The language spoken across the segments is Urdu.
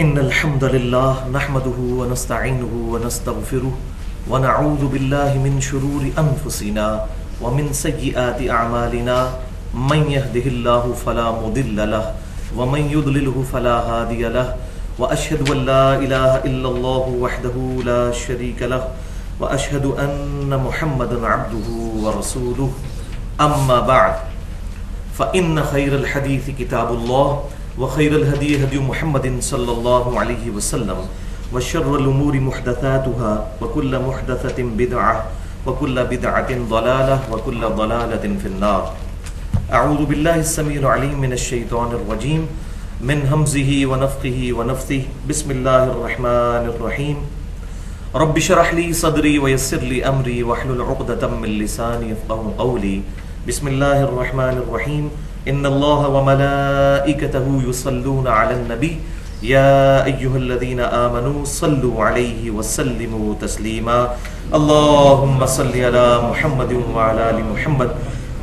إن الحمد لله نحمده ونستعينه ونستغفره ونعوذ بالله من شرور أنفسنا ومن سيئات أعمالنا من يهده الله فلا مضل له ومن يضلله فلا هادي له وأشهد أن لا إله إلا الله وحده لا شريك له وأشهد أن محمدا عبده ورسوله أما بعد فإن خير الحديث كتاب الله وخير الهدي هدي محمد صلى الله عليه وسلم وشر الأمور محدثاتها وكل محدثة بدعة وكل بدعة ضلالة وكل ضلالة في النار. أعوذ بالله السميع العليم من الشيطان الرجيم من همزه ونفخه ونفثه. بسم الله الرحمن الرحيم. رب اشرح لي صدري ويسر لي أمري واحلل عقدة من لساني يفقهوا قولي. بسم الله الرحمن الرحيم. إن الله وملائكته يصلون على النبي يا أيها الذين آمنوا صلوا عليه وسلموا تسليما. اللهم صل على محمد وعلى آل محمد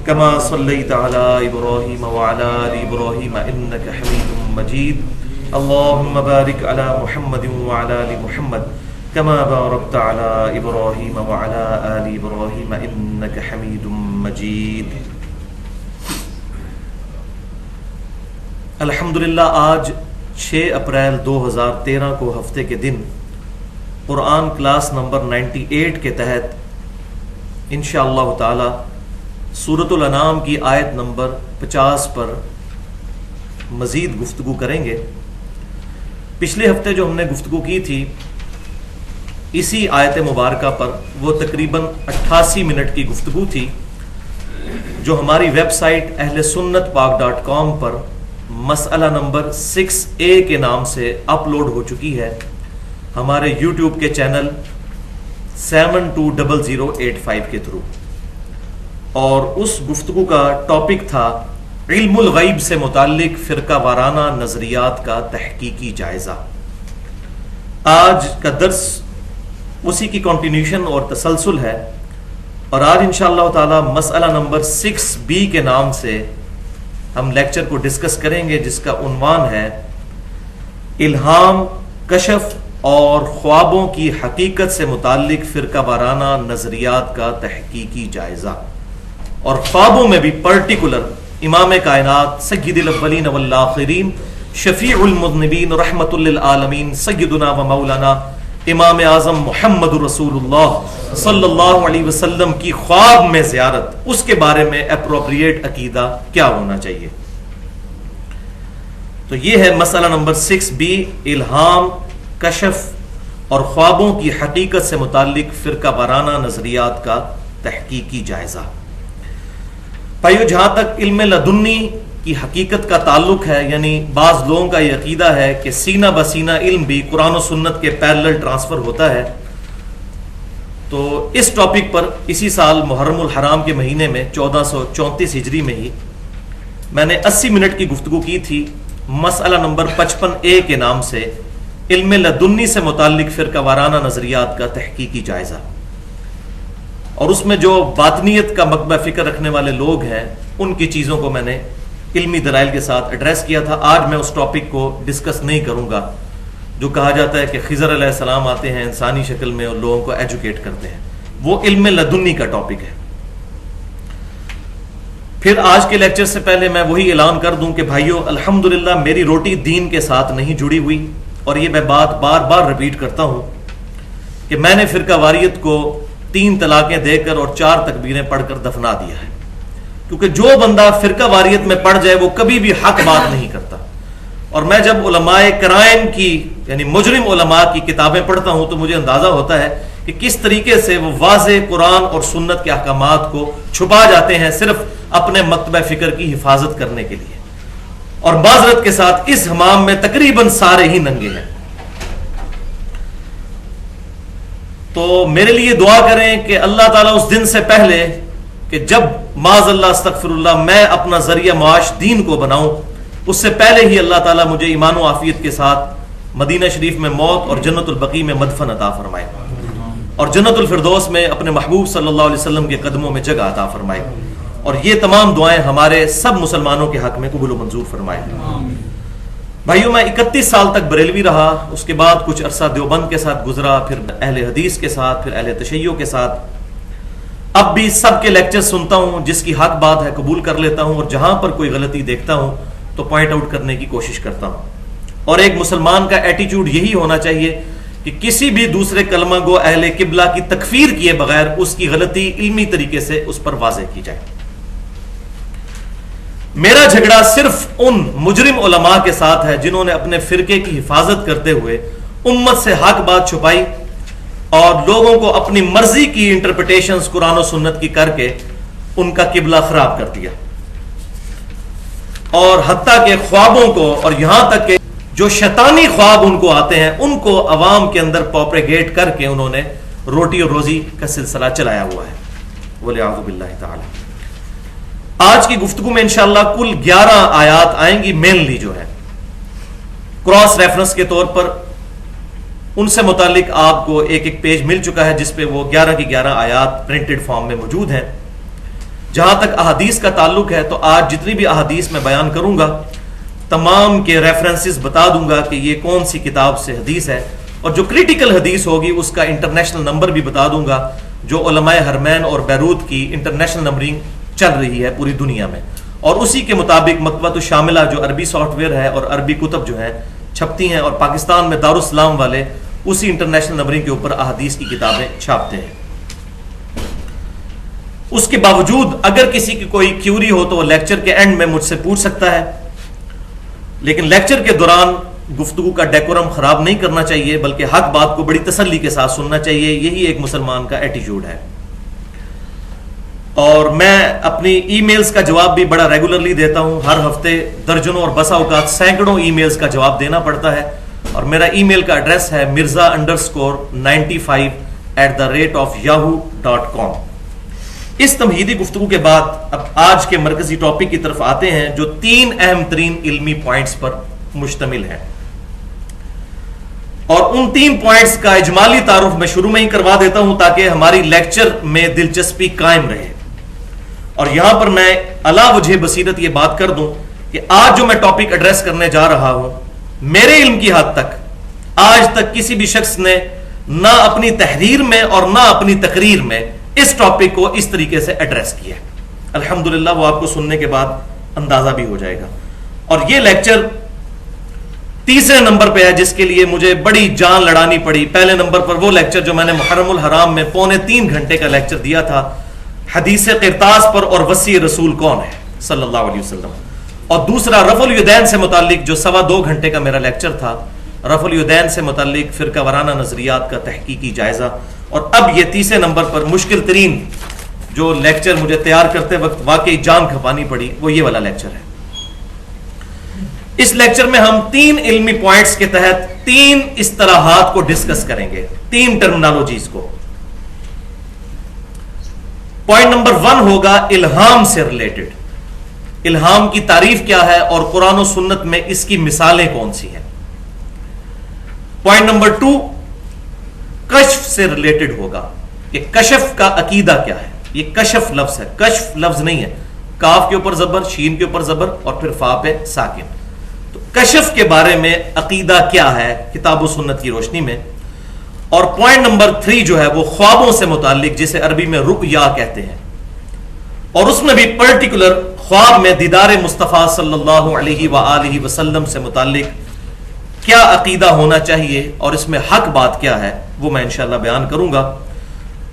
كما صليت على إبراهيم وعلى آل إبراهيم إنك حميد مجيد. اللهم بارك على محمد وعلى آل محمد كما باركت على إبراهيم وعلى آل إبراهيم إنك حميد مجيد. الحمدللہ آج 6 اپریل 2013 کو ہفتے کے دن قرآن کلاس نمبر 98 کے تحت انشاءاللہ تعالی سورۃ الانعام کی آیت نمبر 50 پر مزید گفتگو کریں گے. پچھلے ہفتے جو ہم نے گفتگو کی تھی اسی آیت مبارکہ پر، وہ تقریباً 88 منٹ کی گفتگو تھی جو ہماری ویب سائٹ اہل سنت پاک.com پر مسئلہ نمبر 6A کے نام سے اپلوڈ ہو چکی ہے ہمارے یوٹیوب کے چینل 720085 کے تھرو. اور اس گفتگو کا ٹاپک تھا علم الغیب سے متعلق فرقہ وارانہ نظریات کا تحقیقی جائزہ. آج کا درس اسی کی کنٹینیوشن اور تسلسل ہے، اور آج انشاءاللہ تعالی مسئلہ نمبر 6B کے نام سے ہم لیکچر کو ڈسکس کریں گے، جس کا عنوان ہے الہام، کشف اور خوابوں کی حقیقت سے متعلق فرقہ وارانہ نظریات کا تحقیقی جائزہ. اور خوابوں میں بھی پرٹیکولر امام کائنات سید الاولین والآخرین شفیع المذنبین رحمت للعالمین سیدنا و مولانا امام اعظم محمد رسول اللہ صلی اللہ علیہ وسلم کی خواب میں زیارت، اس کے بارے میں اپروپریٹ عقیدہ کیا ہونا چاہیے. تو یہ ہے مسئلہ نمبر 6B، الہام، کشف اور خوابوں کی حقیقت سے متعلق فرقہ وارانہ نظریات کا تحقیقی جائزہ. بھائیو، جہاں تک علم لدنی کی حقیقت کا تعلق ہے، یعنی بعض لوگوں کا یہ عقیدہ ہے کہ سینہ بسینہ علم بھی قرآن و سنت کے پیرلل ٹرانسفر ہوتا ہے، تو اس ٹاپک پر اسی سال محرم الحرام کے مہینے میں 1434 ہجری میں ہی میں نے 80 منٹ کی گفتگو کی تھی مسئلہ نمبر 55A کے نام سے علم لدنی سے متعلق فرقہ وارانہ نظریات کا تحقیقی جائزہ. اور اس میں جو باطنیت کا مکتبہ فکر رکھنے والے لوگ ہیں ان کی چیزوں کو میں نے علمی دلائل کے ساتھ ایڈریس کیا تھا. آج میں اس ٹاپک کو ڈسکس نہیں کروں گا جو کہا جاتا ہے کہ خضر علیہ السلام آتے ہیں انسانی شکل میں اور لوگوں کو ایجوکیٹ کرتے ہیں. وہ علم لدنی کا ٹاپک ہے. پھر آج کے لیکچر سے پہلے میں وہی اعلان کر دوں کہ بھائیو، الحمدللہ میری روٹی دین کے ساتھ نہیں جڑی ہوئی، اور یہ میں بات بار بار ریپیٹ کرتا ہوں کہ میں نے فرقہ واریت کو 3 طلاقیں دے کر اور 4 تکبیریں پڑھ کر دفنا دیا ہے. کیونکہ جو بندہ فرقہ واریت میں پڑ جائے وہ کبھی بھی حق بات نہیں کرتا. اور میں جب علماء کرائم کی یعنی مجرم علماء کی کتابیں پڑھتا ہوں تو مجھے اندازہ ہوتا ہے کہ کس طریقے سے وہ واضح قرآن اور سنت کے احکامات کو چھپا جاتے ہیں صرف اپنے مکتبہ فکر کی حفاظت کرنے کے لیے. اور معذرت کے ساتھ اس حمام میں تقریباً سارے ہی ننگے ہیں. تو میرے لیے دعا کریں کہ اللہ تعالیٰ اس دن سے پہلے کہ جب معاذ اللہ استغفر اللہ میں اپنا ذریعہ معاش دین کو بناؤں، اس سے پہلے ہی اللہ تعالیٰ مجھے ایمان و عافیت کے ساتھ مدینہ شریف میں موت اور جنت البقیع میں مدفن عطا فرمائے، اور جنت الفردوس میں اپنے محبوب صلی اللہ علیہ وسلم کے قدموں میں جگہ عطا فرمائے. اور یہ تمام دعائیں ہمارے سب مسلمانوں کے حق میں قبول و منظور فرمائے. بھائیوں میں 31 سال تک بریلوی رہا، اس کے بعد کچھ عرصہ دیوبند کے ساتھ گزرا، پھر اہل حدیث کے ساتھ، پھر اہل تشیع کے ساتھ۔ اب بھی سب کے لیکچر سنتا ہوں، جس کی حق بات ہے قبول کر لیتا ہوں، اور جہاں پر کوئی غلطی دیکھتا ہوں تو پوائنٹ آؤٹ کرنے کی کوشش کرتا ہوں۔ اور ایک مسلمان کا ایٹیٹیوڈ یہی ہونا چاہیے کہ کسی بھی دوسرے کلمہ گو اہل قبلہ کی تکفیر کیے بغیر اس کی غلطی علمی طریقے سے اس پر واضح کی جائے۔ میرا جھگڑا صرف ان مجرم علماء کے ساتھ ہے جنہوں نے اپنے فرقے کی حفاظت کرتے ہوئے امت سے حق بات چھپائی اور لوگوں کو اپنی مرضی کی انٹرپریٹیشنز قرآن و سنت کی کر کے ان کا قبلہ خراب کر دیا، اور حتیٰ کہ خوابوں کو، اور یہاں تک کہ جو شیطانی خواب ان کو آتے ہیں ان کو عوام کے اندر پروپیگیٹ کر کے انہوں نے روٹی اور روزی کا سلسلہ چلایا ہوا ہے، وَلِعَوْذُ بِاللَّهِ تَعَالَى۔ آج کی گفتگو میں انشاءاللہ کل 11 آیات آئیں گی، مینلی جو ہے کراس ریفرنس کے طور پر۔ ان سے متعلق آپ کو ایک ایک پیج مل چکا ہے جس پہ وہ 11 کی 11 آیات پرنٹڈ فارم میں موجود ہیں۔ جہاں تک احادیث کا تعلق ہے تو آج جتنی بھی احادیث میں بیان کروں گا تمام کے ریفرنسز بتا دوں گا کہ یہ کون سی کتاب سے حدیث ہے، اور جو کریٹیکل حدیث ہوگی اس کا انٹرنیشنل نمبر بھی بتا دوں گا، جو علماء حرمین اور بیروت کی انٹرنیشنل نمبرنگ چل رہی ہے پوری دنیا میں، اور اسی کے مطابق مکتبۃ الشاملہ جو عربی سافٹ ویئر ہے اور عربی کتب جو ہیں چھپتی ہیں، اور پاکستان میں دارالسلام والے اسی انٹرنیشنل نمبرنگ کے اوپر احادیث کی کتابیں چھاپتے ہیں۔ اس کے باوجود اگر کسی کی کوئی کیوری ہو تو وہ لیکچر کے اینڈ میں مجھ سے پوچھ سکتا ہے، لیکن لیکچر کے دوران گفتگو کا ڈیکورم خراب نہیں کرنا چاہیے، بلکہ حق بات کو بڑی تسلی کے ساتھ سننا چاہیے۔ یہی ایک مسلمان کا ایٹیٹیوڈ ہے۔ اور میں اپنی ای میلز کا جواب بھی بڑا ریگولرلی دیتا ہوں، ہر ہفتے درجنوں اور بسا اوقات سینکڑوں ای میلز کا جواب دینا پڑتا ہے، اور میرا ای میل کا ایڈریس ہے mirza_95@yahoo.com۔ اس تمہیدی گفتگو کے بعد اب آج کے مرکزی ٹاپک کی طرف آتے ہیں جو 3 اہم ترین علمی پوائنٹس پر مشتمل ہے، اور ان 3 پوائنٹس کا اجمالی تعارف میں شروع میں ہی کروا دیتا ہوں تاکہ ہماری لیکچر میں دلچسپی قائم رہے۔ اور یہاں پر میں علا وجہ بصیرت یہ بات کر دوں کہ آج جو میں ٹاپک ایڈریس کرنے جا رہا ہوں، میرے علم کی حد تک آج تک کسی بھی شخص نے نہ اپنی تحریر میں اور نہ اپنی تقریر میں اس ٹاپک کو اس طریقے سے ایڈریس کیا ہے۔ الحمدللہ وہ آپ کو سننے کے بعد اندازہ بھی ہو جائے گا۔ اور یہ لیکچر تیسرے نمبر پہ ہے جس کے لیے مجھے بڑی جان لڑانی پڑی۔ پہلے نمبر پر وہ لیکچر جو میں نے محرم الحرام میں 2.25 گھنٹے کا لیکچر دیا تھا، حدیث قرطاس پر اور وسیع رسول کون ہے صلی اللہ علیہ وسلم، اور دوسرا رفع الیدین سے متعلق جو 2.25 گھنٹے کا میرا لیکچر تھا، رفع الیدین سے متعلق فرقہ وارانہ نظریات کا تحقیقی جائزہ۔ اور اب یہ تیسرے نمبر پر مشکل ترین جو لیکچر مجھے تیار کرتے وقت واقعی جان کھپانی پڑی، وہ یہ والا لیکچر ہے۔ اس لیکچر میں ہم 3 علمی پوائنٹس کے تحت 3 اصطلاحات کو ڈسکس کریں گے، 3 ٹرمنالوجیز کو۔ پوائنٹ نمبر 1 ہوگا الہام سے ریلیٹڈ، الہام کی تعریف کیا ہے اور قرآن و سنت میں اس کی مثالیں کون سی ہیں۔ پوائنٹ نمبر 2 کشف سے ریلیٹڈ ہوگا کہ کشف کا عقیدہ کیا ہے۔ یہ کشف لفظ ہے، کشف لفظ نہیں ہے، کاف کے اوپر زبر، شین کے اوپر زبر اور پھر فا پہ ساکن۔ تو کشف کے بارے میں عقیدہ کیا ہے کتاب و سنت کی روشنی میں۔ اور پوائنٹ نمبر 3 جو ہے وہ خوابوں سے متعلق، جسے عربی میں رؤیا کہتے ہیں، اور اس میں بھی پرٹیکولر خواب میں دیدار مصطفیٰ صلی اللہ علیہ وآلہ وسلم سے متعلق کیا عقیدہ ہونا چاہیے اور اس میں حق بات کیا ہے، وہ میں انشاءاللہ بیان کروں گا۔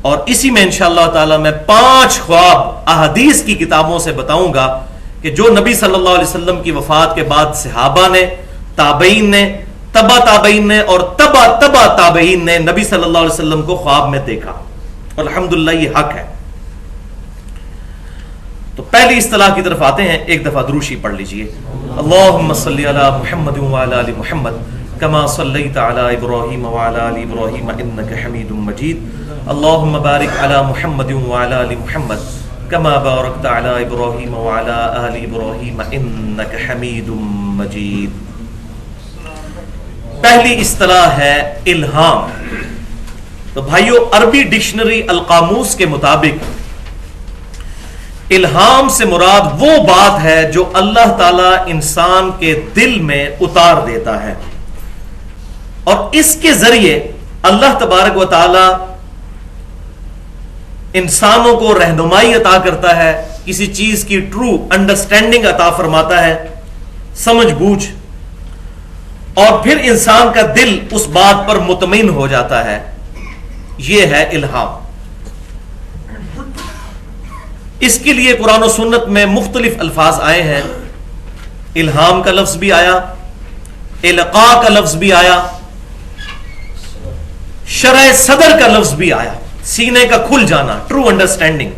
اور اسی میں انشاءاللہ تعالی میں 5 خواب احادیث کی کتابوں سے بتاؤں گا کہ جو نبی صلی اللہ علیہ وسلم کی وفات کے بعد صحابہ نے، تابعین نے، تبا تابعین نے اور تبا تبا تابعین نے نبی صلی اللہ علیہ وسلم کو خواب میں دیکھا، اور الحمدللہ یہ حق ہے۔ تو پہلی اصطلاح کی طرف آتے ہیں، ایک دفعہ دروشی پڑھ لیجئے۔ اللہم صلی علی محمد وعلی آل محمد کما صلیت علی ابراہیم وعلی آل ابراہیم انک حمید مجید۔ اللہم بارک علی محمد وعلی آل محمد کما بارکت علی ابراہیم وعلی آل ابراہیم انک حمید مجید۔ پہلی اصطلاح ہے الہام۔ تو بھائیو، عربی ڈکشنری القاموس کے مطابق الہام سے مراد وہ بات ہے جو اللہ تعالیٰ انسان کے دل میں اتار دیتا ہے، اور اس کے ذریعے اللہ تبارک و تعالی انسانوں کو رہنمائی عطا کرتا ہے، کسی چیز کی ٹرو انڈرسٹینڈنگ عطا فرماتا ہے، سمجھ بوجھ، اور پھر انسان کا دل اس بات پر مطمئن ہو جاتا ہے. یہ ہے الہام. اس کے لیے قرآن و سنت میں مختلف الفاظ آئے ہیں. الہام کا لفظ بھی آیا، القاء کا لفظ بھی آیا، شرح صدر کا لفظ بھی آیا، سینے کا کھل جانا، ٹرو انڈرسٹینڈنگ.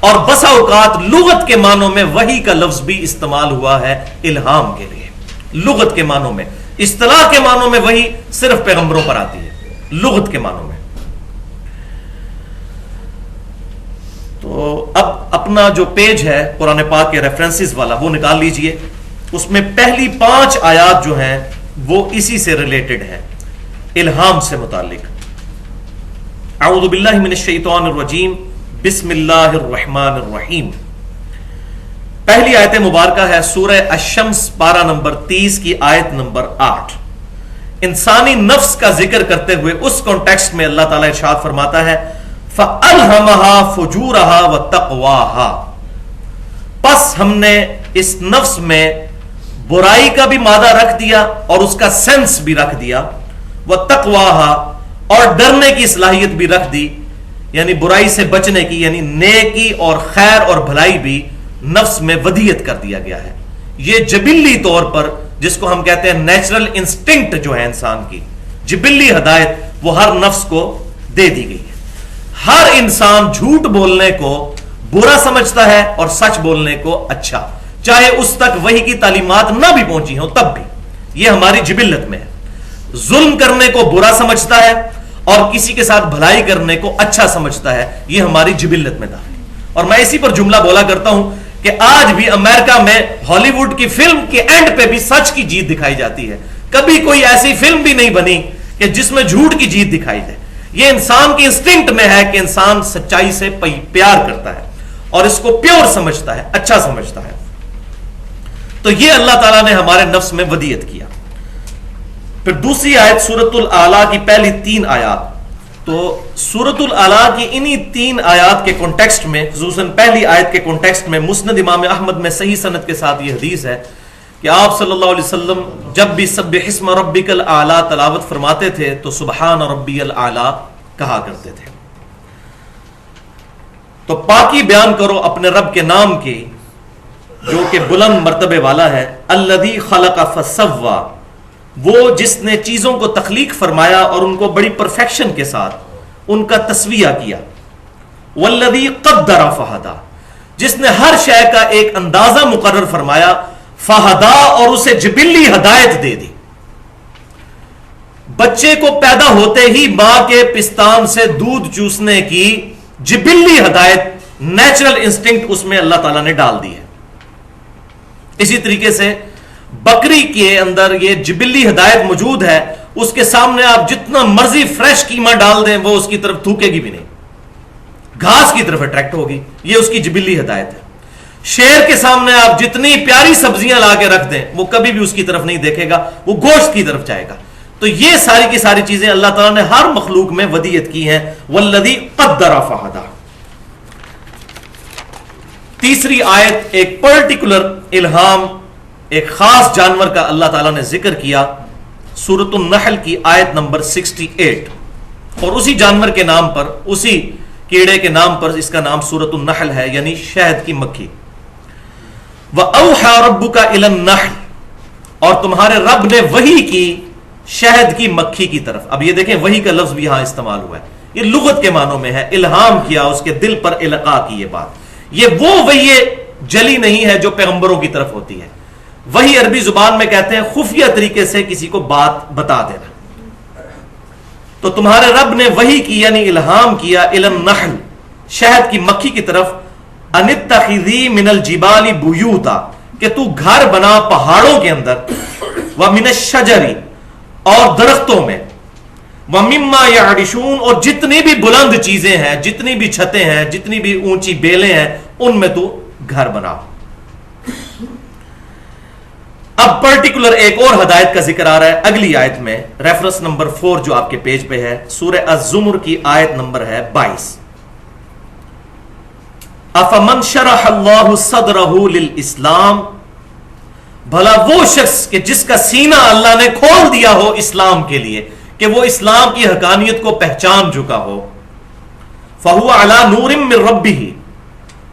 اور بسا اوقات لغت کے معنوں میں وحی کا لفظ بھی استعمال ہوا ہے الہام کے لیے، لغت کے معنوں میں. اصطلاح کے معنوں میں وحی صرف پیغمبروں پر آتی ہے، لغت کے معنوں میں. تو اب اپنا جو پیج ہے قرآن پاک کے ریفرنسز والا وہ نکال لیجئے. اس میں پہلی 5 آیات جو ہیں وہ اسی سے ریلیٹڈ ہیں، الہام سے متعلق. اعوذ باللہ من الشیطان الرجیم، بسم اللہ الرحمن الرحیم. پہلی آیت مبارکہ ہے سورہ الشمس پارہ نمبر 30 کی آیت نمبر 8. انسانی نفس کا ذکر کرتے ہوئے اس کانٹیکسٹ میں اللہ تعالیٰ ارشاد فرماتا ہے فَأَلْهَمَهَا فُجُورَهَا وَتَقْوَاهَا، پس ہم نے اس نفس میں برائی کا بھی مادہ رکھ دیا اور اس کا سینس بھی رکھ دیا، وَتَقْوَاهَا، اور ڈرنے کی صلاحیت بھی رکھ دی، یعنی برائی سے بچنے کی، یعنی نیکی اور خیر اور بھلائی بھی نفس میں ودیت کر دیا گیا ہے. یہ جبلی طور پر جس کو ہم کہتے ہیں نیچرل انسٹنکٹ جو ہے انسان کی جبلی ہدایت، وہ ہر نفس کو دے دی گئی ہے. ہر انسان جھوٹ بولنے کو برا سمجھتا ہے اور سچ بولنے کو اچھا، چاہے اس تک وحی کی تعلیمات نہ بھی پہنچی ہوں تب بھی. یہ ہماری جبلت میں ہے. ظلم کرنے کو برا سمجھتا ہے اور کسی کے ساتھ بھلائی کرنے کو اچھا سمجھتا ہے، یہ ہماری جبلت میں داخل. اور میں اسی پر جملہ بولا کرتا ہوں کہ آج بھی امریکہ میں ہالی ووڈ کی فلم کے اینڈ پہ بھی سچ کی جیت دکھائی جاتی ہے. کبھی کوئی ایسی فلم بھی نہیں بنی کہ جس میں جھوٹ کی جیت دکھائی دے. یہ انسان کی انسٹنکٹ میں ہے کہ انسان سچائی سے پیار کرتا ہے اور اس کو پیور سمجھتا ہے، اچھا سمجھتا ہے. تو یہ اللہ تعالیٰ نے ہمارے نفس میں ودیت کیا. پھر دوسری آیت سورۃ الاعلیٰ کی پہلی 3 آیات. تو سورۃ الاعلیٰ کی انہی 3 آیات کے کانٹیکسٹ میں، خصوصاً پہلی آیت کے کانٹیکسٹ میں، مسند امام احمد میں صحیح سند کے ساتھ یہ حدیث ہے کہ آپ صلی اللہ علیہ وسلم جب بھی سبح اسم ربک الاعلیٰ تلاوت فرماتے تھے تو سبحان ربی الاعلیٰ کہا کرتے تھے. تو پاکی بیان کرو اپنے رب کے نام کی جو کہ بلند مرتبے والا ہے. الذی خلق فسوی، وہ جس نے چیزوں کو تخلیق فرمایا اور ان کو بڑی پرفیکشن کے ساتھ ان کا تسویہ کیا. والذی قدر فہدی، جس نے ہر شے کا ایک اندازہ مقرر فرمایا. فہدا، اور اسے جبلی ہدایت دے دی. بچے کو پیدا ہوتے ہی ماں کے پستان سے دودھ چوسنے کی جبلی ہدایت، نیچرل انسٹنکٹ اس میں اللہ تعالیٰ نے ڈال دی ہے. اسی طریقے سے بکری کے اندر یہ جبلی ہدایت موجود ہے. اس کے سامنے آپ جتنا مرضی فریش قیمہ ڈال دیں وہ اس کی طرف تھوکے گی بھی نہیں، گھاس کی طرف اٹریکٹ ہوگی. یہ اس کی جبلی ہدایت ہے. شیر کے سامنے آپ جتنی پیاری سبزیاں لا کے رکھ دیں وہ کبھی بھی اس کی طرف نہیں دیکھے گا، وہ گوشت کی طرف جائے گا. تو یہ ساری کی ساری چیزیں اللہ تعالیٰ نے ہر مخلوق میں ودیت کی ہیں. والذی قدر فہدی. تیسری آیت ایک پرٹیکولر الہام، ایک خاص جانور کا اللہ تعالیٰ نے ذکر کیا. سورۃ النحل کی آیت نمبر 68، اور اسی جانور کے نام پر، اسی کیڑے کے نام پر اس کا نام سورۃ النحل ہے، یعنی شہد کی مکھی. وَأَوْحَى رَبُّكَ إِلَى النَّحْلِ، اور تمہارے رب نے وحی کی شہد کی مکھی کی طرف. اب یہ دیکھیں وحی کا لفظ بھی یہاں استعمال ہوا ہے، یہ لغت کے معنوں میں ہے. الہام کیا، اس کے دل پر القاء کی. یہ بات، یہ وہ وحی جلی نہیں ہے جو پیغمبروں کی طرف ہوتی ہے. وحی عربی زبان میں کہتے ہیں خفیہ طریقے سے کسی کو بات بتا دینا. تو تمہارے رب نے وحی کی یعنی الہام کیا الی النحل، شہد کی مکھی کی طرف. ان اتخذی من الجبال بیوتا، کہ تو گھر بنا پہاڑوں کے اندر. ومن الشجر، اور درختوں میں. وَمِمَّا يَعْرِشُونَ، اور جتنی بھی بلند چیزیں ہیں، جتنی بھی چھتیں ہیں، جتنی بھی اونچی بیلیں ہیں، ان میں تو گھر بنا. اب پرٹیکولر ایک اور ہدایت کا ذکر آ رہا ہے اگلی آیت میں، ریفرنس نمبر 4 جو آپ کے پیج پہ ہے، سورہ الزمر کی آیت نمبر ہے 22. افمن شرح اللہ صدرہ للاسلام، بھلا وہ شخص کہ جس کا سینہ اللہ نے کھول دیا ہو اسلام کے لیے، کہ وہ اسلام کی حقانیت کو پہچان چکا ہو، فہو علی نور من ربہ،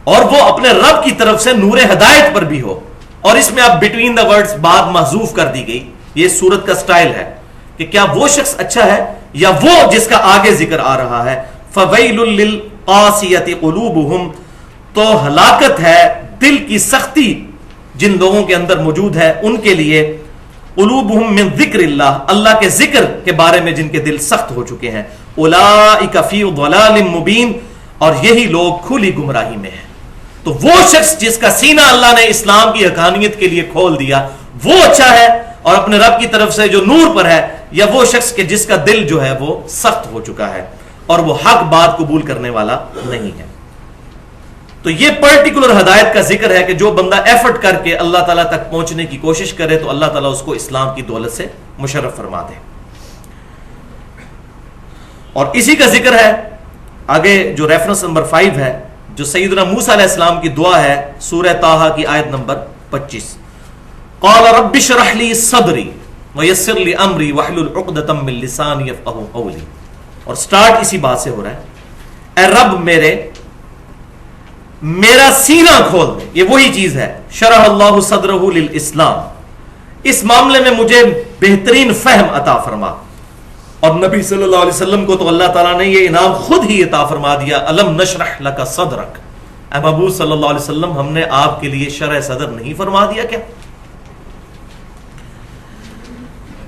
اور وہ اپنے رب کی طرف سے نور ہدایت پر بھی ہو. اور اس میں اب بٹوین دا ورڈز بات محذوف کر دی گئی. یہ سورت کا سٹائل ہے کہ کیا وہ شخص اچھا ہے یا وہ جس کا آگے ذکر آ رہا ہے. فویل للقاسیۃ قلوبہم، تو ہلاکت ہے دل کی سختی جن لوگوں کے اندر موجود ہے ان کے لیے. قلوبہم من ذکر اللہ، اللہ کے ذکر کے بارے میں جن کے دل سخت ہو چکے ہیں. اولئک فی ضلال مبین، اور یہی لوگ کھلی گمراہی میں ہیں. تو وہ شخص جس کا سینہ اللہ نے اسلام کی حقانیت کے لیے کھول دیا وہ اچھا ہے اور اپنے رب کی طرف سے جو نور پر ہے، یا وہ شخص کہ جس کا دل جو ہے وہ سخت ہو چکا ہے اور وہ حق بات قبول کرنے والا نہیں ہے. تو یہ پرٹیکولر ہدایت کا ذکر ہے کہ جو بندہ ایفرٹ کر کے اللہ تعالیٰ تک پہنچنے کی کوشش کرے تو اللہ تعالیٰ اس کو اسلام کی دولت سے مشرف فرما دے. اور اسی کا ذکر ہے آگے جو ریفرنس نمبر 5 ہے، جو سیدنا موسیٰ علیہ السلام کی دعا ہے، سورہ طٰہٰ کی آیت نمبر 25. قال رب اشرح لی صدری ویسر لی امری واحلل عقدۃ من لسانی یفقہوا قولی. اور سٹارٹ اسی بات سے ہو رہا ہے، اے رب میرا سینہ کھول دے. یہ وہی چیز ہے، شرح اللہ صدرہ للاسلام، اس معاملے میں مجھے بہترین فہم عطا فرما. اور نبی صلی اللہ علیہ وسلم کو تو اللہ تعالیٰ نے یہ انعام خود ہی عطا فرما دیا، الم نشرح لک صدرک. اے محبوب صلی اللہ علیہ وسلم، ہم نے آپ کے لیے شرح صدر نہیں فرما دیا کیا؟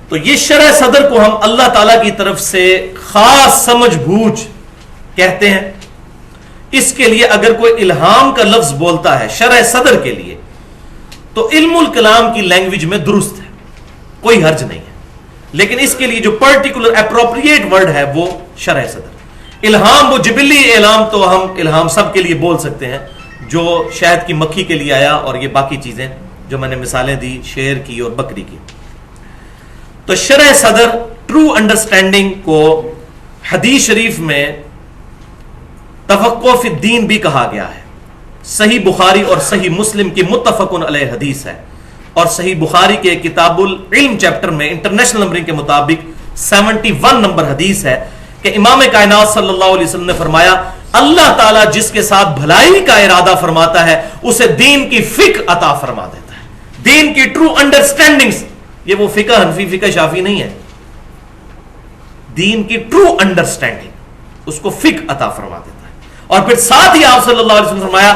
تو یہ شرح صدر کو ہم اللہ تعالیٰ کی طرف سے خاص سمجھ بوجھ کہتے ہیں. اس کے لیے اگر کوئی الہام کا لفظ بولتا ہے شرح صدر کے لیے تو علم الکلام کی لینگویج میں درست ہے، کوئی حرج نہیں ہے. لیکن اس کے لیے جو پرٹیکولر اپروپریٹ ورڈ ہے وہ شرح صدر. الہام، وہ جبلی الہام تو ہم الہام سب کے لیے بول سکتے ہیں، جو شہد کی مکھی کے لیے آیا اور یہ باقی چیزیں جو میں نے مثالیں دی شیر کی اور بکری کی. تو شرح صدر ٹرو انڈرسٹینڈنگ کو حدیث شریف میں تفقہ فی الدین بھی کہا گیا ہے. صحیح بخاری اور صحیح مسلم کی متفق علیہ حدیث ہے، اور صحیح بخاری کے کتاب العلم چیپٹر میں انٹرنیشنل نمبرنگ کے مطابق 71 نمبر حدیث ہے کہ امام کائنات صلی اللہ علیہ وسلم نے فرمایا، اللہ تعالیٰ جس کے ساتھ بھلائی کا ارادہ فرماتا ہے اسے دین کی فقہ عطا فرما دیتا ہے. دین کی ٹرو انڈرسٹینڈنگ، یہ وہ فقہ حنفی فقہ شافی نہیں ہے، دین کی ٹرو انڈرسٹینڈنگ اس کو فقہ عطا فرما دیتا ہے. اور پھر ساتھ ہی آپ صلی اللہ علیہ وسلم نے فرمایا،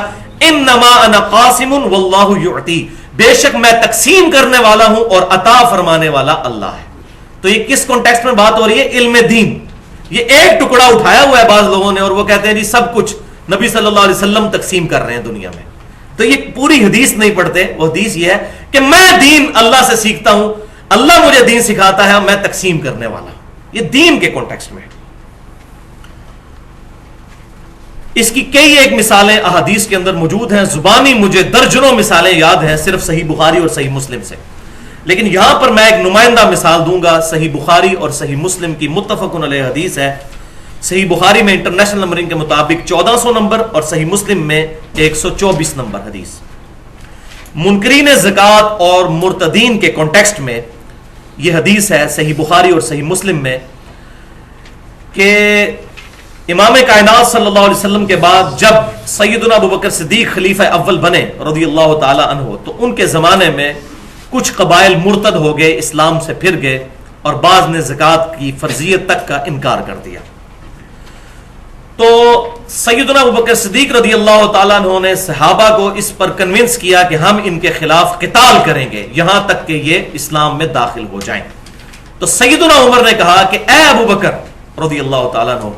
انما انا قاسم واللہ یعطی، بے شک میں تقسیم کرنے والا ہوں اور عطا فرمانے والا اللہ ہے. تو یہ کس کانٹیکسٹ میں بات ہو رہی ہے؟ علم دین. یہ ایک ٹکڑا اٹھایا ہوا ہے بعض لوگوں نے اور وہ کہتے ہیں جی سب کچھ نبی صلی اللہ علیہ وسلم تقسیم کر رہے ہیں دنیا میں. تو یہ پوری حدیث نہیں پڑھتے. وہ حدیث یہ ہے کہ میں دین اللہ سے سیکھتا ہوں، اللہ مجھے دین سکھاتا ہے، میں تقسیم کرنے والا ہوں. یہ دین کے کانٹیکسٹ میں ہے. اس کی کئی ایک مثالیں احادیث کے اندر موجود ہیں، زبانی مجھے درجنوں مثالیں یاد ہیں صرف صحیح بخاری اور صحیح مسلم سے. لیکن یہاں پر میں ایک نمائندہ مثال دوں گا. صحیح بخاری اور صحیح مسلم کی متفق علیہ حدیث ہے. صحیح بخاری میں انٹرنیشنل نمبرنگ کے مطابق 1400 نمبر اور صحیح مسلم میں 124 نمبر حدیث. منکرین زکوٰۃ اور مرتدین کے کانٹیکسٹ میں یہ حدیث ہے صحیح بخاری اور صحیح مسلم میں کہ امام کائنات صلی اللہ علیہ وسلم کے بعد جب سیدنا ابوبکر صدیق خلیفہ اول بنے رضی اللہ تعالی عنہ، تو ان کے زمانے میں کچھ قبائل مرتد ہو گئے، اسلام سے پھر گئے، اور بعض نے زکوٰۃ کی فرضیت تک کا انکار کر دیا. تو سیدنا ابوبکر صدیق رضی اللہ تعالیٰ عنہ نے صحابہ کو اس پر کنونس کیا کہ ہم ان کے خلاف قتال کریں گے یہاں تک کہ یہ اسلام میں داخل ہو جائیں. تو سیدنا عمر نے کہا کہ اے ابوبکر رضی اللہ تعالیٰ عنہ،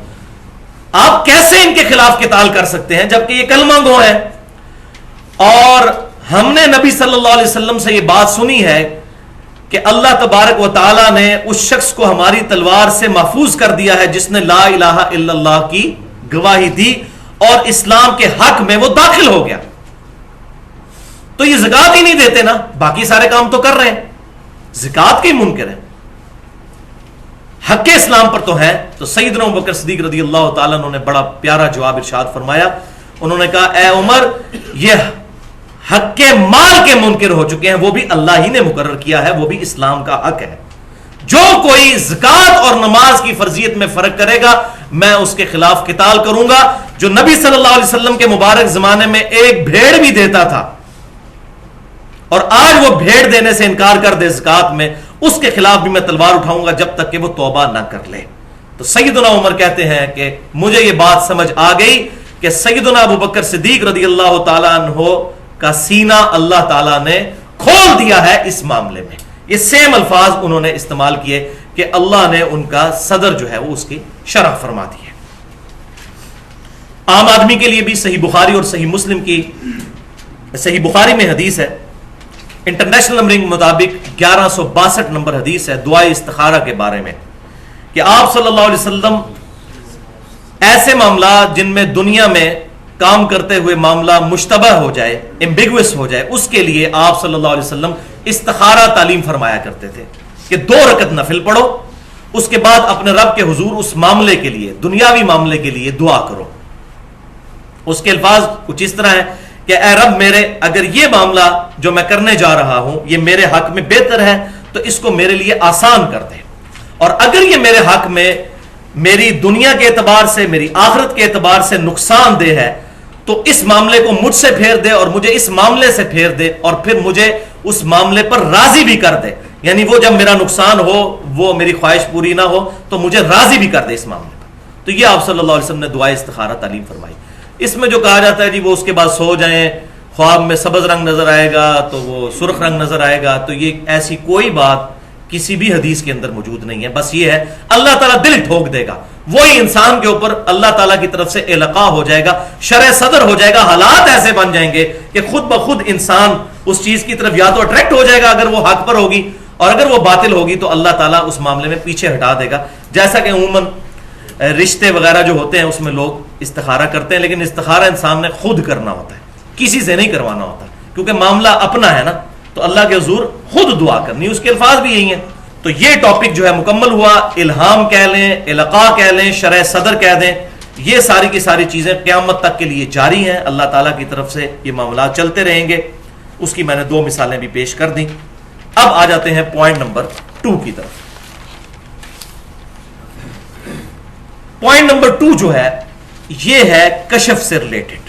آپ کیسے ان کے خلاف قتال کر سکتے ہیں جبکہ یہ کلمہ گو ہیں، اور ہم نے نبی صلی اللہ علیہ وسلم سے یہ بات سنی ہے کہ اللہ تبارک و تعالی نے اس شخص کو ہماری تلوار سے محفوظ کر دیا ہے جس نے لا الہ الا اللہ کی گواہی دی اور اسلام کے حق میں وہ داخل ہو گیا. تو یہ زکات ہی نہیں دیتے نا, باقی سارے کام تو کر رہے ہیں, زکات کے منکر ہیں, حق اسلام پر تو ہے. تو سیدنا ابوبکر صدیق رضی اللہ تعالیٰ عنہ نے بڑا پیارا جواب ارشاد فرمایا. انہوں نے کہا اے عمر, یہ حق کے مال کے منکر ہو چکے ہیں, وہ بھی اللہ ہی نے مقرر کیا ہے, وہ بھی اسلام کا حق ہے. جو کوئی زکات اور نماز کی فرضیت میں فرق کرے گا میں اس کے خلاف قتال کروں گا. جو نبی صلی اللہ علیہ وسلم کے مبارک زمانے میں ایک بھیڑ بھی دیتا تھا اور آج وہ بھیڑ دینے سے انکار کر دے زکات میں, اس کے خلاف بھی میں تلوار اٹھاؤں گا جب تک کہ وہ توبہ نہ کر لے. تو سیدنا عمر کہتے ہیں کہ مجھے یہ بات سمجھ آ گئی کہ سیدنا ابوبکر صدیق رضی اللہ تعالیٰ عنہ کا سینہ اللہ تعالیٰ نے کھول دیا ہے اس معاملے میں. یہ سیم الفاظ انہوں نے استعمال کیے کہ اللہ نے ان کا صدر جو ہے وہ اس کی شرح فرما دی ہے. عام آدمی کے لیے بھی صحیح بخاری اور صحیح مسلم کی, صحیح بخاری میں حدیث ہے, انٹرنیشنل نمبرنگ مطابق 1162 نمبر حدیث ہے دعائے استخارہ کے بارے میں, کہ آپ صلی اللہ علیہ وسلم ایسے معاملات جن میں دنیا میں کام کرتے ہوئے معاملہ مشتبہ ہو جائے, ایمبیگوس ہو جائے, اس کے لیے آپ صلی اللہ علیہ وسلم استخارہ تعلیم فرمایا کرتے تھے کہ 2 رکعت نفل پڑھو, اس کے بعد اپنے رب کے حضور اس معاملے کے لیے, دنیاوی معاملے کے لیے دعا کرو. اس کے الفاظ کچھ اس طرح ہیں کہ اے رب میرے, اگر یہ معاملہ جو میں کرنے جا رہا ہوں یہ میرے حق میں بہتر ہے تو اس کو میرے لیے آسان کر دے, اور اگر یہ میرے حق میں میری دنیا کے اعتبار سے, میری آخرت کے اعتبار سے نقصان دہ ہے تو اس معاملے کو مجھ سے پھیر دے اور مجھے اس معاملے سے پھیر دے, اور پھر مجھے اس معاملے پر راضی بھی کر دے. یعنی وہ جب میرا نقصان ہو, وہ میری خواہش پوری نہ ہو تو مجھے راضی بھی کر دے اس معاملے پر. تو یہ آپ صلی اللہ علیہ وسلم نے دعائے استخارہ تعلیم فرمائی. اس میں جو کہا جاتا ہے جی وہ اس کے بعد سو جائیں, خواب میں سبز رنگ نظر آئے گا تو وہ سرخ رنگ نظر آئے گا, تو یہ ایسی کوئی بات کسی بھی حدیث کے اندر موجود نہیں ہے. بس یہ ہے اللہ تعالیٰ دل ٹھوک دے گا, وہی انسان کے اوپر اللہ تعالیٰ کی طرف سے القاء ہو جائے گا, شرع صدر ہو جائے گا, حالات ایسے بن جائیں گے کہ خود بخود انسان اس چیز کی طرف یا تو اٹریکٹ ہو جائے گا اگر وہ حق پر ہوگی, اور اگر وہ باطل ہوگی تو اللہ تعالیٰ اس معاملے میں پیچھے ہٹا دے گا. جیسا کہ عموماً رشتے وغیرہ جو ہوتے ہیں اس میں لوگ استخارہ کرتے ہیں, لیکن استخارہ انسان نے خود کرنا ہوتا ہے, کسی سے نہیں کروانا ہوتا, کیونکہ معاملہ اپنا ہے نا, تو اللہ کے حضور خود دعا کرنی. اس کے الفاظ بھی یہی ہیں. تو یہ ٹاپک جو ہے مکمل ہوا. الہام کہہ لیں, القاء کہہ لیں, شرع صدر کہہ دیں, یہ ساری کی ساری چیزیں قیامت تک کے لیے جاری ہیں. اللہ تعالیٰ کی طرف سے یہ معاملات چلتے رہیں گے. اس کی میں نے 2 مثالیں بھی پیش کر دیں. اب آ جاتے ہیں پوائنٹ نمبر 2 کی طرف. پوائنٹ نمبر 2 جو ہے یہ ہے کشف سے ریلیٹڈ.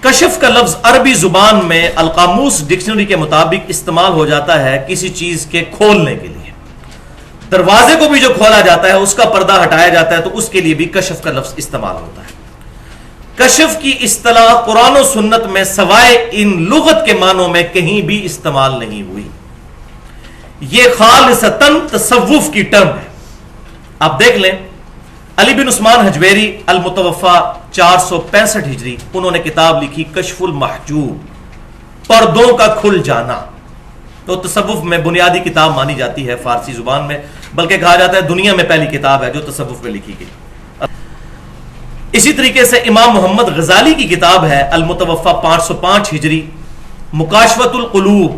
کشف کا لفظ عربی زبان میں القاموس ڈکشنری کے مطابق استعمال ہو جاتا ہے کسی چیز کے کھولنے کے لیے. دروازے کو بھی جو کھولا جاتا ہے, اس کا پردہ ہٹایا جاتا ہے, تو اس کے لیے بھی کشف کا لفظ استعمال ہوتا ہے. کشف کی اصطلاح قرآن و سنت میں سوائے ان لغت کے معنوں میں کہیں بھی استعمال نہیں ہوئی. یہ خالصتاً تصوف کی ٹرم ہے. آپ دیکھ لیں, علی بن عثمان حجویری المتوفا 465 ہجری, انہوں نے کتاب لکھی کشف المحجوب, پردوں کا کھل جانا. تو تصوف میں بنیادی کتاب مانی جاتی ہے فارسی زبان میں, بلکہ کہا جاتا ہے دنیا میں پہلی کتاب ہے جو تصوف میں لکھی گئی. اسی طریقے سے امام محمد غزالی کی کتاب ہے المتوفا 505 ہجری, مکاشفۃ القلوب,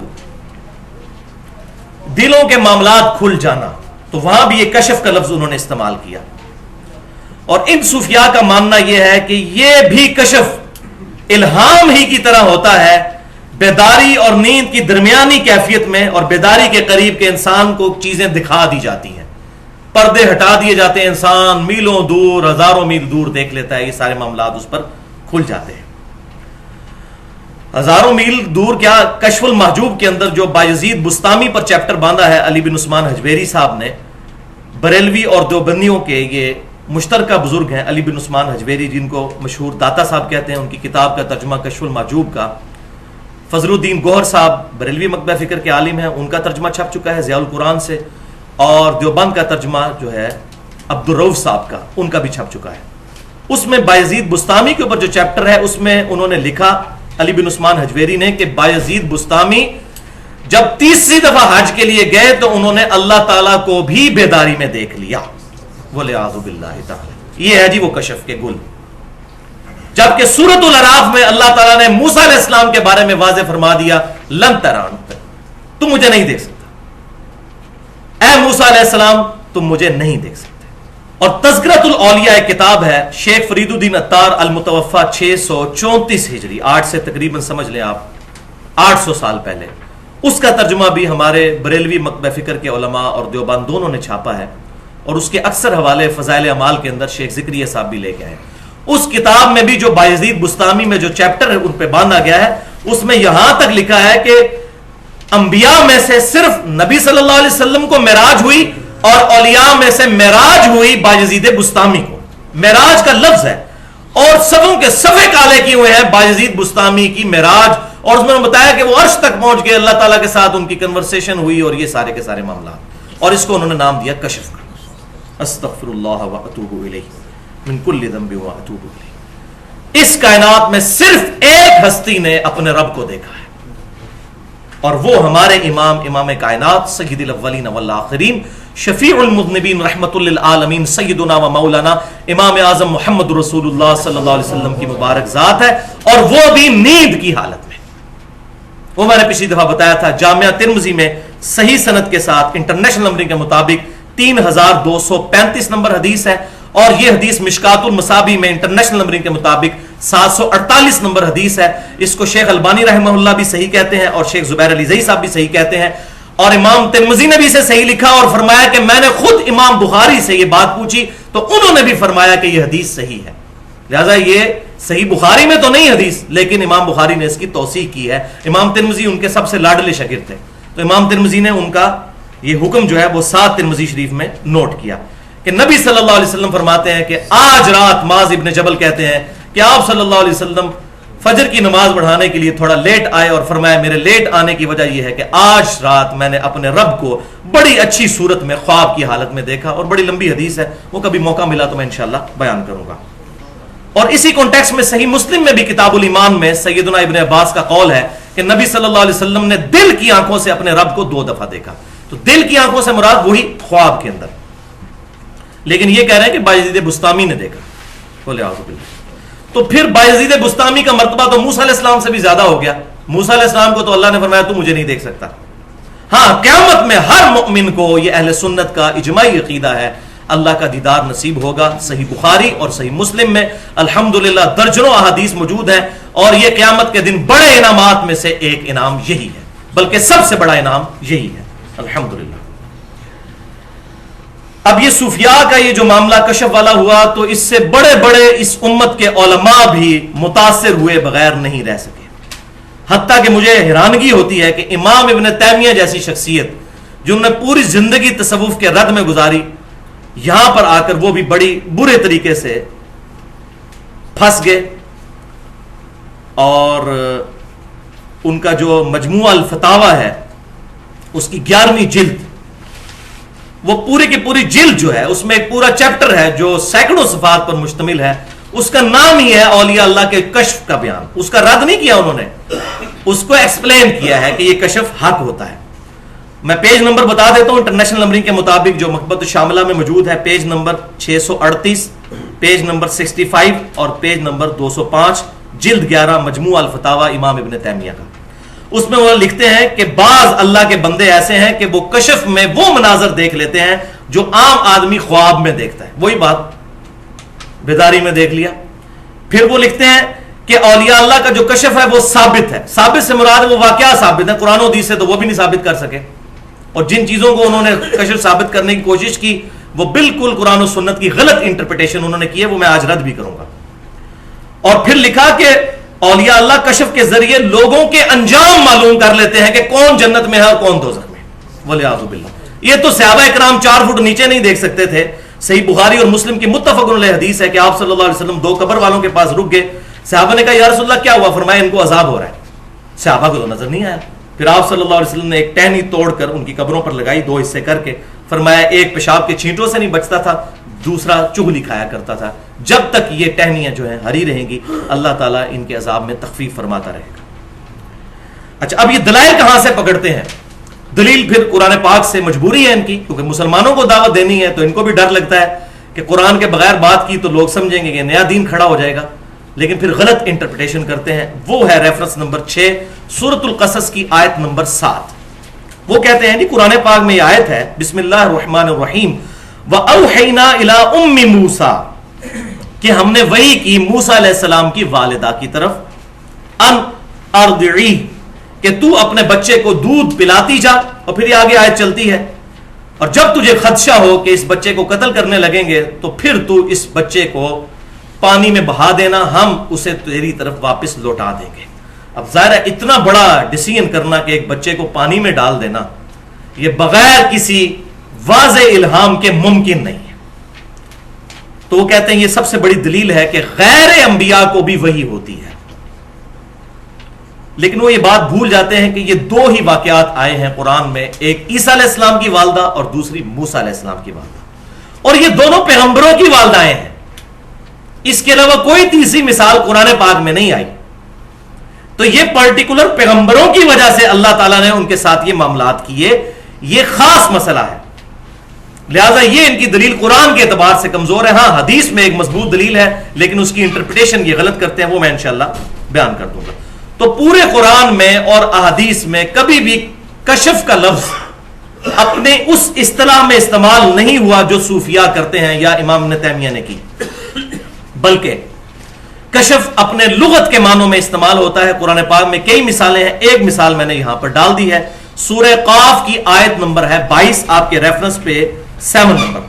دلوں کے معاملات کھل جانا. تو وہاں بھی یہ کشف کا لفظ انہوں نے استعمال کیا. اور ان صوفیاء کا ماننا یہ ہے کہ یہ بھی کشف الہام ہی کی طرح ہوتا ہے, بیداری اور نیند کی درمیانی کیفیت میں, اور بیداری کے قریب کے انسان کو چیزیں دکھا دی جاتی ہیں, پردے ہٹا دیے جاتے ہیں, انسان میلوں دور, ہزاروں میل دور دیکھ لیتا ہے, یہ سارے معاملات اس پر کھل جاتے ہیں. ہزاروں میل دور کیا, کشف المحجوب کے اندر جو بایزید بستامی پر چیپٹر باندھا ہے علی بن عثمان حجویری صاحب نے, بریلوی اور دیوبندیوں کے یہ مشترکہ بزرگ ہیں علی بن عثمان حجویری, جن کو مشہور داتا صاحب کہتے ہیں. ان کی کتاب کا ترجمہ کشف المحجوب کا فضل الدین گوہر صاحب بریلوی مکتبہ فکر کے عالم ہیں, ان کا ترجمہ چھپ چکا ہے ضیاء القرآن سے, اور دیوبند کا ترجمہ جو ہے عبدالرؤف صاحب کا, ان کا بھی چھپ چکا ہے. اس میں بایزید بستامی کے اوپر جو چیپٹر ہے اس میں انہوں نے لکھا علی بن عثمان حجویری نے کہ بایزید بستامی جب تیسری دفعہ حج کے لیے گئے تو انہوں نے اللہ تعالیٰ کو بھی بیداری میں دیکھ لیا. وَلِعَاذُ بِاللَّهِ تعالی. یہ ہے جی وہ کشف کے گل. جبکہ سورۃ الاعراف میں اللہ تعالیٰ نے موسیٰ علیہ السلام کے بارے میں واضح فرما دیا لن ترانی، تم مجھے نہیں دیکھ سکتا. اے موسیٰ علیہ السلام تم مجھے نہیں دیکھ سکتے. اور تذکرۃ الاولیاء ایک کتاب ہے شیخ فرید الدین عطار المتوفا 634 ہجری، 8 سے تقریباً سمجھ لیں آپ 800 سال پہلے. اس کا ترجمہ بھی ہمارے بریلوی مکتبہ فکر کے علماء اور دیوبند دونوں نے چھاپا ہے، اور اس کے اکثر حوالے فضائل اعمال کے اندر شیخ ذکریہ صاحب بھی لے کے آئے. اس کتاب میں بھی جو بایزید بستامی میں جو چیپٹر ہے ان پہ باندھا گیا ہے، اس میں یہاں تک لکھا ہے کہ انبیاء میں سے صرف نبی صلی اللہ علیہ وسلم کو معراج ہوئی، اور اولیاء میں سے معراج ہوئی بایزید بستامی کو. معراج کا لفظ ہے، اور سبوں کے صفے کالے کیے ہوئے ہیں بایزید بستامی کی معراج. اور اس میں بتایا کہ وہ عرش تک پہنچ گئے، اللہ تعالیٰ کے ساتھ ان کی کنورسیشن ہوئی، اور یہ سارے کے سارے معاملات. اور اس کو انہوں نے نام دیا کشف کا. استغفر اللہ واتوب الیہ من کل ذنب واتوب الیہ. اس کائنات میں صرف ایک ہستی نے اپنے رب کو دیکھا ہے، اور وہ ہمارے امام کائنات سید الاولین والآخرین شفیع المذنبین رحمت للعالمین سیدنا و مولانا امام اعظم محمد رسول اللہ صلی اللہ علیہ وسلم کی مبارک ذات ہے، اور وہ بھی نیند کی حالت میں. وہ میں نے پچھلی دفعہ بتایا تھا جامعہ ترمذی میں صحیح سند کے ساتھ انٹرنیشنل نمبرنگ کے مطابق 3235 نمبر حدیث ہے، اور یہ حدیث مشکات المصابیح میں انٹرنیشنل نمبرنگ کے مطابق 748 نمبر حدیث ہے. اس کو شیخ البانی رحمہ اللہ بھی صحیح کہتے ہیں، اور شیخ زبیر علی زئی صاحب بھی صحیح کہتے ہیں، اور امام ترمذی نے بھی اسے صحیح لکھا اور فرمایا کہ میں نے خود امام بخاری سے یہ بات پوچھی تو انہوں نے بھی فرمایا کہ یہ حدیث صحیح ہے. لہذا یہ صحیح بخاری میں تو نہیں حدیث، لیکن امام بخاری نے اس کی توثیق کی ہے. امام ترمذی ان کے سب سے لاڈلے شاگرد تھے، تو امام ترمذی نے ان کا یہ حکم جو ہے وہ 7 ترمذی شریف میں نوٹ کیا کہ نبی صلی اللہ علیہ وسلم فرماتے ہیں کہ آج رات معاذ ابن جبل کہتے ہیں کہ آپ صلی اللہ علیہ وسلم فجر کی نماز پڑھانے کے لیے تھوڑا لیٹ آئے، اور فرمایا میرے لیٹ آنے کی وجہ یہ ہے کہ آج رات میں نے اپنے رب کو بڑی اچھی صورت میں خواب کی حالت میں دیکھا. اور بڑی لمبی حدیث ہے، وہ کبھی موقع ملا تو میں انشاءاللہ بیان کروں گا. اور اسی کانٹیکسٹ میں صحیح مسلم میں بھی کتاب الایمان میں سیدنا ابن عباس کا قول ہے کہ نبی صلی اللہ علیہ وسلم نے دل کی آنکھوں سے اپنے رب کو 2 دفعہ دیکھا. تو دل کی آنکھوں سے مراد وہی خواب کے اندر، لیکن یہ کہہ رہے ہیں کہ بایزید بستامی نے دیکھا. بولے اعوذ باللہ. تو پھر بایزید بستامی کا مرتبہ تو موسیٰ علیہ السلام سے بھی زیادہ ہو گیا. موسیٰ علیہ السلام کو تو اللہ نے فرمایا تو مجھے نہیں دیکھ سکتا. ہاں قیامت میں ہر مؤمن کو، یہ اہل سنت کا اجماعی عقیدہ ہے، اللہ کا دیدار نصیب ہوگا. صحیح بخاری اور صحیح مسلم میں الحمدللہ درجنوں احادیث موجود ہیں، اور یہ قیامت کے دن بڑے انعامات میں سے ایک انعام یہی ہے، بلکہ سب سے بڑا انعام یہی ہے الحمدللہ. اب یہ صوفیاء کا یہ جو معاملہ کشف والا ہوا تو اس سے بڑے بڑے اس امت کے علماء بھی متاثر ہوئے بغیر نہیں رہ سکے. حتیٰ کہ مجھے حیرانگی ہوتی ہے کہ امام ابن تیمیہ جیسی شخصیت جنہوں نے پوری زندگی تصوف کے رد میں گزاری، یہاں پر آ کر وہ بھی بڑی برے طریقے سے پھنس گئے. اور ان کا جو مجموعہ الفتاوی ہے اس کی 11ویں جلد، وہ پوری کی پوری جلد جو ہے اس میں ایک پورا چیپٹر ہے جو سینکڑوں صفحات پر مشتمل ہے. اس کا نام ہی ہے اولیاء اللہ کے کشف کا بیان. اس کا رد نہیں کیا انہوں نے، اس کو ایکسپلین کیا ہے کہ یہ کشف حق ہوتا ہے. میں پیج نمبر بتا دیتا ہوں انٹرنیشنل نمبرنگ کے مطابق جو مکتبۃ الشاملہ میں موجود ہے. پیج نمبر 638، پیج نمبر 65 اور پیج نمبر 205، جلد 11 مجموعہ الفتاوی امام ابن تیمیہ کا. اس میں وہ لکھتے ہیں کہ بعض اللہ کے بندے ایسے ہیں کہ وہ کشف میں وہ مناظر دیکھ لیتے ہیں جو عام آدمی خواب میں دیکھتا ہے. وہی بات بیداری میں دیکھ لیا. پھر وہ لکھتے ہیں کہ اولیاء اللہ کا جو کشف ہے وہ ثابت ہے. ثابت سے مراد وہ واقعہ ثابت ہے، قرآن و حدیث سے تو وہ بھی نہیں ثابت کر سکے. اور جن چیزوں کو انہوں نے کشف ثابت کرنے کی کوشش کی وہ بالکل قرآن و سنت کی غلط انٹرپریٹیشن انہوں نے کی ہے، وہ میں آج رد بھی کروں گا. اور پھر لکھا کہ اولیاء اللہ کشف کے ذریعے لوگوں کے انجام معلوم کر لیتے ہیں کہ کون جنت میں ہے اور کون دوزخ میں. وَلِعَاذُ بِاللَّهِ. یہ تو صحابہ اکرام 4 فٹ نیچے نہیں دیکھ سکتے تھے. صحیح بخاری اور مسلم کی متفق علیہ حدیث ہے کہ آپ صلی اللہ علیہ وسلم 2 قبر والوں کے پاس رک گئے. صحابہ نے کہا یا رسول اللہ کیا ہوا؟ فرمایا ان کو عذاب ہو رہا ہے. صحابہ کو تو نظر نہیں آیا. پھر آپ صلی اللہ علیہ وسلم نے ایک ٹہنی توڑ کر ان کی قبروں پر لگائی 2 حصے کر کے. فرمایا ایک پیشاب کے چھینٹوں سے نہیں بچتا تھا، دوسرا چغلی کھایا کرتا تھا. جب تک یہ ٹہنیاں جو ہیں ہری رہیں گی اللہ تعالیٰ ان کے عذاب میں تخفیف فرماتا رہے گا. اچھا اب یہ دلائل کہاں سے پکڑتے ہیں؟ دلیل پھر قرآن پاک سے مجبوری ہے ان کی، کیونکہ مسلمانوں کو دعوت دینی ہے تو ان کو بھی ڈر لگتا ہے کہ قرآن کے بغیر بات کی تو لوگ سمجھیں گے کہ نیا دین کھڑا ہو جائے گا، لیکن پھر غلط انٹرپریٹیشن کرتے ہیں. وہ ہے ریفرنس نمبر 6 سورۃ القصص کی آیت نمبر 7. وہ کہتے ہیں جی قرآن پاک میں یہ آیت ہے بسم اللہ الرحمن الرحیم وَأَوْحَيْنَا إِلَىٰ أُمِّ مُوسَىٰ کہ ہم نے وحی کی موسیٰ علیہ السلام کی والدہ کی طرف ان ارضعیہ کہ تو اپنے بچے کو دودھ پلاتی جا. اور پھر یہ آگے آیت چلتی ہے اور جب تجھے خدشہ ہو کہ اس بچے کو قتل کرنے لگیں گے تو پھر تو اس بچے کو پانی میں بہا دینا، ہم اسے تیری طرف واپس لوٹا دیں گے. اب ظاہر ہے اتنا بڑا ڈیسیژن کرنا کہ ایک بچے کو پانی میں ڈال دینا یہ بغیر کسی واضح الہام کے ممکن نہیں ہے. تو وہ کہتے ہیں یہ سب سے بڑی دلیل ہے کہ غیر انبیاء کو بھی وحی ہوتی ہے. لیکن وہ یہ بات بھول جاتے ہیں کہ یہ دو ہی واقعات آئے ہیں قرآن میں، ایک عیسیٰ علیہ السلام کی والدہ اور دوسری موسیٰ علیہ السلام کی والدہ، اور یہ دونوں پیغمبروں کی والدائیں ہیں. اس کے علاوہ کوئی تیسری مثال قرآن پاک میں نہیں آئی. تو یہ پرٹیکولر پیغمبروں کی وجہ سے اللہ تعالیٰ نے ان کے ساتھ یہ معاملات کیے، یہ خاص مسئلہ ہے. لہٰذا یہ ان کی دلیل قرآن کے اعتبار سے کمزور ہے. ہاں حدیث میں ایک مضبوط دلیل ہے لیکن اس کی انٹرپریٹیشن یہ غلط کرتے ہیں، وہ میں انشاءاللہ بیان کر دوں گا. تو پورے قرآن میں اور احادیث میں کبھی بھی کشف کا لفظ اپنے اس اصطلاح میں استعمال نہیں ہوا جو صوفیاء کرتے ہیں یا امام ابن تیمیہ نے کی، بلکہ کشف اپنے لغت کے معنوں میں استعمال ہوتا ہے. قرآن پاک میں کئی مثالیں ہیں، ایک مثال میں نے یہاں پر ڈال دی ہے. سورہ قاف کی آیت نمبر ہے 22 آپ کے ریفرنس پہ 7 نمبر.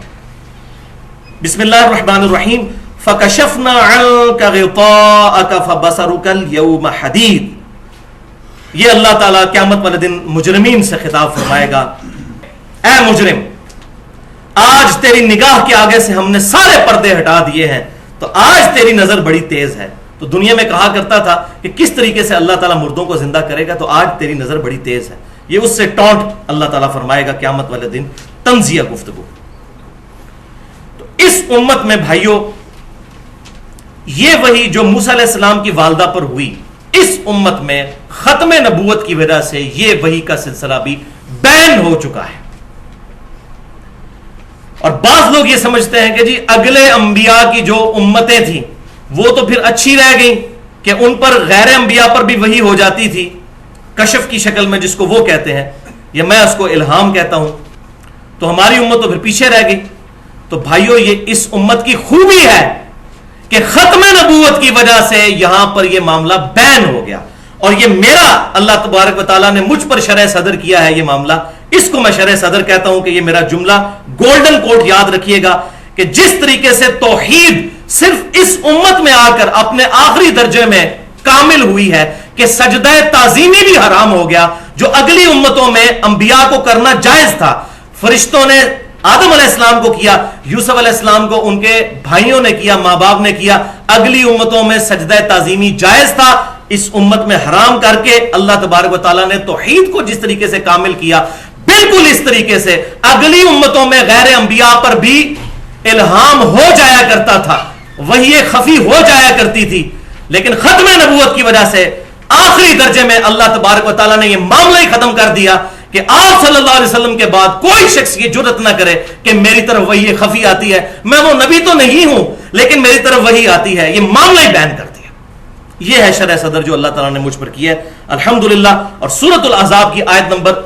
بسم اللہ الرحمن الرحیم فَكَشَفْنَا عَنْكَ غِطَاءَكَ فَبَصَرُكَ الْيَوْمَ حَدِيدٌ. یہ اللہ تعالیٰ قیامت والے دن مجرمین سے خطاب فرمائے گا، اے مجرم آج تیری نگاہ کے آگے سے ہم نے سارے پردے ہٹا دیے ہیں تو آج تیری نظر بڑی تیز ہے. تو دنیا میں کہا کرتا تھا کہ کس طریقے سے اللہ تعالیٰ مردوں کو زندہ کرے گا، تو آج تیری نظر بڑی تیز ہے. یہ اس سے ٹونٹ اللہ تعالیٰ فرمائے گا قیامت والے دن، تنزیہ گفتگو. تو اس امت میں بھائیوں یہ وہی جو موسیٰ علیہ السلام کی والدہ پر ہوئی، اس امت میں ختم نبوت کی وجہ سے یہ وحی کا سلسلہ بھی بین ہو چکا ہے. اور بعض لوگ یہ سمجھتے ہیں کہ جی اگلے انبیاء کی جو امتیں تھیں وہ تو پھر اچھی رہ گئیں کہ ان پر غیر انبیاء پر بھی وحی ہو جاتی تھی کشف کی شکل میں، جس کو وہ کہتے ہیں یا میں اس کو الہام کہتا ہوں، تو ہماری امت تو پھر پیچھے رہ گئی. تو بھائیو یہ اس امت کی خوبی ہے کہ ختم نبوت کی وجہ سے یہاں پر یہ معاملہ بین ہو گیا. اور یہ میرا اللہ تبارک و تعالیٰ نے مجھ پر شرح صدر کیا ہے یہ معاملہ، اس کو میں شرح صدر کہتا ہوں کہ یہ میرا جملہ گولڈن کوٹ یاد رکھیے گا کہ جس طریقے سے توحید صرف اس امت میں آ کر اپنے آخری درجے میں کامل ہوئی ہے کہ سجدہ تعظیمی بھی حرام ہو گیا، جو اگلی امتوں میں انبیاء کو کرنا جائز تھا. فرشتوں نے آدم علیہ السلام کو کیا، یوسف علیہ السلام کو ان کے بھائیوں نے کیا، ماں باپ نے کیا. اگلی امتوں میں سجدہ تعظیمی جائز تھا، اس امت میں حرام کر کے اللہ تبارک و تعالیٰ نے توحید کو جس طریقے سے کامل کیا، بالکل اس طریقے سے اگلی امتوں میں غیر انبیاء پر بھی الہام ہو جایا کرتا تھا، وحی خفی ہو جایا کرتی تھی. لیکن ختم نبوت کی وجہ سے آخری درجے میں اللہ تبارک و تعالیٰ نے یہ معاملہ ہی ختم کر دیا کہ آپ صلی اللہ علیہ وسلم کے بعد کوئی شخص یہ جرت نہ کرے کہ میری طرف وحی خفی آتی ہے، میں وہ نبی تو نہیں ہوں لیکن میری طرف وحی آتی ہے. یہ معاملہ ہی بیان کر دیا. یہ ہے شرح صدر جو اللہ تعالیٰ نے مجھ پر کیا ہے الحمدللہ. اور سورۃ الاحزاب کی آیت نمبر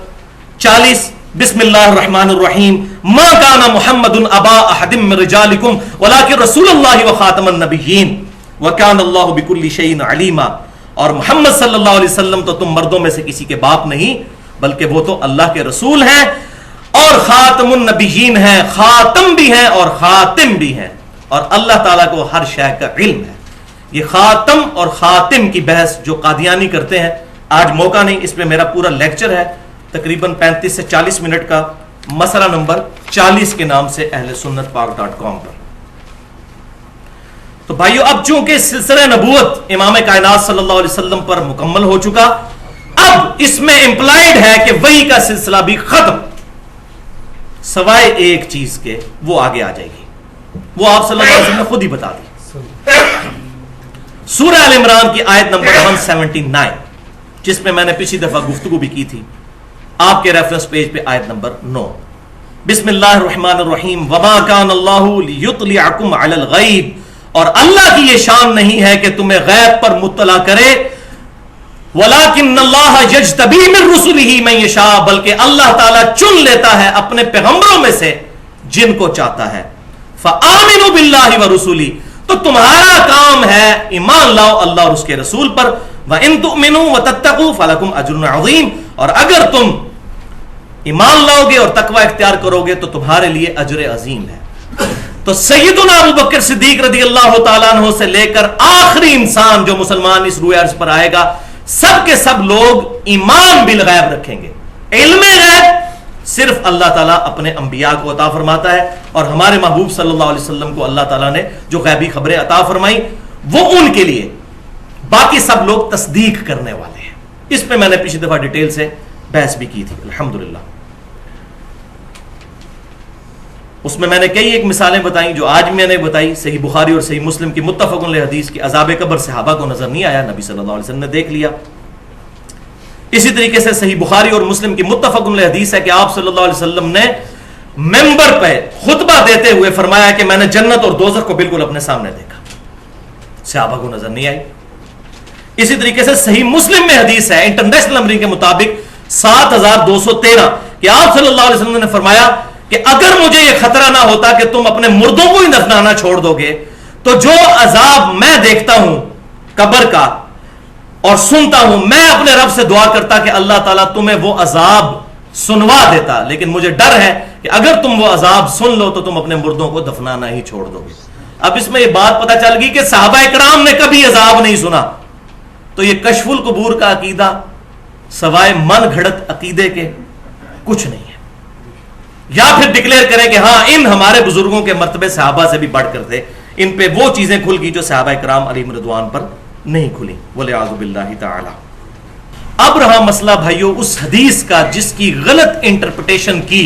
40 بسم اللہ الرحمن الرحیم ما کان محمد ابا احد من رجالکم ولکن رسول اللہ وخاتم النبیین وکان اللہ بکل شیء علیما. اور محمد صلی اللہ علیہ وسلم تو تم مردوں میں سے کسی کے باپ نہیں بلکہ وہ تو اللہ کے رسول ہیں اور خاتم النبیین ہیں، خاتم بھی ہیں اور خاتم بھی ہیں، اور اللہ تعالیٰ کو ہر شے کا علم ہے. یہ خاتم اور خاتم کی بحث جو قادیانی کرتے ہیں، آج موقع نہیں، اس پہ میرا پورا لیکچر ہے تقریباً 35 سے 40 منٹ کا، مسئلہ نمبر 40 کے نام سے اہل سنت پاک.com پر. تو بھائیو اب چونکہ سلسلہ نبوت امام کائنات صلی اللہ علیہ وسلم پر مکمل ہو چکا، اب اس میں امپلائڈ ہے کہ وحی کا سلسلہ بھی ختم، سوائے ایک چیز کے، وہ آگے آ جائے گی. وہ آپ صلی اللہ علیہ وسلم نے خود ہی بتا دی. سورہ ال عمران کی آیت نمبر 179 جس پہ میں نے پچھلی دفعہ گفتگو بھی کی تھی, آپ کے ریفرنس پیج پہ آیت نمبر 9. بسم اللہ الرحمن الرحیم. وما کان اللہ لیطلعکم علی الغیب, اور اللہ کی یہ شان نہیں ہے کہ تمہیں غیب پر مطلع کرے. ولیکن اللہ یجتبی من رسلہ من یشاء, بلکہ اللہ تعالیٰ چن لیتا ہے اپنے پیغمبروں میں سے جن کو چاہتا ہے. فآمنوا باللہ ورسولہ, تو تمہارا کام ہے ایمان لاؤ اللہ اور اس کے رسول پر. وَإِن تُؤْمِنُوا وَتَتَّقُوا فَلَكُمْ أَجْرٌ عَظِيمٌ, اور اگر تم ایمان لاؤ گے اور تقوی اختیار کرو گے تو تمہارے لیے اجر عظیم ہے. تو سیدنا ابو بکر صدیق رضی اللہ تعالیٰ عنہ سے لے کر آخری انسان جو مسلمان اس روئے عرض پر آئے گا, سب کے سب لوگ ایمان بالغیب رکھیں گے. علم غیب صرف اللہ تعالیٰ اپنے انبیاء کو عطا فرماتا ہے, اور ہمارے محبوب صلی اللہ علیہ وسلم کو اللہ تعالیٰ نے جو غیبی خبریں عطا فرمائی وہ ان کے لیے, باقی سب لوگ تصدیق کرنے والے ہیں. اس پہ میں نے پچھلی دفعہ ڈیٹیل سے بحث بھی کی تھی الحمدللہ. اس میں نے کئی ایک مثالیں بتائیں جو آج میں نے بتائی. صحیح بخاری اور صحیح مسلم کی متفق علیہ حدیث کی عذاب قبر صحابہ کو نظر نہیں آیا, نبی صلی اللہ علیہ وسلم نے دیکھ لیا. اسی طریقے سے صحیح بخاری اور مسلم کی متفق علیہ حدیث ہے کہ آپ صلی اللہ علیہ وسلم نے منبر پہ خطبہ دیتے ہوئے فرمایا کہ میں نے جنت اور دوزخ کو بالکل اپنے سامنے دیکھا, صحابہ کو نظر نہیں آئی. اسی طریقے سے صحیح مسلم میں حدیث ہے انٹرنیشنل نمبرنگ کے مطابق 7213 کہ آپ صلی اللہ علیہ وسلم نے فرمایا کہ اگر مجھے یہ خطرہ نہ ہوتا کہ تم اپنے مردوں کو ہی دفنانا چھوڑ دو گے تو جو عذاب میں دیکھتا ہوں قبر کا اور سنتا ہوں, میں اپنے رب سے دعا کرتا کہ اللہ تعالیٰ تمہیں وہ عذاب سنوا دیتا, لیکن مجھے ڈر ہے کہ اگر تم وہ عذاب سن لو تو تم اپنے مردوں کو دفنانا ہی چھوڑ دو گے. اب اس میں یہ بات پتہ چل گئی کہ صحابہ کرام نے کبھی عذاب نہیں سنا, تو یہ کشف القبور کا عقیدہ سوائے من گھڑت عقیدے کے کچھ نہیں ہے. یا پھر ڈکلیئر کریں کہ ہاں ان ہمارے بزرگوں کے مرتبے صحابہ سے بھی بڑھ کر تھے, ان پہ وہ چیزیں کھل گئی جو صحابہ کرام علیہم رضوان پر نہیں کھلی, والعیاذ باللہ تعالی. اب رہا مسئلہ بھائیو اس حدیث کا جس کی غلط انٹرپریٹیشن کی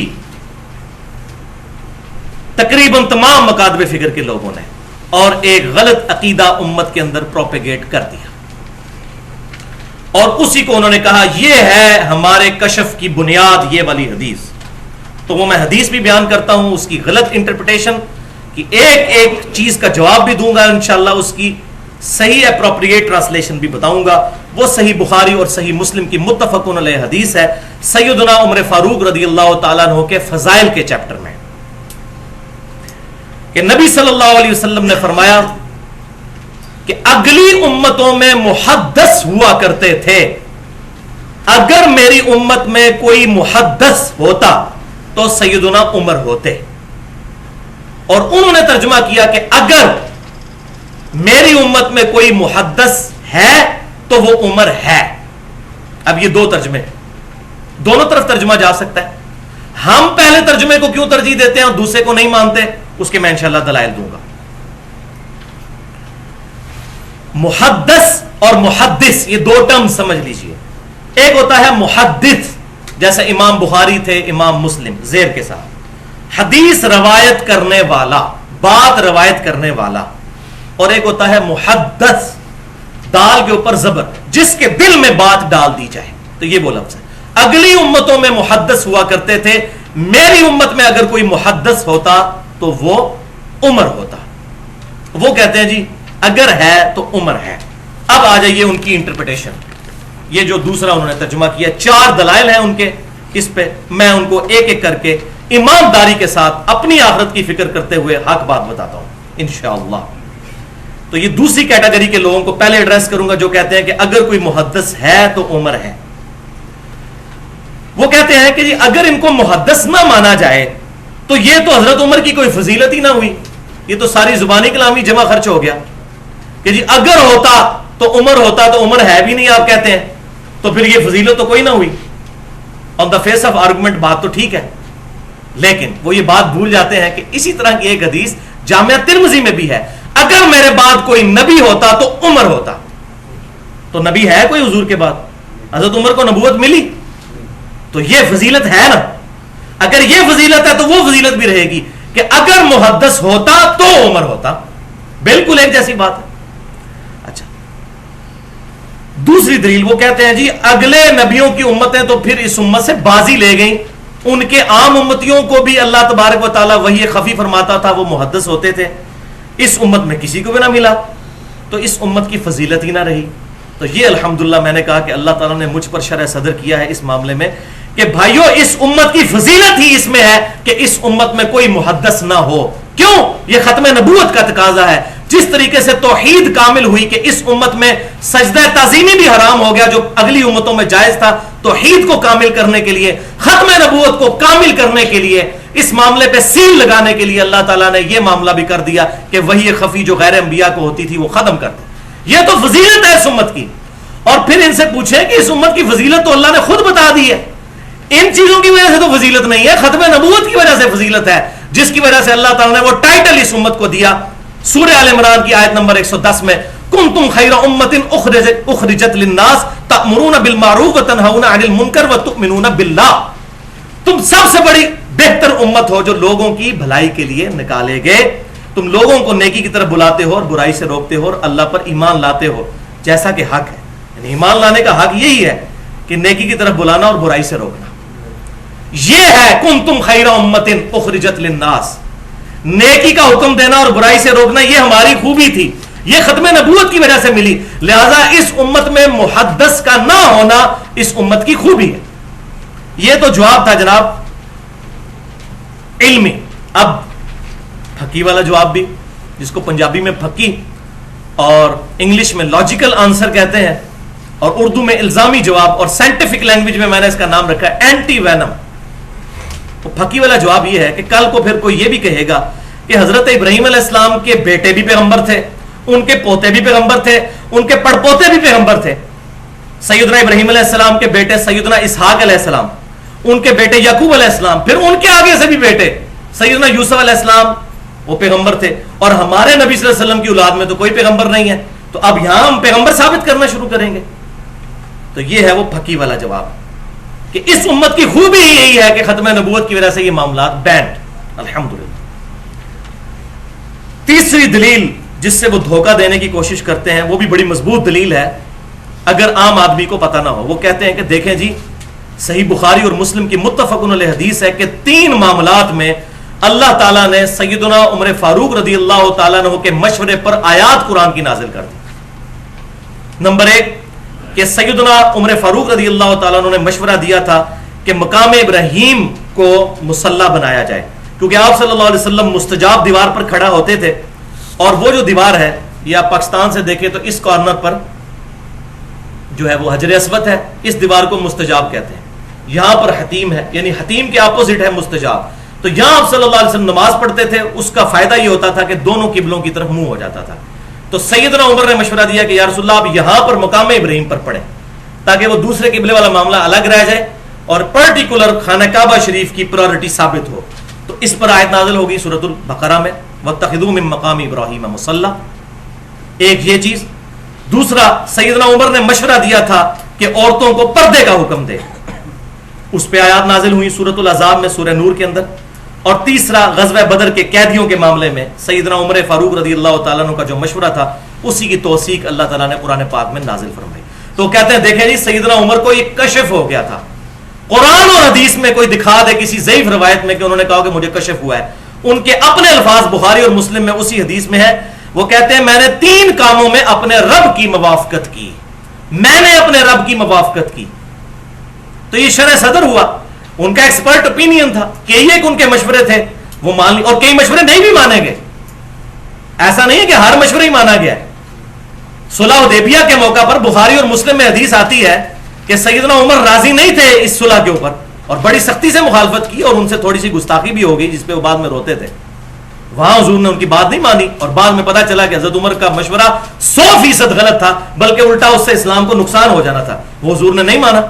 تقریباً تمام مکاتب فکر کے لوگوں نے, اور ایک غلط عقیدہ امت کے اندر پروپیگیٹ کر دیا, اور اسی کو انہوں نے کہا یہ ہے ہمارے کشف کی بنیاد, یہ والی حدیث. تو وہ میں حدیث بھی بیان کرتا ہوں, اس کی غلط انٹرپریٹیشن کی ایک ایک چیز کا جواب بھی دوں گا انشاءاللہ, اس کی صحیح اپروپریٹ ٹرانسلیشن بھی بتاؤں گا. وہ صحیح بخاری اور صحیح مسلم کی متفق علیہ حدیث ہے سیدنا عمر فاروق رضی اللہ تعالیٰ عنہ کے فضائل کے چیپٹر میں, کہ نبی صلی اللہ علیہ وسلم نے فرمایا کہ اگلی امتوں میں محدث ہوا کرتے تھے, اگر میری امت میں کوئی محدث ہوتا تو سیدنا عمر ہوتے. اور انہوں نے ترجمہ کیا کہ اگر میری امت میں کوئی محدث ہے تو وہ عمر ہے. اب یہ دو ترجمے, دونوں طرف ترجمہ جا سکتا ہے. ہم پہلے ترجمے کو کیوں ترجیح دیتے ہیں اور دوسرے کو نہیں مانتے, اس کے میں انشاءاللہ دلائل دوں گا. محدث اور محدث یہ دو ٹرم سمجھ لیجئے. ایک ہوتا ہے محدث جیسے امام بخاری تھے, امام مسلم زیر کے ساتھ, حدیث روایت کرنے والا, بات روایت کرنے والا. اور ایک ہوتا ہے محدث, دال کے اوپر زبر, جس کے دل میں بات ڈال دی جائے, تو یہ وہ لفظ ہے. اگلی امتوں میں محدث ہوا کرتے تھے, میری امت میں اگر کوئی محدث ہوتا تو وہ عمر ہوتا. وہ کہتے ہیں جی اگر ہے تو عمر ہے. اب آ جائیے ان کی انٹرپریٹیشن. یہ جو دوسرا انہوں نے ترجمہ کیا, 4 دلائل ہیں ان کے, اس پہ میں ان کو ایک ایک کر کے ایمانداری کے ساتھ اپنی آخرت کی فکر کرتے ہوئے حق بات بتاتا ہوں انشاءاللہ. تو یہ دوسری کیٹیگری کے لوگوں کو پہلے ایڈریس کروں گا جو کہتے ہیں کہ اگر کوئی محدث ہے تو عمر ہے. وہ کہتے ہیں کہ جی اگر ان کو محدث نہ مانا جائے تو یہ تو حضرت عمر کی کوئی فضیلت ہی نہ ہوئی, یہ تو ساری زبانی کلامی جمع خرچ ہو گیا کہ جی اگر ہوتا تو عمر ہوتا, تو عمر ہے بھی نہیں آپ کہتے ہیں, تو پھر یہ فضیلت تو کوئی نہ ہوئی. آن دا فیس آف آرگومنٹ بات تو ٹھیک ہے, لیکن وہ یہ بات بھول جاتے ہیں کہ اسی طرح کی ایک حدیث جامعہ ترمذی میں بھی ہے, اگر میرے بعد کوئی نبی ہوتا تو عمر ہوتا. تو نبی ہے کوئی حضور کے بعد, حضرت عمر کو نبوت ملی, تو یہ فضیلت ہے نا. اگر یہ فضیلت ہے تو وہ فضیلت بھی رہے گی. کہ اگر محدث ہوتا تو عمر ہوتا. بالکل ایک جیسی بات ہے. اچھا دوسری دلیل وہ کہتے ہیں جی اگلے نبیوں کی امتیں تو پھر اس امت سے بازی لے گئیں, ان کے عام امتیوں کو بھی اللہ تبارک و تعالیٰ وحی خفی فرماتا تھا, وہ محدث ہوتے تھے, اس امت میں کسی کو بھی نہ ملا, تو اس امت کی فضیلت ہی نہ رہی. تو یہ الحمدللہ میں نے کہا کہ اللہ تعالیٰ نے مجھ پر شرح صدر کیا ہے اس معاملے میں کہ بھائیو اس امت کی فضیلت ہی اس میں ہے کہ اس امت میں کوئی محدث نہ ہو. کیوں؟ یہ ختم نبوت کا تقاضا ہے. جس طریقے سے توحید کامل ہوئی کہ اس امت میں سجدہ تعظیمی بھی حرام ہو گیا جو اگلی امتوں میں جائز تھا, توحید کو کامل کرنے کے لیے, ختم نبوت کو کامل کرنے کے لیے, اس معاملے پہ سیل لگانے کے لیے اللہ تعالیٰ نے یہ معاملہ بھی کر دیا کہ وحی خفی جو غیر انبیاء کو ہوتی تھی وہ ختم کر دی. یہ تو فضیلت ہے اس امت کی. اور پھر ان سے پوچھیں کہ اس امت کی فضیلت تو اللہ نے خود بتا دی ہے, ان چیزوں کی وجہ سے تو فضیلت نہیں ہے, ختم نبوت کی وجہ سے فضیلت ہے, جس کی وجہ سے اللہ تعالیٰ نے وہ ٹائٹل اس امت کو دیا. سورہ آل عمران کی آیت نمبر 110 میں کنتم خیر امت اخرجت للناس تأمرون بالمعروف وتنہون عن المنکر وتؤمنون باللہ, تم سب سے بڑی بہتر امت ہو جو لوگوں کی بھلائی کے لیے نکالے گئے. تم لوگوں کو نیکی کی طرف بلاتے ہو اور برائی سے روکتے ہو اور اللہ پر ایمان لاتے ہو جیسا کہ حق ہے. یعنی ایمان لانے کا حق یہی ہے کہ نیکی کی طرف بلانا اور برائی سے روکنا. یہ ہے کنتم خیر امت اخرجت للناس, نیکی کا حکم دینا اور برائی سے روکنا یہ ہماری خوبی تھی, یہ ختم نبوت کی وجہ سے ملی. لہذا اس امت میں محدث کا نہ ہونا اس امت کی خوبی ہے. یہ تو جواب تھا جناب علمی. اب پھکی والا جواب بھی, جس کو پنجابی میں پھکی اور انگلش میں لاجیکل آنسر کہتے ہیں, اور اردو میں الزامی جواب, اور سائنٹیفک لینگویج میں میں نے اس کا نام رکھا ہے اینٹی وینم. تو پھکی والا جواب یہ ہے کہ کل کو پھر کوئی یہ بھی کہے گا کہ حضرت ابراہیم علیہ السلام کے بیٹے بھی پیغمبر تھے, ان کے پوتے بھی پیغمبر تھے, ان کے پڑپوتے بھی پیغمبر تھے. سیدنا ابراہیم علیہ السلام کے بیٹے سیدنا اسحاق علیہ السلام, ان کے بیٹے یعقوب علیہ السلام, پھر ان کے آگے سے بھی بیٹے سیدنا یوسف علیہ السلام, وہ پیغمبر تھے. اور ہمارے نبی صلی اللہ علیہ وسلم کی اولاد میں تو کوئی پیغمبر نہیں ہے, تو اب یہاں ہم پیغمبر ثابت کرنا شروع کریں گے. تو یہ ہے وہ پھکی والا جواب کہ اس امت کی خوبی یہی ہے کہ ختم نبوت کی وجہ سے یہ معاملات بینڈ. الحمدللہ. تیسری دلیل جس سے وہ دھوکہ دینے کی کوشش کرتے ہیں وہ بھی بڑی مضبوط دلیل ہے اگر عام آدمی کو پتہ نہ ہو. وہ کہتے ہیں کہ دیکھیں جی صحیح بخاری اور مسلم کی متفق علیہ حدیث ہے کہ 3 معاملات میں اللہ تعالیٰ نے سیدنا عمر فاروق رضی اللہ تعالیٰ عنہ کے مشورے پر آیات قرآن کی نازل کر دی. نمبر 1 کہ سیدنا عمر فاروق رضی اللہ تعالیٰ عنہ نے مشورہ دیا تھا کہ مقام ابراہیم کو مصلی بنایا جائے, کیونکہ آپ صلی اللہ علیہ وسلم مستجاب دیوار پر کھڑا ہوتے تھے, اور وہ جو دیوار ہے یہ آپ پاکستان سے دیکھیں تو اس کارنر پر جو ہے وہ حجر اسود ہے, اس دیوار کو مستجاب کہتے ہیں. یہاں پر حتیم ہے, یعنی حتیم کے اپوزٹ ہے مستجاب. تو یہاں آپ صلی اللہ علیہ وسلم نماز پڑھتے تھے, اس کا فائدہ یہ ہوتا تھا کہ دونوں قبلوں کی طرف منہ ہو جاتا تھا. تو سیدنا عمر نے مشورہ دیا کہ یا رسول اللہ آپ یہاں پر مقام ابراہیم پر پڑھیں تاکہ وہ دوسرے قبلے والا معاملہ الگ رہ جائے اور پرٹیکولر خانہ کعبہ شریف کی پرائورٹی ثابت ہو. تو اس پر آیت نازل ہوگی سورۃ البقرہ میں وَاتَّخِذُوا مِن مَّقَامِ إِبْرَاهِيمَ مُصَلًّى. ایک یہ چیز. دوسرا سیدنا عمر نے مشورہ دیا تھا کہ عورتوں کو پردے کا حکم دے, اس پہ آیات نازل ہوئی سورۃ الاحزاب میں سورہ نور کے اندر. اور تیسرا غزوہ بدر کے قیدیوں کے معاملے میں سیدنا عمر فاروق رضی اللہ تعالیٰ عنہ کا جو مشورہ تھا اسی کی توثیق اللہ تعالیٰ نے قرآن پاک میں نازل فرمائی. تو کہتے ہیں دیکھیں جی سیدنا عمر کو یہ کشف ہو گیا تھا. قرآن اور حدیث میں کوئی دکھا دے کسی ضعیف روایت میں کہ انہوں نے کہا کہ مجھے کشف ہوا ہے, ان کے اپنے الفاظ بخاری اور مسلم میں اسی حدیث میں ہے. وہ کہتے ہیں میں نے 3 کاموں میں اپنے رب کی موافقت کی, میں نے اپنے رب کی موافقت کی. تو یہ شرح صدر ہوا, ان کا ایکسپرٹ اوپینین تھا کہ یہ ان کے مشورے تھے وہ مان لی, اور کئی مشورے نہیں بھی مانے گئے. ایسا نہیں ہے کہ ہر مشورہ ہی مانا گیا ہے. صلح حدیبیہ کے موقع پر بخاری اور مسلم میں حدیث آتی ہے کہ سیدنا عمر راضی نہیں تھے اس صلح کے اوپر اور بڑی سختی سے مخالفت کی, اور ان سے تھوڑی سی گستاخی بھی ہو گئی جس پہ وہ بعد میں روتے تھے. وہاں حضور نے ان کی بات نہیں مانی, اور بعد میں پتا چلا کہ حضرت عمر کا مشورہ 100% غلط تھا, بلکہ الٹا اس سے اسلام کو نقصان ہو جانا تھا. وہ حضور نے نہیں مانا.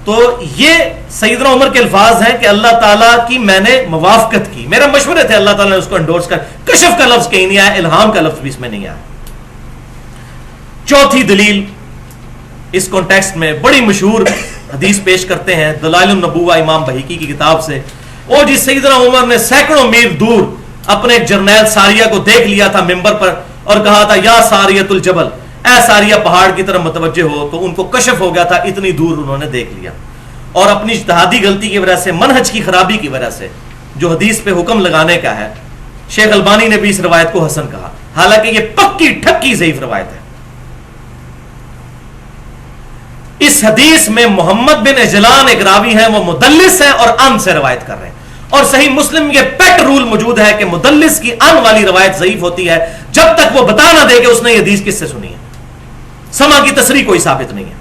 تو یہ سیدنا عمر کے الفاظ ہیں کہ اللہ تعالیٰ کی میں نے موافقت کی, میرے مشورے تھے, اللہ تعالیٰ نے اس کو انڈورس کر. کشف کا لفظ کہیں نہیں آیا, الہام کا لفظ بھی اس میں نہیں آیا. چوتھی دلیل اس کانٹیکسٹ میں بڑی مشہور حدیث پیش کرتے ہیں دلائل النبوہ امام بہیقی کی کتاب سے، او جی سیدنا عمر نے سینکڑوں میل دور اپنے ایک جرنیل ساریہ کو دیکھ لیا تھا ممبر پر اور کہا تھا یا ساریۃ الجبل، اے ساریہ پہاڑ کی طرف متوجہ ہو، تو ان کو کشف ہو گیا تھا، اتنی دور انہوں نے دیکھ لیا. اور اپنی اجتہادی غلطی کی وجہ سے، منہج کی خرابی کی وجہ سے جو حدیث پہ حکم لگانے کا ہے، شیخ البانی نے بھی اس روایت کو حسن کہا، حالانکہ یہ پکی ٹھکی ضعیف روایت ہے. اس حدیث میں محمد بن اجلان ایک راوی ہیں، وہ مدلس ہیں اور ان سے روایت کر رہے ہیں، اور صحیح مسلم یہ پیٹ رول موجود ہے کہ مدلس کی ان والی روایت ضعیف ہوتی ہے جب تک وہ بتا نہ دے کہ اس نے یہ حدیث کس سے سنی ہے. سما کی تصریح کوئی ثابت نہیں ہے.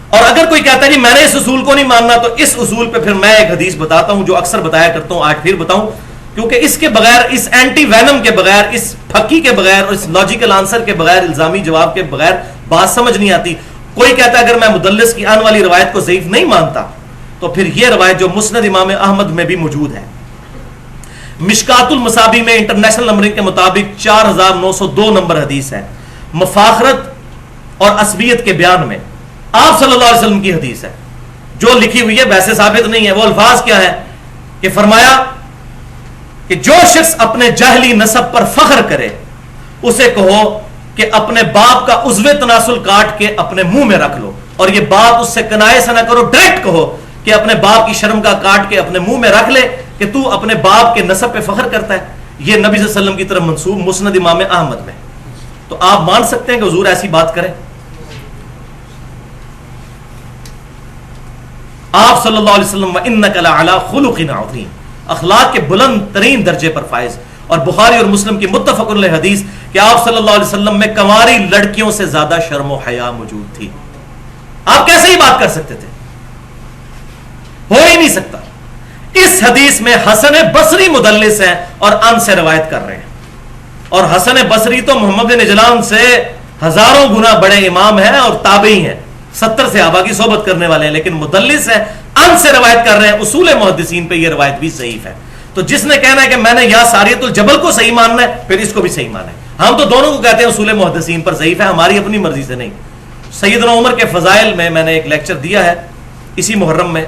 اور اگر کوئی کہتا ہے جی میں نے اس اصول کو نہیں ماننا، تو اس اصول پہ پھر میں ایک حدیث بتاتا ہوں جو اکثر بتایا کرتا ہوں، آج پھر بتاؤں، کیونکہ اس کے بغیر، اس اینٹی وینم کے بغیر، اس پھکی کے بغیر اور اس لاجیکل آنسر کے بغیر، الزامی جواب کے بغیر بات سمجھ نہیں آتی. کوئی کہتا ہے اگر میں مدلس کی ان والی روایت کو ضعیف نہیں مانتا تو پھر یہ روایت جو مسند امام احمد میں بھی موجود ہے، مشکات المصابیح میں انٹرنیشنل نمبرنگ کے مطابق 4902 نمبر حدیث ہے، مفاخرت اور عصبیت کے بیان میں آپ صلی اللہ علیہ وسلم کی حدیث ہے جو لکھی ہوئی ہے، ویسے ثابت نہیں ہے. وہ الفاظ کیا ہے کہ فرمایا کہ جو شخص اپنے جاہلی نسب پر فخر کرے اسے کہو کہ اپنے باپ کا عضو تناسل کاٹ کے اپنے منہ میں رکھ لو، اور یہ بات اس سے کنائے سے نہ کرو، ڈائریکٹ کہو کہ اپنے باپ کی شرم کا کاٹ کے اپنے منہ میں رکھ لے کہ تو اپنے باپ کے نسب پہ فخر کرتا ہے. یہ نبی صلی اللہ علیہ وسلم کی طرف منسوب مسند امام احمد میں. تو آپ مان سکتے ہیں کہ حضور ایسی بات کریں؟ آپ صلی اللہ علیہ وسلم وَإِنَّكَ لَعَلَىٰ خُلُقٍ عَظِيمٍ، اخلاق کے بلند ترین درجے پر فائز. اور بخاری اور مسلم کی متفق علیہ حدیث کہ آپ صلی اللہ علیہ وسلم میں کنواری لڑکیوں سے زیادہ شرم و حیا موجود تھی. آپ کیسے ہی بات کر سکتے تھے؟ ہو ہی نہیں سکتا. اس حدیث میں حسن بصری مدلس ہیں اور ان سے روایت کر رہے ہیں، اور حسن بصری تو محمد بن اجلان سے ہزاروں گنا بڑے امام ہیں اور تابعی ہیں، 70 صحابہ کی صحبت کرنے والے ہیں، لیکن مدلس ہیں، ان سے روایت کر رہے ہیں. اصول محدثین پہ یہ روایت بھی ضعیف ہے. تو جس نے کہنا ہے کہ میں نے یا ساریۃ الجبل کو صحیح ماننا ہے، پھر اس کو بھی صحیح ماننا ہے. ہم تو دونوں کو کہتے ہیں اصول محدثین پر ضعیف ہے، ہماری اپنی مرضی سے نہیں. سیدنا عمر کے فضائل میں نے ایک لیکچر دیا ہے اسی محرم میں،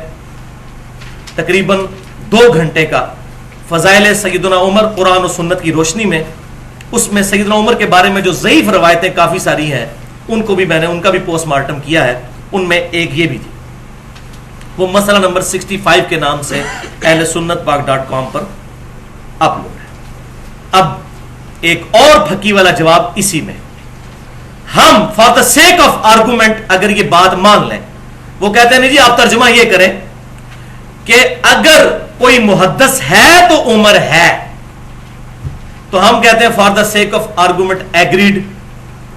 تقریباً 2 گھنٹے کا، فضائل سیدنا عمر قرآن و سنت کی روشنی میں. اس میں سیدنا عمر کے بارے میں جو ضعیف روایتیں کافی ساری ہیں ان کو بھی میں نے ان کا بھی پوسٹ مارٹم کیا ہے. ان میں ایک یہ بھی تھی، وہ مسئلہ نمبر 65 کے نام سے اہل سنت پاک.com پر اپلوڈ ہے. اب ایک اور پھکی والا جواب اسی میں. ہم for the sake of argument اگر یہ بات مان لیں، وہ کہتے ہیں نہیں جی آپ ترجمہ یہ کریں کہ اگر کوئی محدث ہے تو عمر ہے، تو ہم کہتے ہیں for the sake of argument agreed.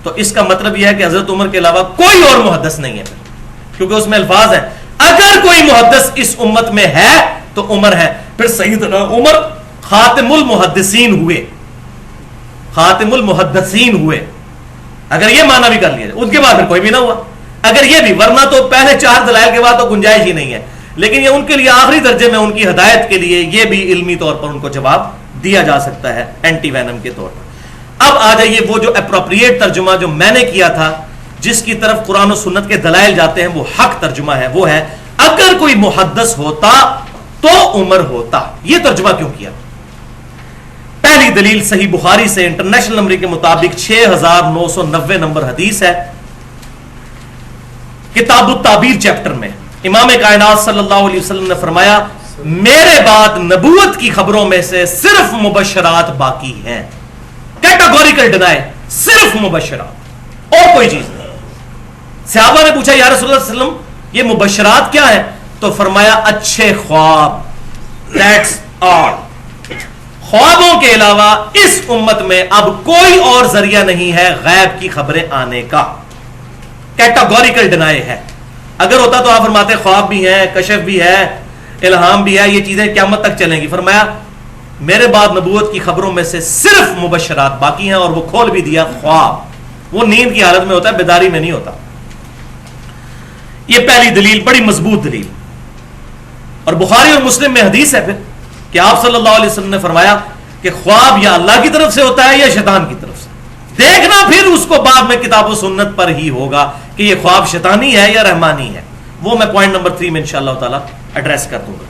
تو اس کا مطلب یہ ہے کہ حضرت عمر کے علاوہ کوئی اور محدث نہیں ہے، کیونکہ اس میں الفاظ ہیں اگر کوئی محدث اس امت میں ہے تو عمر ہے. پھر سیدنا عمر خاتم المحدثین ہوئے، خاتم المحدثین ہوئے. اگر یہ معنی بھی کر لیا جائے، ان کے بعد پھر کوئی بھی نہ ہوا. اگر یہ بھی، ورنہ تو پہلے 4 دلائل کے بعد تو گنجائش ہی نہیں ہے. لیکن یہ ان کے لیے آخری درجے میں ان کی ہدایت کے لیے یہ بھی علمی طور پر ان کو جواب دیا جا سکتا ہے اینٹی وینم کے طور پر. اب آ جائیے وہ جو اپروپریٹ ترجمہ جو میں نے کیا تھا، جس کی طرف قرآن و سنت کے دلائل جاتے ہیں، وہ حق ترجمہ ہے. وہ ہے اگر کوئی محدث ہوتا تو عمر ہوتا. یہ ترجمہ کیوں کیا؟ پہلی دلیل صحیح بخاری سے انٹرنیشنل نمبر کے مطابق 6990 نمبر حدیث ہے، کتاب التعبیر چیپٹر میں امام کائنات صلی اللہ علیہ وسلم نے فرمایا میرے بعد نبوت کی خبروں میں سے صرف مبشرات باقی ہیں. کیٹاگوریکل ڈینائی، صرف مبشرات اور کوئی چیز نہیں. صحابہ نے پوچھا یا رسول اللہ صلی اللہ علیہ وسلم یہ مبشرات کیا ہیں؟ تو فرمایا اچھے خواب، دیٹس آل. خوابوں کے علاوہ اس امت میں اب کوئی اور ذریعہ نہیں ہے غیب کی خبریں آنے کا. کیٹاگوریکل ڈینائی ہے. اگر ہوتا تو آپ فرماتے خواب بھی ہیں، کشف بھی ہے، الہام بھی ہے، یہ چیزیں قیامت تک چلیں گی. فرمایا میرے بعد نبوت کی خبروں میں سے صرف مبشرات باقی ہیں، اور وہ کھول بھی دیا خواب وہ نیند کی حالت میں ہوتا ہے، بیداری میں نہیں ہوتا. یہ پہلی دلیل، بڑی مضبوط دلیل. اور بخاری اور مسلم میں حدیث ہے پھر کہ آپ صلی اللہ علیہ وسلم نے فرمایا کہ خواب یا اللہ کی طرف سے ہوتا ہے یا شیطان کی طرف سے. دیکھنا پھر اس کو بعد میں کتاب و سنت پر ہی ہوگا کہ یہ خواب شیطانی ہے یا رحمانی ہے. وہ میں پوائنٹ نمبر 3 میں انشاءاللہ تعالی ایڈریس کر دوں گا.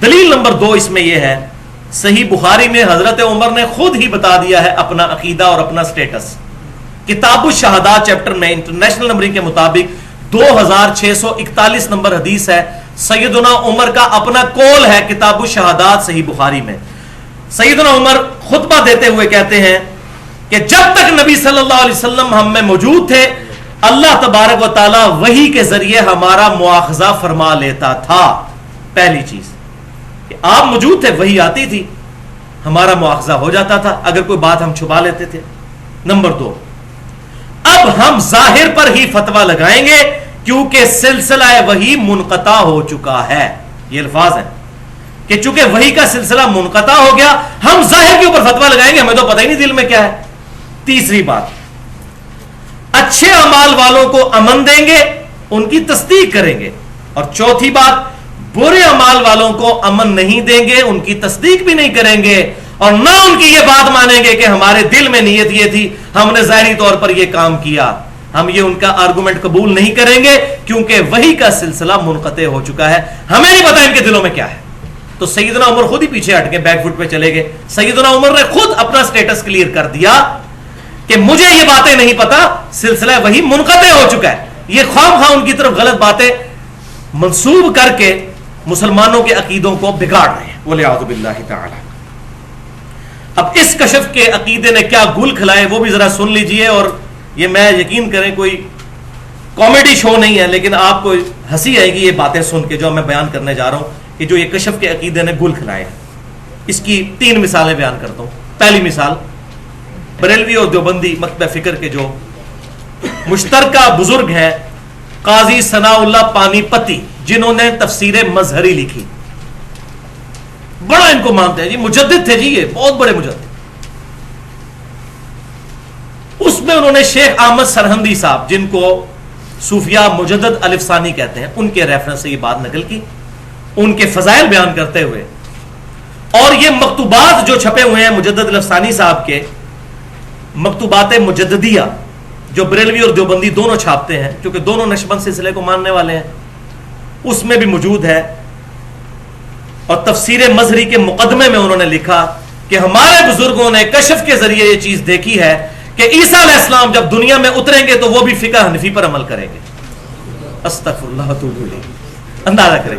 دلیل نمبر 2 اس میں یہ ہے، صحیح بخاری میں حضرت عمر نے خود ہی بتا دیا ہے اپنا عقیدہ اور اپنا سٹیٹس. کتاب الشہادات چیپٹر میں انٹرنیشنل نمبرنگ کے مطابق 2641 نمبر حدیث ہے. سیدنا عمر کا اپنا قول ہے کتاب الشہادات صحیح بخاری میں. سیدنا عمر خطبہ دیتے ہوئے کہتے ہیں کہ جب تک نبی صلی اللہ علیہ وسلم ہم میں موجود تھے، اللہ تبارک و تعالی وحی کے ذریعے ہمارا مواخذہ فرما لیتا تھا. پہلی چیز کہ آپ موجود تھے، وحی آتی تھی، ہمارا مواخذہ ہو جاتا تھا اگر کوئی بات ہم چھپا لیتے تھے. نمبر 2، اب ہم ظاہر پر ہی فتویٰ لگائیں گے کیونکہ سلسلہ وحی منقطع ہو چکا ہے. یہ الفاظ ہیں کہ چونکہ وحی کا سلسلہ منقطع ہو گیا، ہم ظاہر کے اوپر فتویٰ لگائیں گے، ہمیں تو پتہ ہی نہیں دل میں کیا ہے. تیسری بات، اچھے اعمال والوں کو امن دیں گے، ان کی تصدیق کریں گے. اور چوتھی بات، برے اعمال والوں کو امن نہیں دیں گے، ان کی تصدیق بھی نہیں کریں گے، اور نہ ان کی یہ بات مانیں گے کہ ہمارے دل میں نیت یہ تھی، ہم نے ظاہری طور پر یہ کام کیا. ہم یہ ان کا آرگومنٹ قبول نہیں کریں گے کیونکہ وحی کا سلسلہ منقطع ہو چکا ہے، ہمیں نہیں پتا ان کے دلوں میں کیا ہے. تو سیدنا عمر خود ہی پیچھے ہٹ کے بیک فٹ پہ چلے گئے. سیدنا عمر نے خود اپنا سٹیٹس کلیئر کر دیا کہ مجھے یہ باتیں نہیں پتا، سلسلہ وحی منقطع ہو چکا ہے. یہ خواہ خواہ ان کی طرف غلط باتیں منسوب کر کے مسلمانوں کے عقیدوں کو بگاڑ رہے ہیں. وَلِعَوْذُ بِاللَّهِ تَعَالَى. اب اس کشف کے عقیدے نے کیا گل کھلائے وہ بھی ذرا سن لیجئے. اور یہ میں یقین کریں کوئی کامیڈی شو نہیں ہے، لیکن آپ کو ہنسی آئے گی یہ باتیں سن کے جو میں بیان کرنے جا رہا ہوں کہ جو یہ کشف کے عقیدے نے گل کھلائے. اس کی 3 مثالیں بیان کرتا ہوں. پہلی مثال، بریلوی اور دیوبندی مکتبہ فکر کے جو مشترکہ بزرگ ہیں قاضی ثناء اللہ پانی پتی، جنہوں نے تفسیر مظہری لکھی، بڑا ان کو مانتے ہیں جی، مجدد تھے جی، یہ بہت بڑے مجدد. اس میں انہوں نے شیخ احمد سرہندی صاحب، جن کو صوفیہ مجدد الف ثانی کہتے ہیں، ان کے ریفرنس سے یہ بات نقل کی، ان کے فضائل بیان کرتے ہوئے. اور یہ مکتوبات جو چھپے ہوئے ہیں مجدد الف ثانی صاحب کے، مکتوبات مجددیہ جو بریلوی اور دیوبندی دونوں چھاپتے ہیں، کیونکہ دونوں نقشبند سلسلے کو ماننے والے ہیں، اس میں بھی موجود ہے. اور تفسیر مظہری کے مقدمے میں انہوں نے لکھا کہ ہمارے بزرگوں نے کشف کے ذریعے یہ چیز دیکھی ہے کہ عیسیٰ علیہ السلام جب دنیا میں اتریں گے تو وہ بھی فقہ حنفی پر عمل کریں گے. استغفر اللہ توبہ الیہ. اندازہ کریں،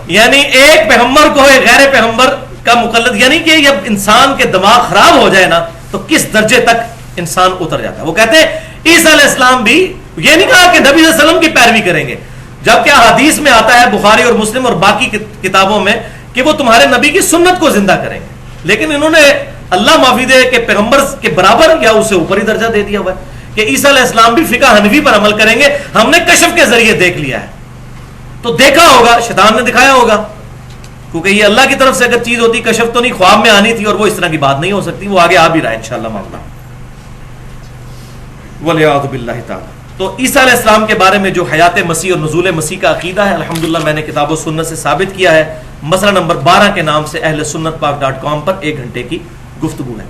یعنی ایک پیغمبر کو ایک غیر پیغمبر کا مقلد، یعنی کہ جب انسان کے دماغ خراب ہو جائے نا تو کس درجے تک انسان اتر جاتا ہے. وہ کہتے ہیں عیسیٰ علیہ السلام بھی، یہ نہیں کہا کہ نبی صلی اللہ علیہ وسلم کی پیروی کریں گے، جبکہ حدیث میں آتا ہے بخاری اور مسلم اور باقی کتابوں میں کہ وہ تمہارے نبی کی سنت کو زندہ کریں گے. لیکن انہوں نے اللہ معافی دے کہ پیغمبر کے برابر یا اس سے اوپر ہی درجہ دے دیا ہوا ہے کہ عیسیٰ علیہ السلام بھی فقہ حنفی پر عمل کریں گے. ہم نے کشف کے ذریعے دیکھ لیا ہے. تو دیکھا ہوگا، شیطان نے دکھایا ہوگا، کیونکہ یہ اللہ کی طرف سے اگر چیز ہوتی، کشف تو نہیں، خواب میں آنی تھی، اور وہ اس طرح کی بات نہیں ہو سکتی. وہ آگے آ بھی رہا ہے انشاءاللہ معاملہ. وَلِعَوْذُ بِاللَّهِ تَعَالَى. تو عیسیٰ علیہ السلام کے بارے میں جو حیات مسیح اور نزول مسیح کا عقیدہ ہے، الحمدللہ میں نے کتاب و سنت سے ثابت کیا ہے. مسئلہ نمبر 12 کے نام سے اہل سنت پاک .com پر 1 گھنٹے کی گفتگو ہے.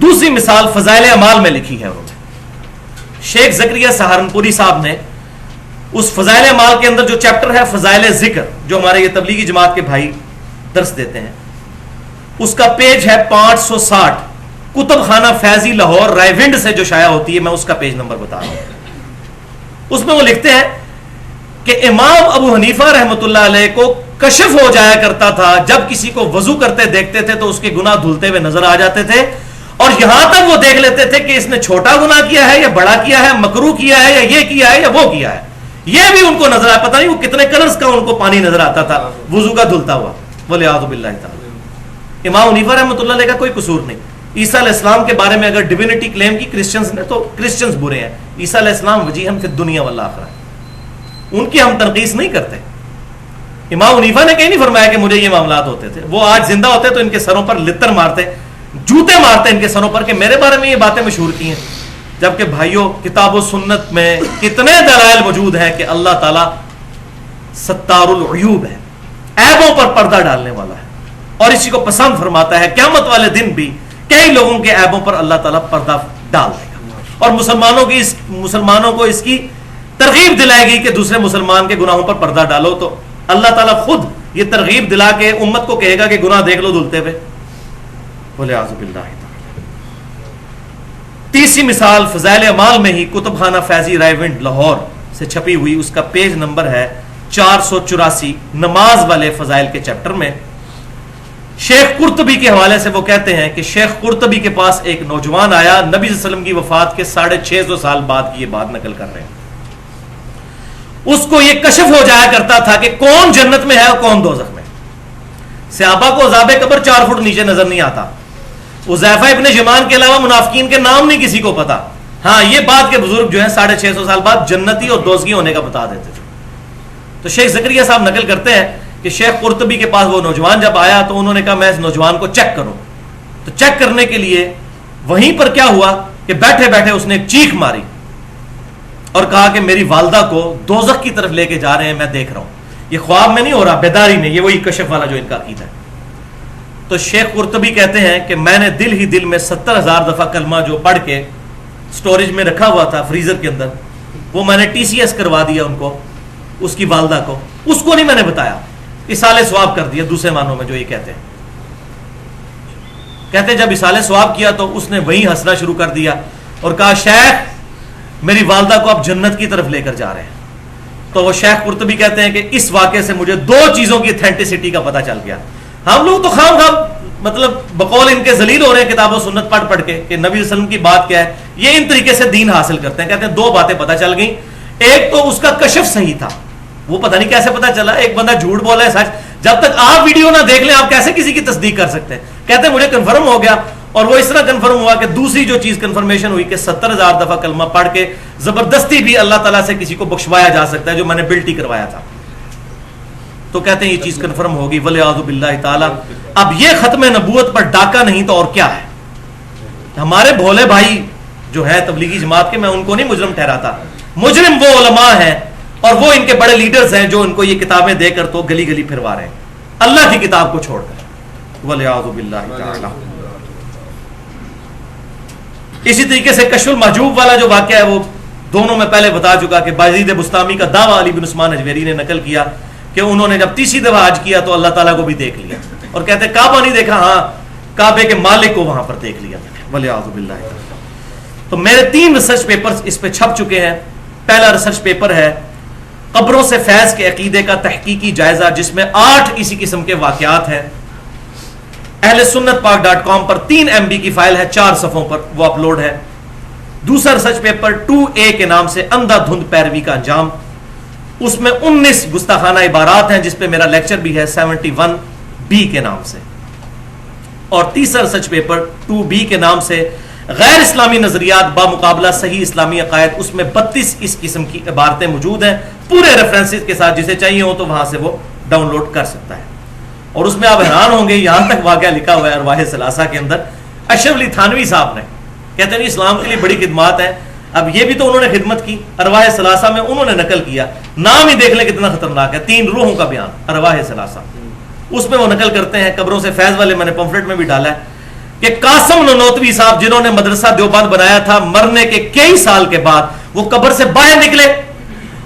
دوسری مثال فضائل اعمال میں لکھی ہے انہوں نے. شیخ زکریا سہارنپوری صاحب نے اس فضائل اعمال کے اندر جو چیپٹر ہے فضائل ذکر، جو ہمارے یہ تبلیغی جماعت کے بھائی درس دیتے ہیں، اس کا پیج ہے 560. کتب خانہ فیضی لاہور رائے ونڈ سے جو شائع ہوتی ہے، میں اس کا پیج نمبر بتا رہا ہوں. اس میں وہ لکھتے ہیں کہ امام ابو حنیفہ رحمۃ اللہ علیہ کو کشف ہو جایا کرتا تھا، جب کسی کو وضو کرتے دیکھتے تھے تو اس کے گناہ دھلتے ہوئے نظر آ جاتے تھے، اور یہاں تک وہ دیکھ لیتے تھے کہ اس نے چھوٹا گناہ کیا ہے یا بڑا کیا ہے، مکروہ کیا ہے یا یہ کیا ہے یا وہ کیا ہے. یہ بھی ان کو نظر آیا، پتہ نہیں وہ کتنے کلرز کا ان کو پانی نظر آتا تھا وضو کا دھلتا ہوا. وَلِعَوْذُ بِاللَّهِ تَعَالَى. امام حنیفہ رحمۃ اللہ علیہ کا کوئی قصور نہیں. عیسیٰ علیہ السلام کے بارے میں اگر ڈیوینٹی کلیم کی کرسچنز نے تو کرسچنز برے ہیں. عیسیٰ علیہ السلام وجیہاً فی الدنیا والآخرہ، ان کی ہم تنقیص نہیں کرتے. امام حنیفہ نے کہیں نہیں فرمایا کہ مجھے یہ معاملات ہوتے تھے. وہ آج زندہ ہوتے تو ان کے سروں پر لتر مارتے، جوتے مارتے ان کے سروں پر کہ میرے بارے میں یہ باتیں مشہور کی ہیں. جبکہ بھائیوں کتاب و سنت میں کتنے دلائل موجود ہیں کہ اللہ تعالیٰ ستار العیوب ہے، عیبوں پر پردہ ڈالنے والا ہے، اور اسی کو پسند فرماتا ہے. قیامت والے دن بھی کئی لوگوں کے عیبوں پر اللہ تعالیٰ پردہ ڈال دے گا، اور مسلمانوں کو اس کی ترغیب دلائے گی کہ دوسرے مسلمان کے گناہوں پر پردہ ڈالو، تو اللہ تعالیٰ خود یہ ترغیب دلا کے امت کو کہے گا کہ گناہ دیکھ لو دھلتے ہوئے. بولے اعوذ باللہ. تیسری مثال فضائل اعمال میں ہی کتب خانہ فیضی رائے ونڈ لاہور سے چھپی ہوئی، اس کا پیج نمبر ہے 484، نماز والے فضائل کے چیپٹر میں شیخ قرطبی کے حوالے سے وہ کہتے ہیں کہ شیخ قرطبی کے پاس ایک نوجوان آیا، نبی صلی اللہ علیہ وسلم کی وفات کے 650 سال بعد کی یہ بات نقل کر رہے ہیں. اس کو یہ کشف ہو جایا کرتا تھا کہ کون جنت میں ہے اور کون دوزخ میں. صحابہ کو عذاب قبر 4 فٹ نیچے نظر نہیں آتا. حذیفہ ابن یمان کے علاوہ منافقین کے نام نہیں کسی کو پتا. ہاں یہ بات کے بزرگ جو ہیں 650 سال بعد جنتی اور دوزخی ہونے کا بتا دیتے تھے. تو شیخ زکریا صاحب نقل کرتے ہیں کہ شیخ قرطبی کے پاس وہ نوجوان جب آیا تو انہوں نے کہا میں اس نوجوان کو چیک کروں. تو چیک کرنے کے لیے وہیں پر کیا ہوا کہ بیٹھے بیٹھے اس نے ایک چیخ ماری اور کہا کہ میری والدہ کو دوزخ کی طرف لے کے جا رہے ہیں، میں دیکھ رہا ہوں. یہ خواب میں نہیں ہو رہا، بیداری میں. یہ وہی کشف والا جو ان کا عقیدہ ہے. تو شیخ قرطبی کہتے ہیں کہ میں نے دل ہی دل میں 70,000 دفعہ کلمہ جو پڑھ کے سٹوریج میں رکھا ہوا تھا فریزر کے اندر، وہ میں نے TCS کروا دیا ان کو، اس کی والدہ کو. اس کو نہیں میں نے بتایا، اصالہ ثواب کر دیا دوسرے معنوں میں جو یہ کہتے ہیں. کہتے ہیں جب اصالہ ثواب کیا تو اس نے وہیں ہنسنا شروع کر دیا اور کہا شیخ میری والدہ کو آپ جنت کی طرف لے کر جا رہے ہیں. تو وہ شیخ قرطبی کہتے ہیں کہ اس واقعے سے مجھے 2 چیزوں کی اتھینٹسٹی کا پتہ چل گیا. ہم لوگ تو خام مطلب بقول ان کے ذلیل ہو رہے ہیں کتاب و سنت پڑھ پڑھ کے کہ نبی صلی اللہ علیہ وسلم کی بات کیا ہے. یہ ان طریقے سے دین حاصل کرتے ہیں. کہتے ہیں 2 باتیں پتہ چل گئیں. ایک تو اس کا کشف صحیح تھا، وہ پتہ نہیں کیسے پتہ چلا. ایک بندہ جھوٹ بولا ہے سچ، جب تک آپ ویڈیو نہ دیکھ لیں آپ کیسے کسی کی تصدیق کر سکتے ہیں. کہتے ہیں مجھے کنفرم ہو گیا. اور وہ اس طرح کنفرم ہوا کہ دوسری جو چیز کنفرمیشن ہوئی کہ 70,000 دفعہ کلمہ پڑھ کے زبردستی بھی اللہ تعالیٰ سے کسی کو بخشوایا جا سکتا ہے جو میں نے بلٹی کروایا تھا. تو کہتے ہیں یہ چیز کنفرم ہوگی ولیعوذ باللہ تعالی. اب یہ ختم نبوت پر ڈاکہ نہیں تو اور کیا ہے. ہمارے بھولے بھائی جو ہے تبلیغی جماعت کے، میں ان کو نہیں مجرم ٹھہراتا. مجرم وہ علماء ہیں اور وہ ان کے بڑے لیڈرز ہیں جو ان کو یہ کتابیں دے کر تو گلی گلی پھروا رہے ہیں اللہ کی کتاب کو چھوڑ کر. ولیعوذ باللہ تعالی. اسی طریقے سے کشف المحجوب والا جو واقعہ ہے وہ دونوں میں پہلے بتا چکا کہ بازید بستامی کا دعویٰ علی بن عثمان اجویری نے نقل کیا کہ انہوں نے جب تیسری دفعہ حج کیا تو اللہ تعالیٰ کو بھی دیکھ لیا. اور کہتے ہیں کعبہ نہیں دیکھا، ہاں کعبے کے مالک کو وہاں پر دیکھ لیا. ولیعوذ باللہ. تو میرے 3 ریسرچ پیپرز اس پہ چھپ چکے ہیں. پہلا ریسرچ پیپر ہے قبروں سے فیض کے عقیدے کا تحقیقی جائزہ، جس میں 8 اسی قسم کے واقعات ہیں. اہل سنت پاک.com پر 3 MB کی فائل ہے، 4 صفحوں پر وہ اپلوڈ ہے. دوسرا ریسرچ پیپر 2A کے نام سے اندھا دھند پیروی کا انجام، اس میں 19 گستاخانہ عبارات ہیں جس پہ میرا لیکچر بھی ہے 71B کے نام سے. اور تیسرا ریسرچ پیپر 2B کے نام سے غیر اسلامی نظریات بامقابلہ صحیح اسلامی عقائد، اس میں 32 اس قسم کی عبارتیں موجود ہیں پورے ریفرنسز کے ساتھ. جسے چاہیے ہو تو وہاں سے وہ ڈاؤن لوڈ کر سکتا ہے. اور اس میں آپ حیران ہوں گے یہاں تک واقعہ لکھا ہوا ہے ارواح ثلاثہ کے اندر. اشرف علی تھانوی صاحب نے کہتے ہیں اسلام کے لیے بڑی خدمات ہیں. اب یہ بھی تو انہوں نے خدمت کی. ارواح ثلاثہ میں انہوں نے نقل کیا، نام ہی دیکھ لیں کتنا خطرناک ہے، 3 روحوں کا بیان ارواح ثلاثہ. اس میں وہ نقل کرتے ہیں قبروں سے فیض والے، میں نے پمفلٹ میں بھی ڈالا ہے کہ قاسم ننوتوی صاحب جنہوں نے مدرسہ دیوبند بنایا تھا، مرنے کے کئی سال کے بعد وہ قبر سے باہر نکلے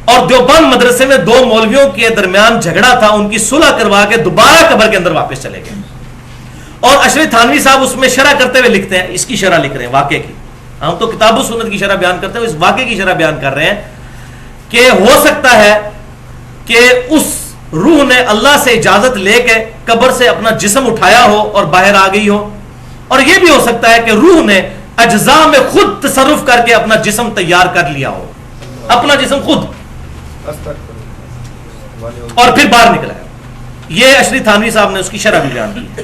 اور دیوبند مدرسے میں 2 مولویوں کے درمیان جھگڑا تھا، ان کی صلح کروا کے دوبارہ قبر کے اندر واپس چلے گئے. اور اشرف تھانوی صاحب اس میں شرح کرتے ہوئے لکھتے ہیں، اس کی شرح لکھ رہے ہیں واقعے کی. ہم تو کتاب و سنت کی شرح بیان کرتے ہیں، اس واقعے کی شرح بیان کر رہے ہیں کہ ہو سکتا ہے کہ اس روح نے اللہ سے اجازت لے کے قبر سے اپنا جسم اٹھایا ہو اور باہر آ گئی ہو. اور یہ بھی ہو سکتا ہے کہ روح نے اجزاء میں خود تصرف کر کے اپنا جسم تیار کر لیا ہو، اپنا جسم خود، اور پھر باہر نکلا ہے. یہ اشرف تھانوی صاحب نے اس کی شرح بھی بیان کی ہے.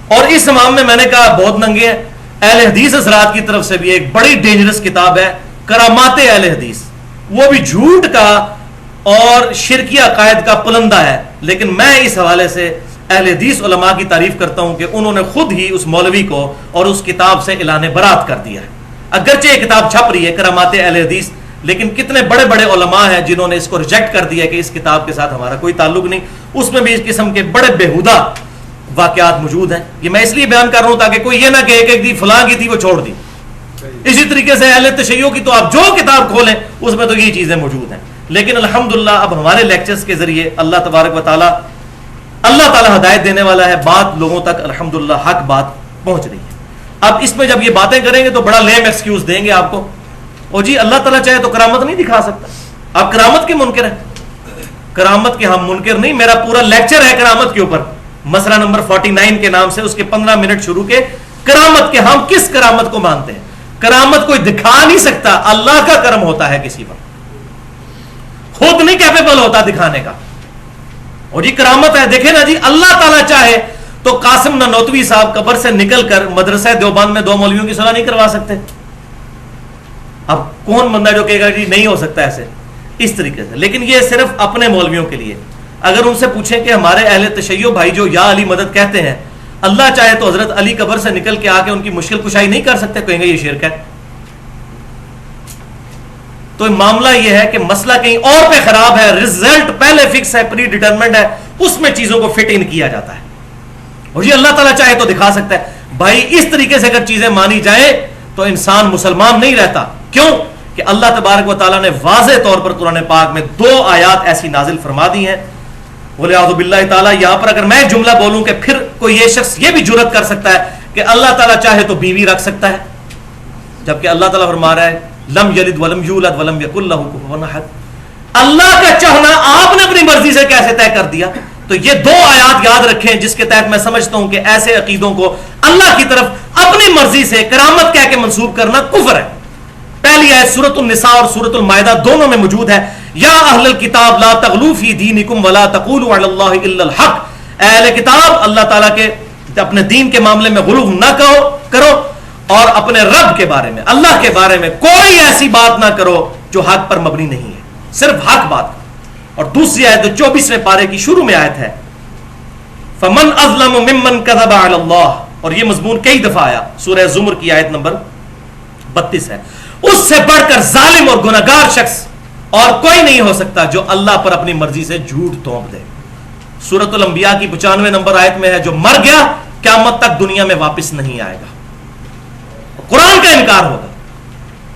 اور اس امام میں نے کہا بہت ننگے ہیں. اہل حدیث حضرات کی طرف سے بھی ایک بڑی ڈینجرس کتاب ہے کرامات اہل حدیث. وہ بھی جھوٹ کا اور شرکی عقائد کا پلندہ ہے. لیکن میں اس حوالے سے اہل حدیث علماء کی تعریف کرتا ہوں کہ انہوں نے خود ہی اس مولوی کو اور اس کتاب سے اعلان برات کر دیا ہے. اگرچہ یہ کتاب چھپ رہی ہے کرامات اہل حدیث، لیکن کتنے بڑے بڑے علماء ہیں جنہوں نے اس کو ریجیکٹ کر دیا کہ اس کتاب کے ساتھ ہمارا کوئی تعلق نہیں. اس میں بھی اس قسم کے بڑے بےہودہ واقعات موجود ہیں. یہ میں اس لیے بیان کر رہا ہوں تاکہ کوئی یہ نہ کہے کہ فلاں کی تھی وہ چھوڑ دی. اسی طریقے سے اہل تشیع کی تو آپ جو کتاب کھولیں اس میں تو یہ چیزیں موجود ہیں. لیکن الحمدللہ اب ہمارے لیکچرز کے ذریعے اللہ تبارک و تعالی ہدایت دینے والا ہے, بات لوگوں تک الحمدللہ حق بات پہنچ رہی ہے. اب اس میں جب یہ باتیں کریں گے تو بڑا لیم ایکسکیوز دیں گے آپ کو, اور جی اللہ تعالیٰ چاہے تو کرامت نہیں دکھا سکتا, آپ کرامت کے منکر ہیں. کرامت کے ہم منکر نہیں, میرا پورا لیکچر ہے کرامت کے اوپر, مسئلہ نمبر 49 کے نام سے, اس کے 15 منٹ شروع کے کرامت کے. ہم کس کرامت کو مانتے ہیں؟ کرامت کوئی دکھا نہیں سکتا, اللہ کا کرم ہوتا ہے کسی پر, خود نہیں کیپیبل ہوتا دکھانے کا. اور یہ کرامت ہے, دیکھیں نا جی, اللہ تعالیٰ چاہے تو قاسم نانوتوی صاحب قبر سے نکل کر مدرسہ دیوبند میں 2 مولویوں کی صلاح نہیں کروا سکتے. اب کون بندہ جو کہے گا جی نہیں ہو سکتا ایسے, اس طریقے سے. لیکن یہ صرف اپنے مولویوں کے لیے. اگر ان سے پوچھیں کہ ہمارے اہل تشیع بھائی جو یا علی مدد کہتے ہیں, اللہ چاہے تو حضرت علی قبر سے نکل کے آ کے ان کی مشکل کشائی نہیں کر سکتے, کہیں گے یہ شرک ہے. تو معاملہ یہ ہے کہ مسئلہ کہیں اور پہ خراب ہے, رزلٹ پہلے فکس ہے, پری ڈیٹرمنڈ ہے, اس میں چیزوں کو فٹ ان کیا جاتا ہے. اور یہ اللہ تعالیٰ چاہے تو دکھا سکتا ہے. بھائی اس طریقے سے اگر چیزیں مانی جائیں تو انسان مسلمان نہیں رہتا. کیوں کہ اللہ تبارک و تعالیٰ نے واضح طور پر قرآن پاک میں 2 آیات ایسی نازل فرما دی ہیں. وَلِعَوْذُ بِاللَّهِ تعالیٰ, یہاں پر اگر میں ایک جملہ بولوں کہ پھر کوئی یہ شخص یہ بھی جرأت کر سکتا ہے کہ اللہ تعالیٰ چاہے تو بیوی رکھ سکتا ہے, جبکہ اللہ تعالیٰ فرما رہا ہے لم یلد ولم یولد ولم یکن لہ کفوا احد. اللہ کا چاہنا آپ نے اپنی مرضی سے کیسے طے کر دیا؟ تو یہ 2 آیات یاد رکھیں جس کے تحت میں سمجھتا ہوں کہ ایسے عقیدوں کو اللہ کی طرف اپنی مرضی سے کرامت کہہ کے منسوب کرنا کفر ہے. پہلی آیت سورۃ النساء اور سورۃ المائدہ دونوں میں موجود ہے, یا اہل الکتاب لا تغلوا فی دینکم ولا تقولوا علی اللہ الا الحق. اہل کتاب, اللہ تعالیٰ کے اپنے دین کے معاملے میں غلو نہ کرو, اور اپنے رب کے بارے میں, اللہ کے بارے میں کوئی ایسی بات نہ کرو جو حق پر مبنی نہیں ہے, صرف حق بات کرو. اور دوسری آیت جو 24ویں پارے کی شروع میں آیت ہے, فمن اظلم ممن کذب علی اللہ, اور یہ مضمون کئی دفعہ آیا, سورہ زمر کی آیت نمبر 32 ہے. اس سے بڑھ کر ظالم اور گناہگار شخص اور کوئی نہیں ہو سکتا جو اللہ پر اپنی مرضی سے جھوٹ تھوپ دے. سورۃ الانبیاء کی 95 نمبر آیت میں ہے, جو مر گیا قیامت تک دنیا میں واپس نہیں آئے گا. قرآن کا انکار ہوگا.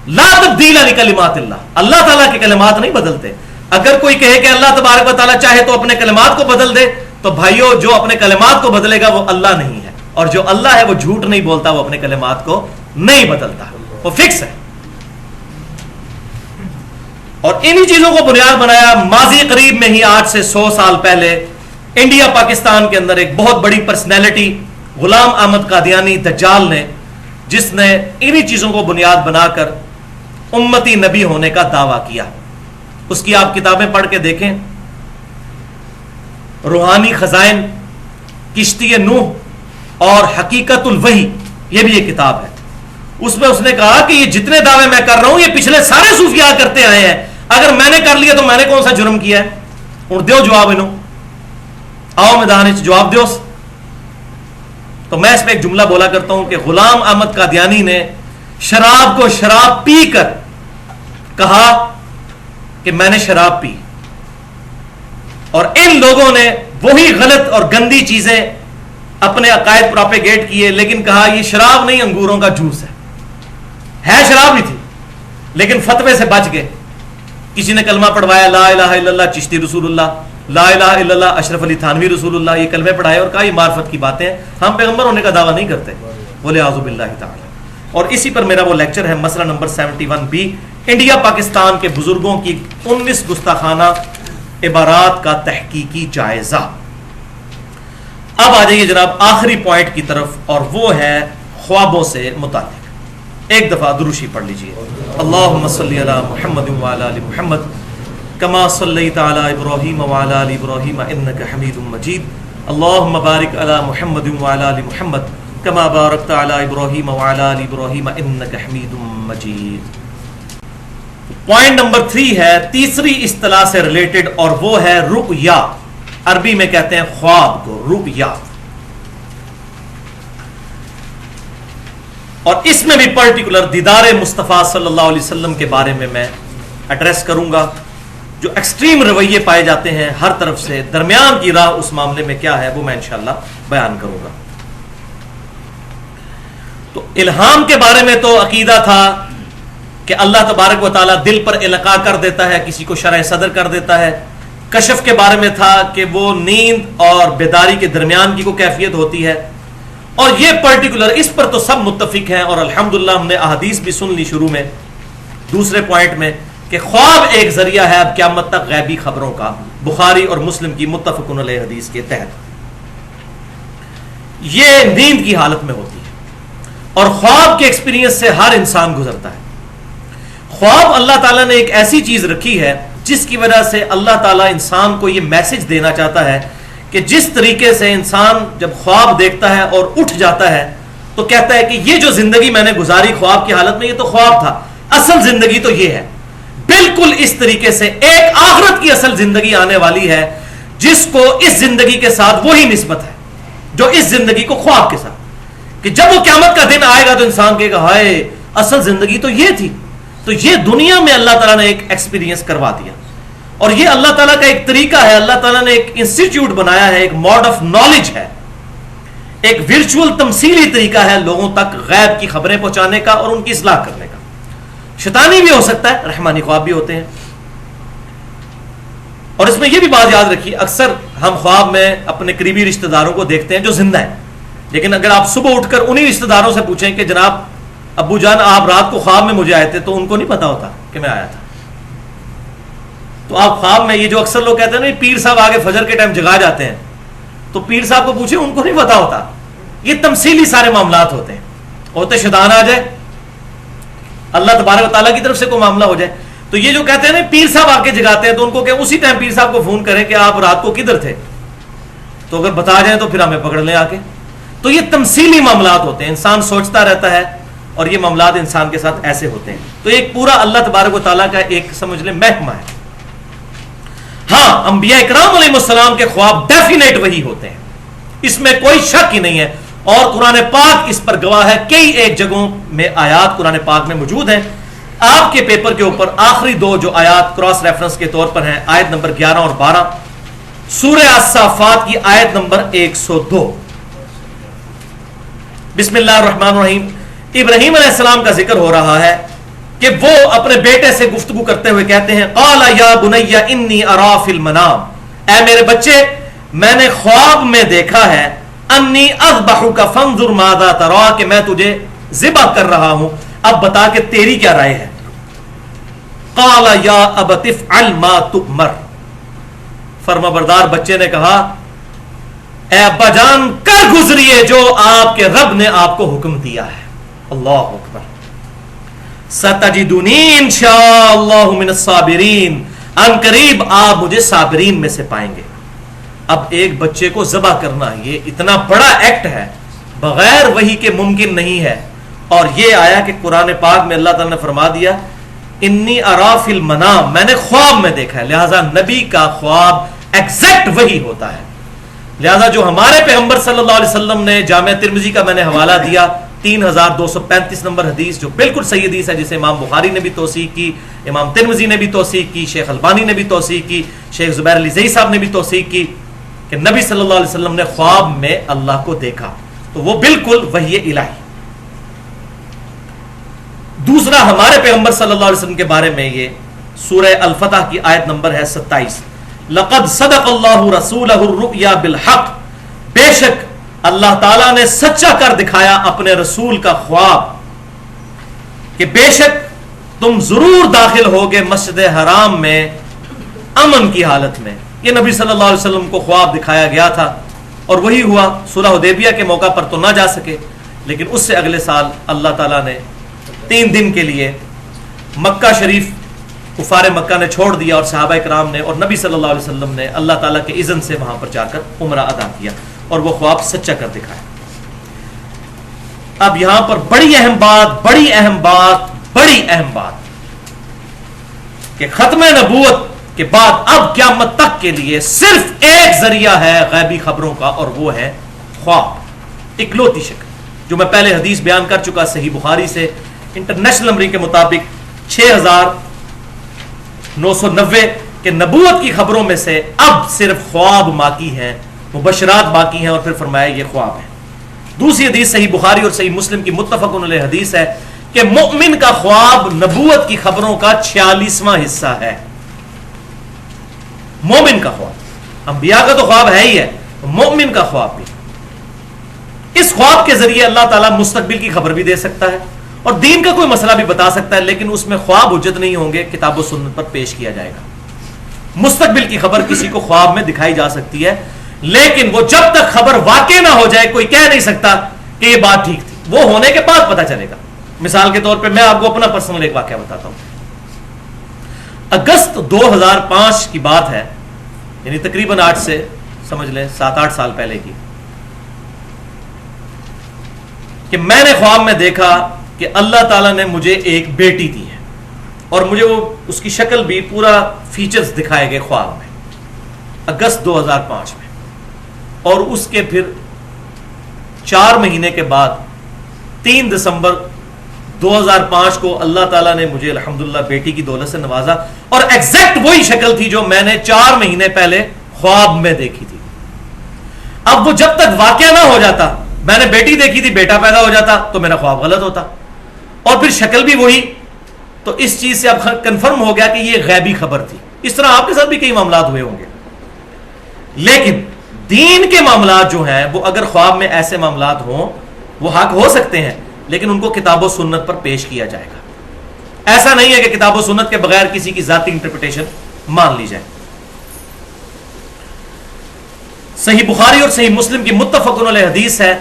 لا تبدیل لکلمات اللہ, اللہ تعالیٰ کے کلمات نہیں بدلتے. اگر کوئی کہے کہ اللہ تبارک و تعالیٰ چاہے تو اپنے کلمات کو بدل دے, تو بھائیو جو اپنے کلمات کو بدلے گا وہ اللہ نہیں ہے, اور جو اللہ ہے وہ جھوٹ نہیں بولتا, وہ اپنے کلمات کو نہیں بدلتا, وہ فکس ہے. اور انہی چیزوں کو بنیاد بنایا ماضی قریب میں ہی, آج سے 100 سال پہلے انڈیا پاکستان کے اندر ایک بہت بڑی پرسنالٹی غلام احمد قادیانی دجال نے, جس نے انہی چیزوں کو بنیاد بنا کر امتی نبی ہونے کا دعویٰ کیا. اس کی آپ کتابیں پڑھ کے دیکھیں, روحانی خزائن, کشتی نوح اور حقیقت الوحی, یہ بھی ایک کتاب ہے. اس میں اس نے کہا کہ یہ جتنے دعوے میں کر رہا ہوں یہ پچھلے سارے صوفیاء کرتے آئے ہیں, اگر میں نے کر لیا تو میں نے کون سا جرم کیا ہے؟ اور دیو جواب انہوں, آؤ میدان جواب دیو. تو میں اس میں ایک جملہ بولا کرتا ہوں کہ غلام احمد قادیانی نے شراب کو شراب پی کر کہا کہ میں نے شراب پی, اور ان لوگوں نے وہی غلط اور گندی چیزیں اپنے عقائد پروپیگیٹ کیے, لیکن کہا یہ شراب نہیں انگوروں کا جوس ہے شراب ہی تھی, لیکن فتوے سے بچ گئے. کسی نے کلمہ پڑھوایا لا الہ الا اللہ چشتی رسول اللہ, لا الہ الا اللہ اشرف علی تھانوی رسول اللہ, یہ کلمے پڑھائے اور کہا یہ معرفت کی باتیں ہیں, ہم پیغمبر ہونے کا دعویٰ نہیں کرتے. بولے اعوذ باللہ تعالی. اور اسی پر میرا وہ لیکچر ہے, مسئلہ نمبر 71B, انڈیا پاکستان کے بزرگوں کی 19 گستاخانہ عبارات کا تحقیقی جائزہ. اب آ جائیے جناب آخری پوائنٹ کی طرف, اور وہ ہے خوابوں سے متعلق. ایک دفعہ دروشی پڑھ لیجئے. اللہم صلی علی محمد وعلی آل محمد کما صلیت علی ابراہیم وعلی آل ابراہیم انک حمید مجید. اللہم بارک علی محمد وعلی آل محمد کما بارکت علی ابراہیم وعلی آل ابراہیم انک حمید مجید. پوائنٹ نمبر 3 ہے تیسری اصطلاح سے ریلیٹڈ, اور وہ ہے رؤیا. عربی میں کہتے ہیں خواب کو رؤیا, اور اس میں بھی پرٹیکولر دیدار مصطفیٰ صلی اللہ علیہ وسلم کے بارے میں ایڈریس کروں گا. جو ایکسٹریم رویے پائے جاتے ہیں ہر طرف سے, درمیان کی راہ اس معاملے میں کیا ہے وہ میں انشاءاللہ بیان کروں گا. تو الہام کے بارے میں تو عقیدہ تھا کہ اللہ تبارک و تعالیٰ دل پر القاء کر دیتا ہے، کسی کو شرح صدر کر دیتا ہے. کشف کے بارے میں تھا کہ وہ نیند اور بیداری کے درمیان کی کوئی کیفیت ہوتی ہے. اور یہ پرٹیکولر اس پر تو سب متفق ہیں، اور الحمدللہ ہم نے احادیث بھی سن لی شروع میں دوسرے پوائنٹ میں کہ خواب ایک ذریعہ ہے اب قیامت تک غیبی خبروں کا، بخاری اور مسلم کی متفق علیہ حدیث کے تحت. یہ نیند کی حالت میں ہوتی ہے اور خواب کے ایکسپیرینس سے ہر انسان گزرتا ہے. خواب اللہ تعالیٰ نے ایک ایسی چیز رکھی ہے جس کی وجہ سے اللہ تعالیٰ انسان کو یہ میسج دینا چاہتا ہے کہ جس طریقے سے انسان جب خواب دیکھتا ہے اور اٹھ جاتا ہے تو کہتا ہے کہ یہ جو زندگی میں نے گزاری خواب کی حالت میں یہ تو خواب تھا، اصل زندگی تو یہ ہے. بالکل اس طریقے سے ایک آخرت کی اصل زندگی آنے والی ہے جس کو اس زندگی کے ساتھ وہی نسبت ہے جو اس زندگی کو خواب کے ساتھ، کہ جب وہ قیامت کا دن آئے گا تو انسان کہے گا ہائے اصل زندگی تو یہ تھی. تو یہ دنیا میں اللہ تعالیٰ نے ایک ایکسپیرینس کروا دیا، اور یہ اللہ تعالیٰ کا ایک طریقہ ہے. اللہ تعالیٰ نے ایک انسٹیٹیوٹ بنایا ہے، ایک موڈ آف نالج ہے، ایک ورچوئل تمثیلی طریقہ ہے لوگوں تک غیب کی خبریں پہنچانے کا اور ان کی اصلاح کرنے کا. شیطانی بھی ہو سکتا ہے، رحمانی خواب بھی ہوتے ہیں. اور اس میں یہ بھی بات یاد رکھیے، اکثر ہم خواب میں اپنے قریبی رشتہ داروں کو دیکھتے ہیں جو زندہ ہیں، لیکن اگر آپ صبح اٹھ کر انہی رشتہ داروں سے پوچھیں کہ جناب ابو جان آپ رات کو خواب میں مجھے آئے تھے، تو ان کو نہیں پتا ہوتا کہ میں آیا تھا. تو آپ خواب میں یہ جو اکثر لوگ کہتے ہیں نا پیر صاحب آگے فجر کے ٹائم جگا جاتے ہیں، تو پیر صاحب کو پوچھیں ان کو نہیں پتا ہوتا. یہ تمثیلی سارے معاملات ہوتے ہیں. ہوتے شیطان آ جائے، اللہ تبارک و تعالیٰ کی طرف سے کوئی معاملہ ہو جائے. تو یہ جو کہتے ہیں نا پیر صاحب آ کے جگاتے ہیں، تو ان کو کہ اسی ٹائم پیر صاحب کو فون کریں کہ آپ رات کو کدھر تھے، تو اگر بتا جائیں تو پھر ہمیں پکڑ لیں آ کے. تو یہ تمثیلی معاملات ہوتے ہیں، انسان سوچتا رہتا ہے اور یہ معاملات انسان کے ساتھ ایسے ہوتے ہیں. تو ایک پورا اللہ تبارک و تعالیٰ کا ایک سمجھ لیں محکمہ ہے. ہاں انبیاء اکرام علیہ السلام کے خواب ڈیفینیٹ وہی ہوتے ہیں، اس میں کوئی شک ہی نہیں ہے، اور قرآن پاک اس پر گواہ ہے. کئی ایک جگہوں میں آیات قرآن پاک میں موجود ہیں. آپ کے پیپر کے اوپر آخری دو جو آیات کراس ریفرنس کے طور پر ہیں، آیت نمبر 11 اور 12 سورہ الصافات کی آیت نمبر 102. بسم اللہ الرحمن الرحیم. ابراہیم علیہ السلام کا ذکر ہو رہا ہے کہ وہ اپنے بیٹے سے گفتگو کرتے ہوئے کہتے ہیں قال یا بنی انی ارا فی المنام، اے میرے بچے میں نے خواب میں دیکھا ہے انی اذبحک فانظر ماذا ترى، کہ میں تجھے ذبح کر رہا ہوں، اب بتا کہ تیری کیا رائے ہے. قال یا ابت افعل ما تؤمر، فرما بردار بچے نے کہا اے ابا جان کر گزریے جو آپ کے رب نے آپ کو حکم دیا ہے. اللہ اکبر. ستجدنی انشاءاللہ من الصابرین، ان قریب آپ مجھے صابرین میں سے پائیں گے. اب ایک بچے کو ذبح کرنا یہ اتنا بڑا ایکٹ ہے، بغیر وحی کے ممکن نہیں ہے. اور یہ آیا کہ قرآن پاک میں اللہ تعالیٰ نے فرما دیا انی ارا فی المنام، میں نے خواب میں دیکھا ہے. لہذا نبی کا خواب ایگزیکٹ وہی ہوتا ہے. لہذا جو ہمارے پیغمبر صلی اللہ علیہ وسلم نے جامع ترمذی کا میں نے حوالہ دیا 3235 نمبر حدیث جو بالکل صحیح حدیث ہے، جسے امام بخاری نے بھی توثیق کی، امام ترمذی نے بھی توثیق کی، شیخ البانی نے بھی توثیق کی، شیخ زبیر علی زئی صاحب نے بھی توثیق کی کہ نبی صلی اللہ علیہ وسلم نے خواب میں اللہ کو دیکھا. تو وہ بالکل وحی الہی. دوسرا ہمارے پیغمبر صلی اللہ علیہ وسلم کے بارے میں یہ سورہ الفتح کی آیت نمبر ہے 27. لقد صدق اللہ رسولہ الرؤیا بالحق، بے شک اللہ تعالیٰ نے سچا کر دکھایا اپنے رسول کا خواب کہ بے شک تم ضرور داخل ہوگے مسجد حرام میں امن کی حالت میں. یہ نبی صلی اللہ علیہ وسلم کو خواب دکھایا گیا تھا اور وہی ہوا. صلح حدیبیہ کے موقع پر تو نہ جا سکے، لیکن اس سے اگلے سال اللہ تعالیٰ نے 3 دن کے لیے مکہ شریف کفار مکہ نے چھوڑ دیا اور صحابہ کرام نے اور نبی صلی اللہ علیہ وسلم نے اللہ تعالیٰ کے اذن سے وہاں پر جا کر عمرہ ادا کیا اور وہ خواب سچا کر دکھایا. اب یہاں پر بڑی اہم بات کہ ختم نبوت کے بعد اب قیامت تک کے لیے صرف ایک ذریعہ ہے غیبی خبروں کا، اور وہ ہے خواب. اکلوتی شکل جو میں پہلے حدیث بیان کر چکا صحیح بخاری سے، انٹرنیشنل نمبر کے مطابق 6990 کہ نبوت کی خبروں میں سے اب صرف خواب باقی ہیں، مبشرات باقی ہیں، اور پھر فرمایا یہ خواب ہے. دوسری حدیث صحیح بخاری اور صحیح مسلم کی متفق علیہ حدیث ہے کہ مومن کا خواب نبوت کی خبروں کا 46واں حصہ ہے. مومن کا خواب، انبیاء کا تو خواب ہے ہی ہے، مومن کا خواب بھی. اس خواب کے ذریعے اللہ تعالیٰ مستقبل کی خبر بھی دے سکتا ہے اور دین کا کوئی مسئلہ بھی بتا سکتا ہے، لیکن اس میں خواب حجت نہیں ہوں گے، کتاب و سنت پر پیش کیا جائے گا. مستقبل کی خبر کسی کو خواب میں دکھائی جا سکتی ہے، لیکن وہ جب تک خبر واقع نہ ہو جائے کوئی کہہ نہیں سکتا کہ یہ بات ٹھیک تھی. وہ ہونے کے بعد پتہ چلے گا. مثال کے طور پہ میں آپ کو اپنا پرسنل ایک واقعہ بتاتا ہوں. اگست 2005 کی بات ہے، یعنی تقریباً 8 سے سمجھ لیں 7-8 سال پہلے کی، کہ میں نے خواب میں دیکھا کہ اللہ تعالیٰ نے مجھے ایک بیٹی دی ہے اور مجھے وہ اس کی شکل بھی پورا فیچرز دکھائے گئے خواب میں، اگست 2005 میں. اور اس کے پھر 4 مہینے کے بعد 3 دسمبر 2005 کو اللہ تعالیٰ نے مجھے الحمدللہ بیٹی کی دولت سے نوازا، اور ایگزیکٹ وہی شکل تھی جو میں نے 4 مہینے پہلے خواب میں دیکھی تھی. اب وہ جب تک واقعہ نہ ہو جاتا، میں نے بیٹی دیکھی تھی، بیٹا پیدا ہو جاتا تو میرا خواب غلط ہوتا، اور پھر شکل بھی وہی. تو اس چیز سے اب کنفرم ہو گیا کہ یہ غیبی خبر تھی. اس طرح آپ کے ساتھ بھی کئی معاملات ہوئے ہوں گے. لیکن دین کے معاملات جو ہیں وہ اگر خواب میں ایسے معاملات ہوں وہ حق ہو سکتے ہیں، لیکن ان کو کتاب و سنت پر پیش کیا جائے گا. ایسا نہیں ہے کہ کتاب و سنت کے بغیر کسی کی ذاتی انٹرپریٹیشن مان لی جائے. صحیح بخاری اور صحیح مسلم کی متفق علیہ حدیث ہے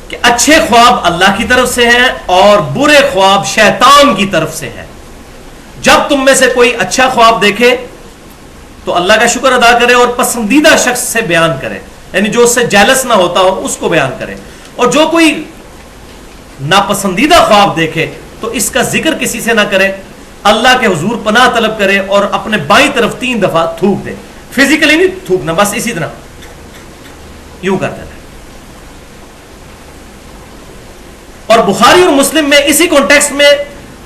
کہ اچھے خواب اللہ کی طرف سے ہیں اور برے خواب شیطان کی طرف سے ہیں. جب تم میں سے کوئی اچھا خواب دیکھے تو اللہ کا شکر ادا کرے اور پسندیدہ شخص سے بیان کرے، یعنی جو اس سے جیلس نہ ہوتا ہو اس کو بیان کرے. اور جو کوئی ناپسندیدہ خواب دیکھے تو اس کا ذکر کسی سے نہ کرے، اللہ کے حضور پناہ طلب کرے اور اپنے بائیں طرف 3 دفعہ تھوک دے. فزیکلی نہیں تھوکنا، بس اسی طرح یوں کرتے رہے. اور بخاری اور مسلم میں اسی کانٹیکسٹ میں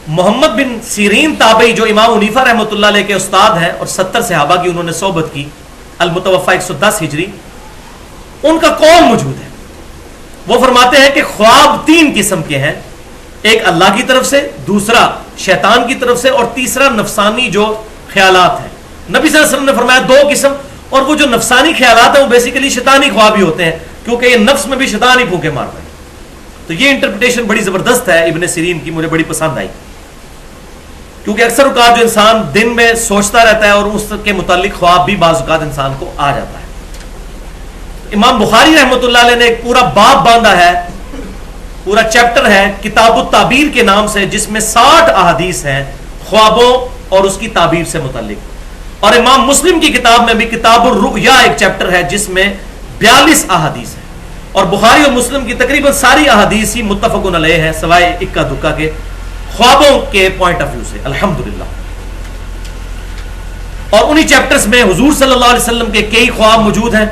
محمد بن سیرین تابعی جو امام حنیفہ رحمۃ اللہ علیہ کے استاد ہیں اور 70 صحابہ کی انہوں نے صحبت کی، المتوفی 110 ہجری، ان کا قول موجود ہے. وہ فرماتے ہیں کہ خواب 3 قسم کے ہیں، ایک اللہ کی طرف سے، دوسرا شیطان کی طرف سے، اور تیسرا نفسانی جو خیالات ہیں. نبی صلی اللہ علیہ وسلم نے فرمایا 2 قسم، اور وہ جو نفسانی خیالات ہیں وہ بیسیکلی شیطانی خواب ہی ہوتے ہیں، کیونکہ یہ نفس میں بھی شیطان ہی پھونکے مارتا ہے. تو یہ انٹرپریٹیشن بڑی زبردست ہے ابن سیرین کی، مجھے بڑی پسند آئی، کیونکہ اکثر اوقات جو انسان دن میں سوچتا رہتا ہے اور اس کے متعلق خواب بھی بعض اوقات انسان کو آ جاتا ہے. امام بخاری رحمۃ اللہ علیہ نے ایک پورا باب باندھا ہے، پورا چیپٹر ہے کتاب التعبیر کے نام سے، جس میں 60 احادیث ہیں خوابوں اور اس کی تعبیر سے متعلق. اور امام مسلم کی کتاب میں بھی کتاب الرؤیا ایک چیپٹر ہے جس میں 42 احادیث ہیں. اور بخاری اور مسلم کی تقریباً ساری احادیث ہی متفق علیہ ہیں سوائے اکا دکا کے، خوابوں کے پوائنٹ آف ویو سے الحمدللہ. اور انہی چیپٹرز میں حضور صلی اللہ علیہ وسلم کے کئی خواب موجود ہیں،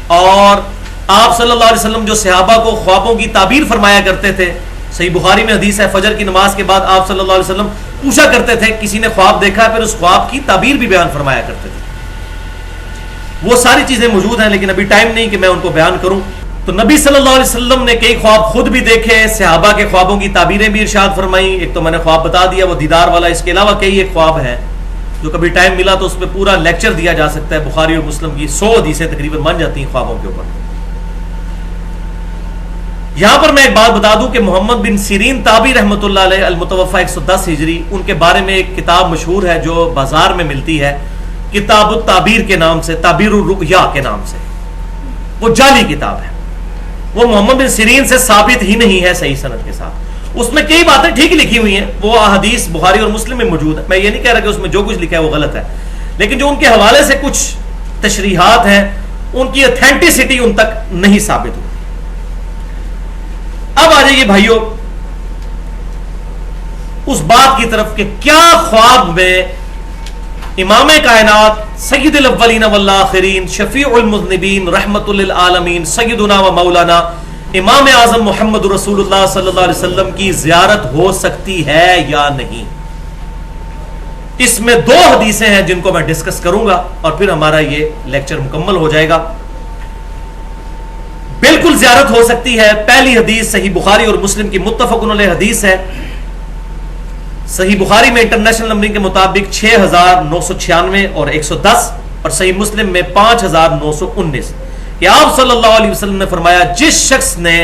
اور آپ صلی اللہ علیہ وسلم جو صحابہ کو خوابوں کی تعبیر فرمایا کرتے تھے. صحیح بخاری میں حدیث ہے فجر کی نماز کے بعد آپ صلی اللہ علیہ وسلم پوچھا کرتے تھے، کسی نے خواب دیکھا، پھر اس خواب کی تعبیر بھی بیان فرمایا کرتے تھے. وہ ساری چیزیں موجود ہیں لیکن ابھی ٹائم نہیں کہ میں ان کو بیان کروں. تو نبی صلی اللہ علیہ وسلم نے کئی خواب خود بھی دیکھے، صحابہ کے خوابوں کی تعبیریں بھی ارشاد فرمائیں. ایک تو میں نے خواب بتا دیا وہ دیدار والا، اس کے علاوہ کئی ایک خواب ہیں جو کبھی ٹائم ملا تو اس پہ پورا لیکچر دیا جا سکتا ہے. بخاری اور مسلم کی 100 حدیثیں تقریباً بن جاتی ہیں خوابوں کے اوپر. یہاں پر میں ایک بات بتا دوں کہ محمد بن سیرین تابعی رحمۃ اللہ علیہ المتوفی 110 ہجری، ان کے بارے میں ایک کتاب مشہور ہے جو بازار میں ملتی ہے، کتاب التعبیر کے نام سے، تعبیر الرؤیا کے نام سے. وہ جعلی کتاب ہے، وہ محمد بن سیرین سے ثابت ہی نہیں ہے صحیح سند کے ساتھ. اس میں کئی باتیں ٹھیک لکھی ہوئی ہیں، وہ احادیث بخاری اور مسلم میں موجود ہے. میں یہ نہیں کہہ رہا کہ اس میں جو کچھ لکھا ہے وہ غلط ہے، لیکن جو ان کے حوالے سے کچھ تشریحات ہیں ان کی اتھینٹسٹی ان تک نہیں ثابت ہوتی. اب آ جائیے بھائیوں اس بات کی طرف کہ کیا خواب میں امام کائنات سید الاولین والآخرین شفیع المذنبین رحمت للعالمین سیدنا و مولانا امام اعظم محمد رسول اللہ صلی اللہ علیہ وسلم کی زیارت ہو سکتی ہے یا نہیں؟ اس میں 2 حدیثیں ہیں جن کو میں ڈسکس کروں گا اور پھر ہمارا یہ لیکچر مکمل ہو جائے گا. بالکل بالکل زیارت ہو سکتی ہے. پہلی حدیث صحیح بخاری اور مسلم کی متفق علیہ حدیث ہے. صحیح بخاری میں انٹرنیشنل نمبرنگ کے مطابق 6996 اور 110 اور صحیح مسلم میں 5919 کہ آپ صلی اللہ علیہ وسلم نے فرمایا جس شخص نے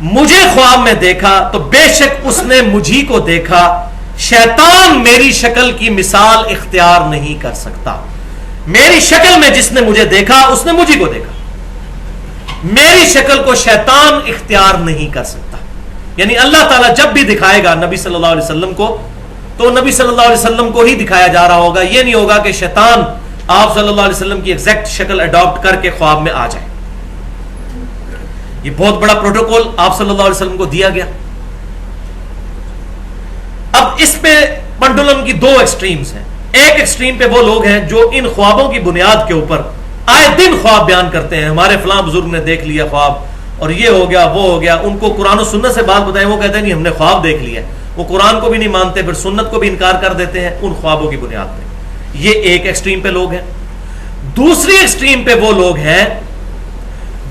مجھے خواب میں دیکھا تو بے شک اس نے مجھی کو دیکھا. شیطان میری شکل کی مثال اختیار نہیں کر سکتا. میری شکل میں جس نے مجھے دیکھا اس نے مجھی کو دیکھا. میری شکل کو شیطان اختیار نہیں کر سکتا. یعنی اللہ تعالیٰ جب بھی دکھائے گا نبی صلی اللہ علیہ وسلم کو تو نبی صلی اللہ علیہ وسلم کو ہی دکھایا جا رہا ہوگا. یہ نہیں ہوگا کہ شیطان آپ صلی اللہ علیہ وسلم کی ایگزیکٹ شکل اڈاپٹ کر کے خواب میں آ جائے. یہ بہت بڑا پروٹوکول آپ صلی اللہ علیہ وسلم کو دیا گیا. اب اس پہ پنڈولم کی دو ایکسٹریمز ہیں. ایک ایکسٹریم پہ وہ لوگ ہیں جو ان خوابوں کی بنیاد کے اوپر آئے دن خواب بیان کرتے ہیں. ہمارے فلاں بزرگ نے دیکھ لیا خواب اور یہ ہو گیا وہ ہو گیا. ان کو قرآن و سنت سے بات بتائیں وہ کہتے ہیں نہیں ہم نے خواب دیکھ لیا. وہ قرآن کو بھی نہیں مانتے پھر سنت کو بھی انکار کر دیتے ہیں ان خوابوں کی بنیاد پہ. یہ ایک ایکسٹریم پہ لوگ ہیں. دوسری ایکسٹریم پہ وہ لوگ ہیں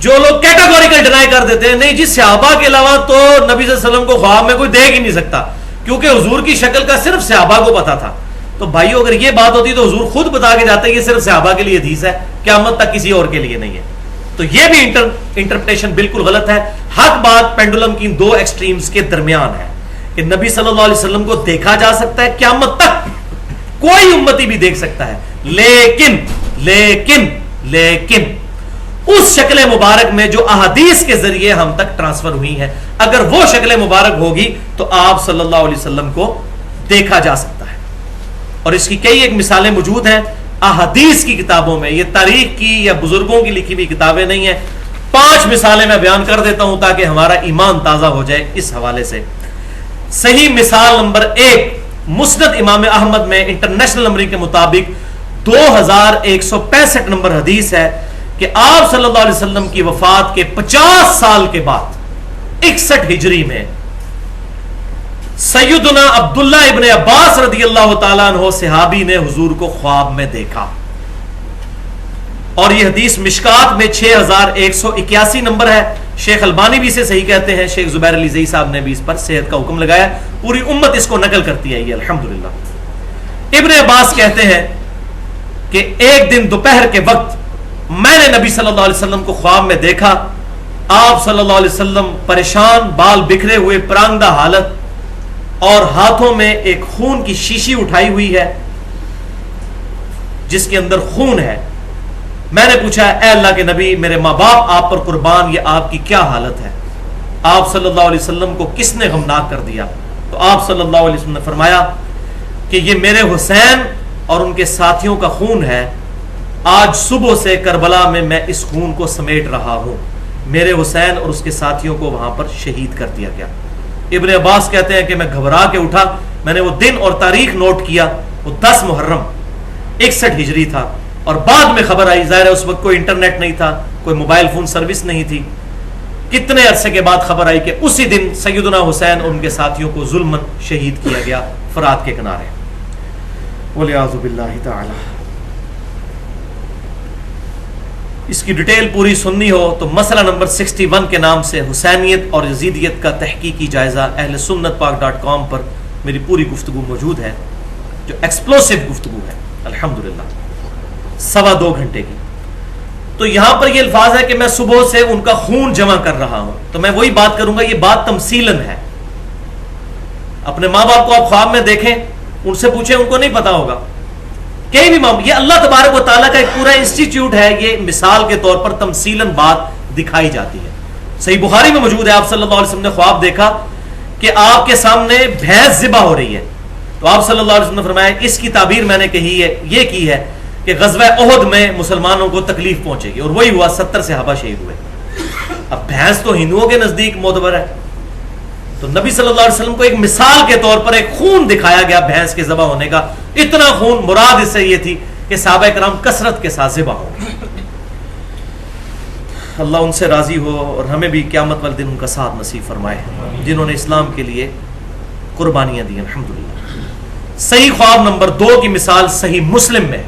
جو لوگ کیٹاگوریکل ڈینائی کر دیتے ہیں نہیں جی صحابہ کے علاوہ تو نبی صلی اللہ علیہ وسلم کو خواب میں کوئی دیکھ ہی نہیں سکتا کیونکہ حضور کی شکل کا صرف صحابہ کو پتا تھا. تو بھائیو اگر یہ بات ہوتی تو حضور خود بتا کے جاتے ہیں یہ صرف صحابہ کے لیے حدیث ہے قیامت تک کسی اور کے لیے نہیں ہے. تو یہ بھی انٹرپریٹیشن بالکل غلط ہے. حق بات پینڈولم کی دو ایکسٹریمز کے درمیان ہے کہ نبی صلی اللہ علیہ وسلم کو دیکھا جا سکتا ہے قیامت تک کوئی امتی بھی دیکھ سکتا ہے لیکن لیکن لیکن اس شکل مبارک میں جو احادیث کے ذریعے ہم تک ٹرانسفر ہوئی ہیں اگر وہ شکل مبارک ہوگی تو آپ صلی اللہ علیہ وسلم کو دیکھا جا سکتا ہے. اور اس کی کئی ایک مثالیں موجود ہیں احادیث کی کتابوں میں. یہ تاریخ کی یا بزرگوں کی لکھی ہوئی کتابیں نہیں ہیں. 5 مثالیں میں بیان کر دیتا ہوں تاکہ ہمارا ایمان تازہ ہو جائے اس حوالے سے. صحیح مثال نمبر 1 مسند امام احمد میں انٹرنیشنل نمبرنگ کے مطابق 2165 نمبر حدیث ہے کہ آپ صلی اللہ علیہ وسلم کی وفات کے 50 سال کے بعد 61 ہجری میں سیدنا عبداللہ ابن عباس رضی اللہ تعالیٰ عنہ صحابی نے حضور کو خواب میں دیکھا. اور یہ حدیث مشکات میں 6181 نمبر ہے. شیخ البانی بھی اسے صحیح کہتے ہیں. شیخ زبیر علی زئی صاحب نے بھی اس پر صحت کا حکم لگایا. پوری امت اس کو نقل کرتی ہے یہ الحمدللہ. ابن عباس کہتے ہیں کہ ایک دن دوپہر کے وقت میں نے نبی صلی اللہ علیہ وسلم کو خواب میں دیکھا. آپ صلی اللہ علیہ وسلم پریشان بال بکھرے ہوئے پرانگدہ حالت اور ہاتھوں میں ایک خون کی شیشی اٹھائی ہوئی ہے جس کے اندر خون ہے. میں نے پوچھا اے اللہ کے نبی میرے ماں باپ آپ پر قربان یہ آپ کی کیا حالت ہے. آپ صلی اللہ علیہ وسلم کو کس نے غمناک کر دیا؟ تو آپ صلی اللہ علیہ وسلم نے فرمایا کہ یہ میرے حسین اور ان کے ساتھیوں کا خون ہے. آج صبح سے کربلا میں اس خون کو سمیٹ رہا ہوں. میرے حسین اور اس کے ساتھیوں کو وہاں پر شہید کر دیا گیا. ابن عباس کہتے ہیں کہ میں گھبرا کے اٹھا. میں نے وہ دن اور تاریخ نوٹ کیا. وہ 10 محرم 61 ہجری تھا. اور بعد میں خبر آئی ظاہر ہے اس وقت کوئی انٹرنیٹ نہیں تھا کوئی موبائل فون سروس نہیں تھی. کتنے عرصے کے بعد خبر آئی کہ اسی دن سیدنا حسین اور ان کے ساتھیوں کو ظلماً شہید کیا گیا فرات کے کنارے. وَلِعَاذُ بِاللَّهِ تَعَالَى. اس کی ڈیٹیل پوری سننی ہو تو مسئلہ نمبر 61 کے نام سے حسینیت اور یزیدیت کا تحقیقی جائزہ اہل سنت پاک.com پر میری پوری گفتگو موجود ہے جو ایکسپلوسیو گفتگو ہے الحمدللہ 2.25 گھنٹے کی. تو یہاں پر یہ الفاظ ہے کہ میں صبح سے ان کا خون جمع کر رہا ہوں. تو میں وہی بات کروں گا. یہ بات تمثیلاً ہے. اپنے ماں باپ کو آپ خواب میں دیکھیں ان سے پوچھیں ان کو نہیں پتا ہوگا. کئی بھی معاملہ یہ اللہ تبارک و تعالیٰ کا ایک پورا انسٹیٹیوٹ ہے. یہ مثال کے طور پر تمثیلاً بات دکھائی جاتی ہے. صحیح بخاری میں موجود ہے آپ صلی اللہ علیہ وسلم نے خواب دیکھا کہ آپ کے سامنے بھینس ذبح ہو رہی ہے. تو آپ صلی اللہ علیہ وسلم نے فرمایا اس کی تعبیر میں نے کہی ہے یہ کی ہے کہ غزوہ احد میں مسلمانوں کو تکلیف پہنچے گی. اور وہی ہوا 70 صحابہ شہید ہوئے. اب بھینس تو ہندوؤں کے نزدیک معتبر ہے. تو نبی صلی اللہ علیہ وسلم کو ایک مثال کے طور پر ایک خون دکھایا گیا بھینس کے ذبح ہونے کا. اتنا خون مراد اس سے یہ تھی کہ صحابہ کرام کثرت کے ساتھ ذبح ہوں. اللہ ان سے راضی ہو اور ہمیں بھی قیامت والے دن ان کا ساتھ نصیب فرمائے جنہوں نے اسلام کے لیے قربانیاں دی الحمدللہ. صحیح خواب نمبر 2 کی مثال صحیح مسلم میں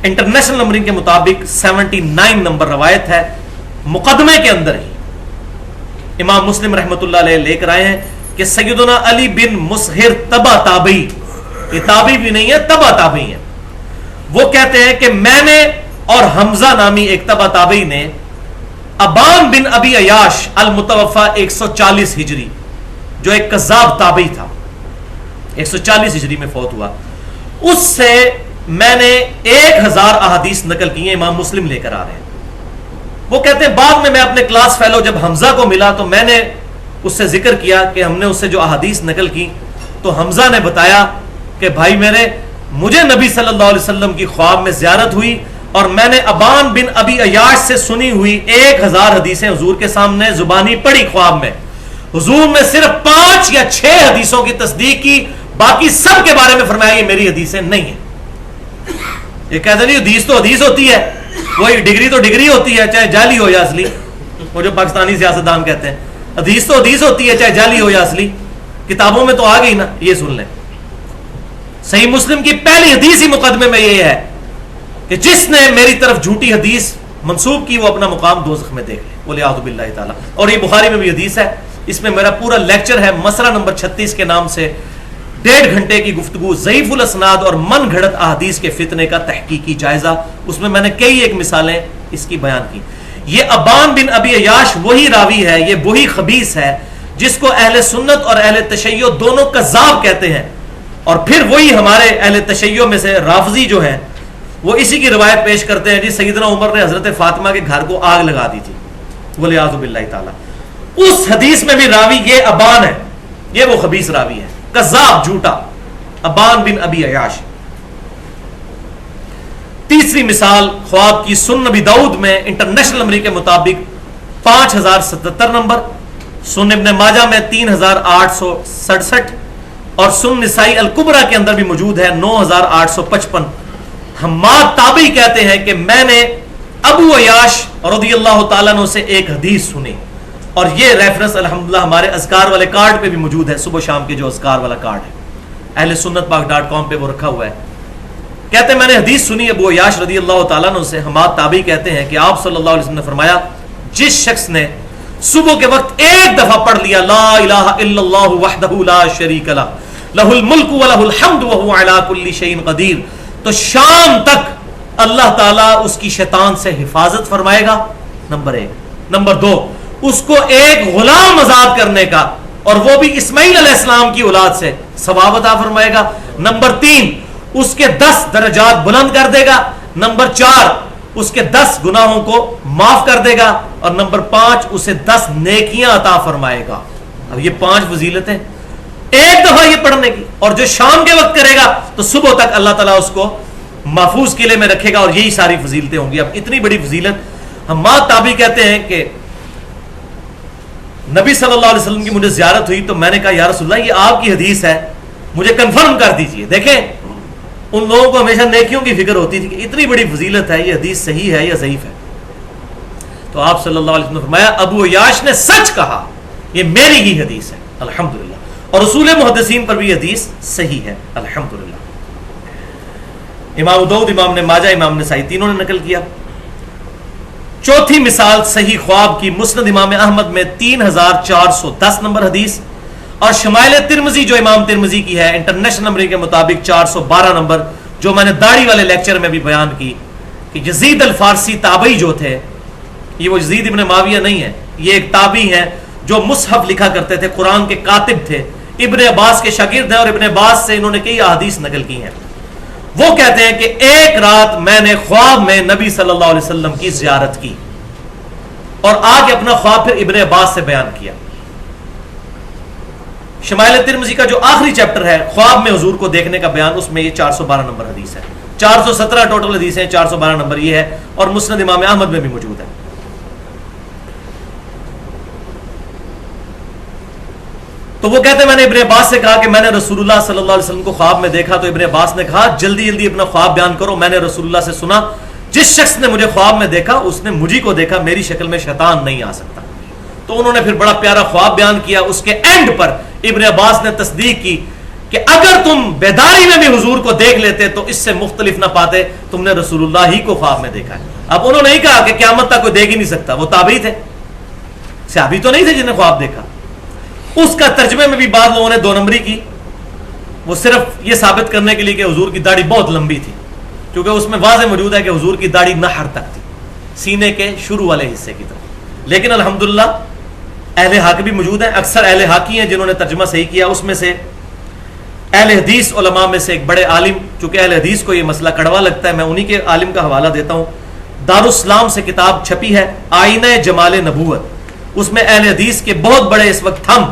انٹرنیشنل نمبرنگ کے مطابق 79 نمبر روایت ہے. مقدمے کے اندر ہی امام مسلم رحمۃ اللہ علیہ لے کر آئے ہیں کہ سیدنا علی بن مسہر تبع تابعی، یہ تابعی بھی نہیں ہے، تبع تابعی ہے، وہ کہتے ہیں کہ میں نے اور حمزہ نامی ایک تبع تابعی نے ابان بن ابی عیاش المتوفا 140 ہجری، جو ایک کذاب تابعی تھا، 140 ہجری میں فوت ہوا، اس سے میں نے 1000 احادیث نقل کی ہیں، امام مسلم لے کر آ رہے ہیں۔ وہ کہتے ہیں بعد میں اپنے کلاس فیلو جب حمزہ کو ملا تو میں نے اس سے ذکر کیا کہ ہم نے اس سے جو احادیث نقل کی، تو حمزہ نے بتایا کہ بھائی میرے، مجھے نبی صلی اللہ علیہ وسلم کی خواب میں زیارت ہوئی اور میں نے ابان بن ابی عیاش سے سنی ہوئی 1000 حدیثیں حضور کے سامنے زبانی پڑھی خواب میں، حضور نے صرف 5 یا 6 حدیثوں کی تصدیق کی، باقی سب کے بارے میں فرمایا یہ میری حدیثیں نہیں ہیں۔ یہ کہتے نہیں حدیث تو حدیث ہوتی ہے، وہی ڈگری تو ڈگری ہوتی ہے، چاہے جعلی ہو یا اصلی، وہ جو پاکستانی سیاستدان کہتے ہیں حدیث تو حدیث ہوتی ہے چاہے جعلی ہو یا اصلی، کتابوں میں تو آ گئی نا۔ یہ سن لیں، صحیح مسلم کی پہلی حدیث ہی مقدمے میں یہ ہے کہ جس نے میری طرف جھوٹی حدیث منسوب کی وہ اپنا مقام دوزخ میں دیکھ لے، وَلِعَاذُ بِاللَّهِ تعالیٰ۔ اور یہ بخاری میں بھی حدیث ہے، اس میں میرا پورا لیکچر ہے مسئلہ نمبر 36 کے نام سے، 1.5 گھنٹے کی گفتگو، ضعیف الاسناد اور من گھڑت احادیث کے فتنے کا تحقیقی جائزہ، اس میں نے کئی ایک مثالیں اس کی بیان کی۔ یہ ابان بن ابی عیاش وہی راوی ہے، یہ وہی خبیث ہے جس کو اہل سنت اور اہل تشیع دونوں کذاب کہتے ہیں، اور پھر وہی ہمارے اہل تشیع میں سے رافضی جو ہیں وہ اسی کی روایت پیش کرتے ہیں جی سیدنا عمر نے حضرت فاطمہ کے گھر کو آگ لگا دی تھی، وَلِعَاذُ بِاللَّهِ تعالیٰ۔ اس حدیث میں بھی راوی یہ ابان ہے، یہ وہ خبیث راوی ہے، کذاب جھوٹا، ابان بن ابی عیاش۔ تیسری مثال خواب کی، سنن ابی داؤد میں انٹرنیشنل نمبر کے مطابق 5077 نمبر، سنن ابن ماجہ میں 3867 اور سنن نسائی الکبریٰ کے اندر بھی موجود ہے 9855۔ حماد تابعی کہتے ہیں کہ میں نے ابو عیاش رضی اللہ تعالیٰ عنہ سے ایک حدیث سنی، اور یہ ریفرنس الحمدللہ ہمارے اذکار والے کارڈ پہ بھی موجود ہے، صبح شام کے جو اذکار والا کارڈ ہے اہل سنت پاک.com پہ وہ رکھا ہوا ہے۔ کہتے ہیں میں نے حدیث سنی ابو عیاش رضی اللہ تعالیٰ عنہ سے، حماد تابعی کہتے ہیں کہ آپ صلی اللہ علیہ وسلم نے فرمایا جس شخص نے صبح کے وقت ایک دفعہ پڑھ لیا لا الہ الا اللہ وحدہ لا شریک لہ لہ الملک ولہ الحمد وہو علی کل شیء قدیر، تو شام تک اللہ تعالیٰ اس کی شیطان سے حفاظت فرمائے گا، نمبر 1۔ نمبر 2، اس کو ایک غلام آزاد کرنے کا، اور وہ بھی اسماعیل علیہ السلام کی اولاد سے، ثواب عطا فرمائے گا۔ نمبر 3، اس کے 10 درجات بلند کر دے گا۔ نمبر 4، اس کے 10 گناہوں کو معاف کر دے گا، اور نمبر 5، اسے 10 نیکیاں عطا فرمائے گا۔ اب یہ 5 فضیلتیں ایک دفعہ یہ پڑھنے کی، اور جو شام کے وقت کرے گا تو صبح تک اللہ تعالیٰ اس کو محفوظ قلعے میں رکھے گا، اور یہی ساری فضیلتیں ہوں گی۔ اب اتنی بڑی فضیلت، حماد تابعی کہتے ہیں کہ نبی صلی اللہ علیہ وسلم کی مجھے زیارت ہوئی تو میں نے کہا یا رسول اللہ یہ آپ کی حدیث ہے، مجھے کنفرم کر دیجئے۔ دیکھیں ان لوگوں کو ہمیشہ نیکیوں کی فکر ہوتی تھی کہ اتنی بڑی فضیلت ہے، یہ حدیث صحیح ہے یا ضعیف ہے؟ تو آپ صلی اللہ علیہ وسلم نے فرمایا ابو عیاش نے سچ کہا، یہ میری ہی حدیث ہے الحمدللہ، اور اصول محدثین پر بھی حدیث صحیح ہے الحمدللہ۔ امام داؤد، امام نے ماجہ، امام نسائی تینوں نے نقل کیا۔ چوتھی مثال صحیح خواب کی، مسند امام احمد میں 3410 نمبر حدیث، اور شمائل ترمذی جو امام ترمذی کی ہے انٹرنیشنل نمبر کے مطابق 412 نمبر، جو میں نے داڑھی والے لیکچر میں بھی بیان کی کہ یزید الفارسی تابعی جو تھے، یہ وہ یزید ابن معاویہ نہیں ہے، یہ ایک تابعی ہیں جو مصحف لکھا کرتے تھے، قرآن کے کاتب تھے، ابن عباس کے شاگرد ہیں، اور ابن عباس سے انہوں نے کئی احادیث نقل کی ہیں۔ وہ کہتے ہیں کہ ایک رات میں نے خواب میں نبی صلی اللہ علیہ وسلم کی زیارت کی، اور آ کے اپنا خواب پھر ابن عباس سے بیان کیا۔ شمائل ترمذی کا جو آخری چیپٹر ہے خواب میں حضور کو دیکھنے کا بیان، اس میں یہ 412 نمبر حدیث ہے، 417 ٹوٹل حدیث ہیں، 412 نمبر یہ ہے، اور مسند امام احمد میں بھی موجود ہے۔ تو وہ کہتے ہیں میں نے ابن عباس سے کہا کہ میں نے رسول اللہ صلی اللہ علیہ وسلم کو خواب میں دیکھا، تو ابن عباس نے کہا جلدی جلدی اپنا خواب بیان کرو، میں نے رسول اللہ سے سنا جس شخص نے مجھے خواب میں دیکھا اس نے مجھے کو دیکھا، میری شکل میں شیطان نہیں آ سکتا۔ تو انہوں نے پھر بڑا پیارا خواب بیان کیا، اس کے اینڈ پر ابن عباس نے تصدیق کی کہ اگر تم بیداری میں بھی حضور کو دیکھ لیتے تو اس سے مختلف نہ پاتے، تم نے رسول اللہ ہی کو خواب میں دیکھا ہے۔ اب انہوں نے نہیں کہا کہ قیامت تک کوئی دیکھ ہی نہیں سکتا، وہ تابعی تھے، صحابی تو نہیں تھے جنہیں خواب دیکھا. اس کا ترجمے میں بھی بعض لوگوں نے 2 نمبری کی، وہ صرف یہ ثابت کرنے کے لیے کہ حضور کی داڑھی بہت لمبی تھی، کیونکہ اس میں واضح موجود ہے کہ حضور کی داڑھی نحر تک تھی، سینے کے شروع والے حصے کی طرف. لیکن الحمدللہ اہل حق بھی موجود ہیں، اکثر اہل حقی ہیں جنہوں نے ترجمہ صحیح کیا. اس میں سے اہل حدیث علماء میں سے ایک بڑے عالم، چونکہ اہل حدیث کو یہ مسئلہ کڑوا لگتا ہے، میں انہی کے عالم کا حوالہ دیتا ہوں. دارالاسلام سے کتاب چھپی ہے آئینہ جمال نبوت، اس میں اہل حدیث کے بہت بڑے اس وقت ہم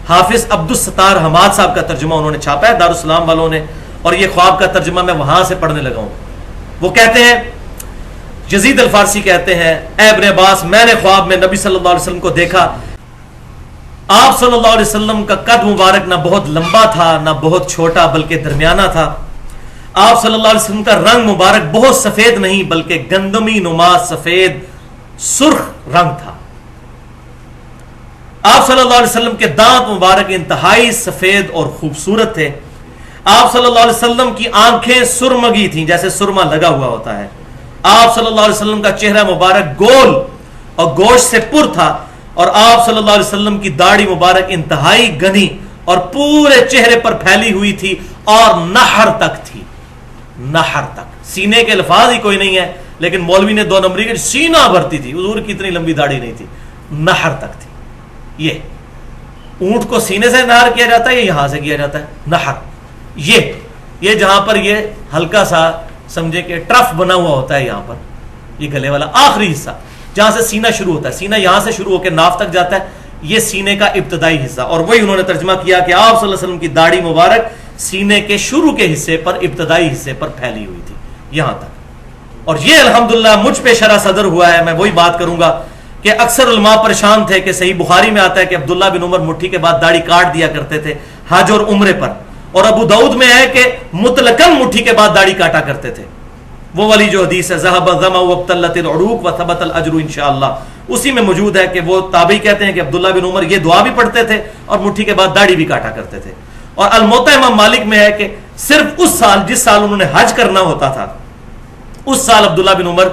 حافظ عبدالستار حماد صاحب کا ترجمہ انہوں نے چھاپا ہے دارالاسلام والوں نے، اور یہ خواب کا ترجمہ میں وہاں سے پڑھنے لگا ہوں. وہ کہتے ہیں، یزید الفارسی کہتے ہیں، اے ابن عباس میں نے خواب میں نبی صلی اللہ علیہ وسلم کو دیکھا. آپ صلی اللہ علیہ وسلم کا قد مبارک نہ بہت لمبا تھا نہ بہت چھوٹا بلکہ درمیانہ تھا. آپ صلی اللہ علیہ وسلم کا رنگ مبارک بہت سفید نہیں بلکہ گندمی نما سفید سرخ رنگ تھا. آپ صلی اللہ علیہ وسلم کے دانت مبارک انتہائی سفید اور خوبصورت تھے. آپ صلی اللہ علیہ وسلم کی آنکھیں سرمگی تھیں جیسے سرما لگا ہوا ہوتا ہے. آپ صلی اللہ علیہ وسلم کا چہرہ مبارک گول اور گوشت سے پر تھا، اور آپ صلی اللہ علیہ وسلم کی داڑھی مبارک انتہائی گھنی اور پورے چہرے پر پھیلی ہوئی تھی اور نحر تک تھی. نحر تک، سینے کے الفاظ ہی کوئی نہیں ہے، لیکن مولوی نے 2 نمبری کے سینہ بھرتی تھی. حضور کی اتنی لمبی داڑھی نہیں تھی، نحر تک تھی. یہ اونٹ کو سینے سے نہر کیا جاتا ہے یا یہاں سے کیا جاتا ہے نہر؟ یہ جہاں پر یہ ہلکا سا سمجھے کہ ٹرف بنا ہوا ہوتا ہے، یہاں پر یہ گلے والا آخری حصہ جہاں سے سینہ شروع ہوتا ہے، سینہ یہاں سے شروع ہو کے ناف تک جاتا ہے، یہ سینے کا ابتدائی حصہ. اور وہی انہوں نے ترجمہ کیا کہ آپ صلی اللہ علیہ وسلم کی داڑھی مبارک سینے کے شروع کے حصے پر، ابتدائی حصے پر پھیلی ہوئی تھی یہاں تک. اور یہ الحمدللہ مجھ پہ شرح صدر ہوا ہے. میں وہی بات کروں گا کہ اکثر علماء پریشان تھے کہ صحیح بخاری میں آتا ہے کہ عبداللہ بن عمر مٹھی کے بعد داڑھی کاٹ دیا کرتے تھے حج اور عمرے پر، اور ابو داؤد میں ہے کہ مطلقاً مٹھی کے بعد داڑھی کاٹا کرتے تھے. وہ والی جو حدیث ہے ذهب الظمأ وابتلت العروق وثبت الاجر انشاءاللہ، اسی میں موجود ہے کہ وہ تابعی کہتے ہیں کہ عبداللہ بن عمر یہ دعا بھی پڑھتے تھے اور مٹھی کے بعد داڑھی بھی کاٹا کرتے تھے. اور الموطا امام مالک میں ہے کہ صرف اس سال جس سال انہوں نے حج کرنا ہوتا تھا اس سال عبداللہ بن عمر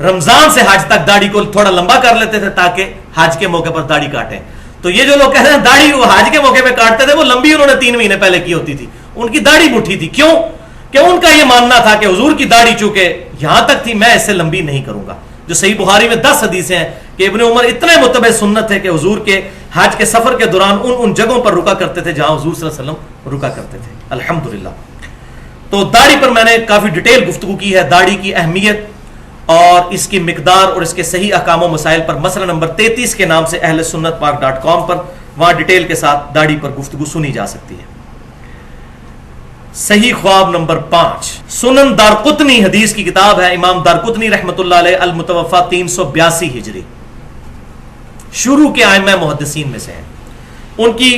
رمضان سے حج تک داڑھی کو تھوڑا لمبا کر لیتے تھے تاکہ حج کے موقع پر داڑھی کاٹیں. تو یہ جو لوگ کہہ رہے ہیں داڑھی وہ حج کے موقع پہ کاٹتے تھے، وہ لمبی انہوں نے 3 مہینے پہلے کی ہوتی تھی، ان کی داڑھی مٹھی تھی. کیوں؟ کہ ان کا یہ ماننا تھا کہ حضور کی داڑھی چونکہ یہاں تک تھی میں اس سے لمبی نہیں کروں گا. جو صحیح بخاری میں 10 حدیثیں ہیں کہ ابن عمر اتنے متبع سنت تھے کہ حضور کے حج کے سفر کے دوران ان جگہوں پر رکا کرتے تھے جہاں حضور صلی اللہ علیہ وسلم رکا کرتے تھے. الحمدللہ. تو داڑھی پر میں نے کافی ڈیٹیل گفتگو کی ہے، داڑھی کی اہمیت اور اس کی مقدار اور اس کے صحیح احکام و مسائل پر مسئلہ نمبر 33 کے نام سے اہل سنت پاک.com پر، وہاں ڈیٹیل کے ساتھ داڑھی پر گفتگو سنی جا سکتی ہے. صحیح خواب نمبر 5 سنن دارقطنی حدیث کی کتاب ہے. امام دارقطنی رحمۃ اللہ علیہ المتوفا 382 ہجری، شروع کے ائمہ محدثین میں سے ہیں. ان کی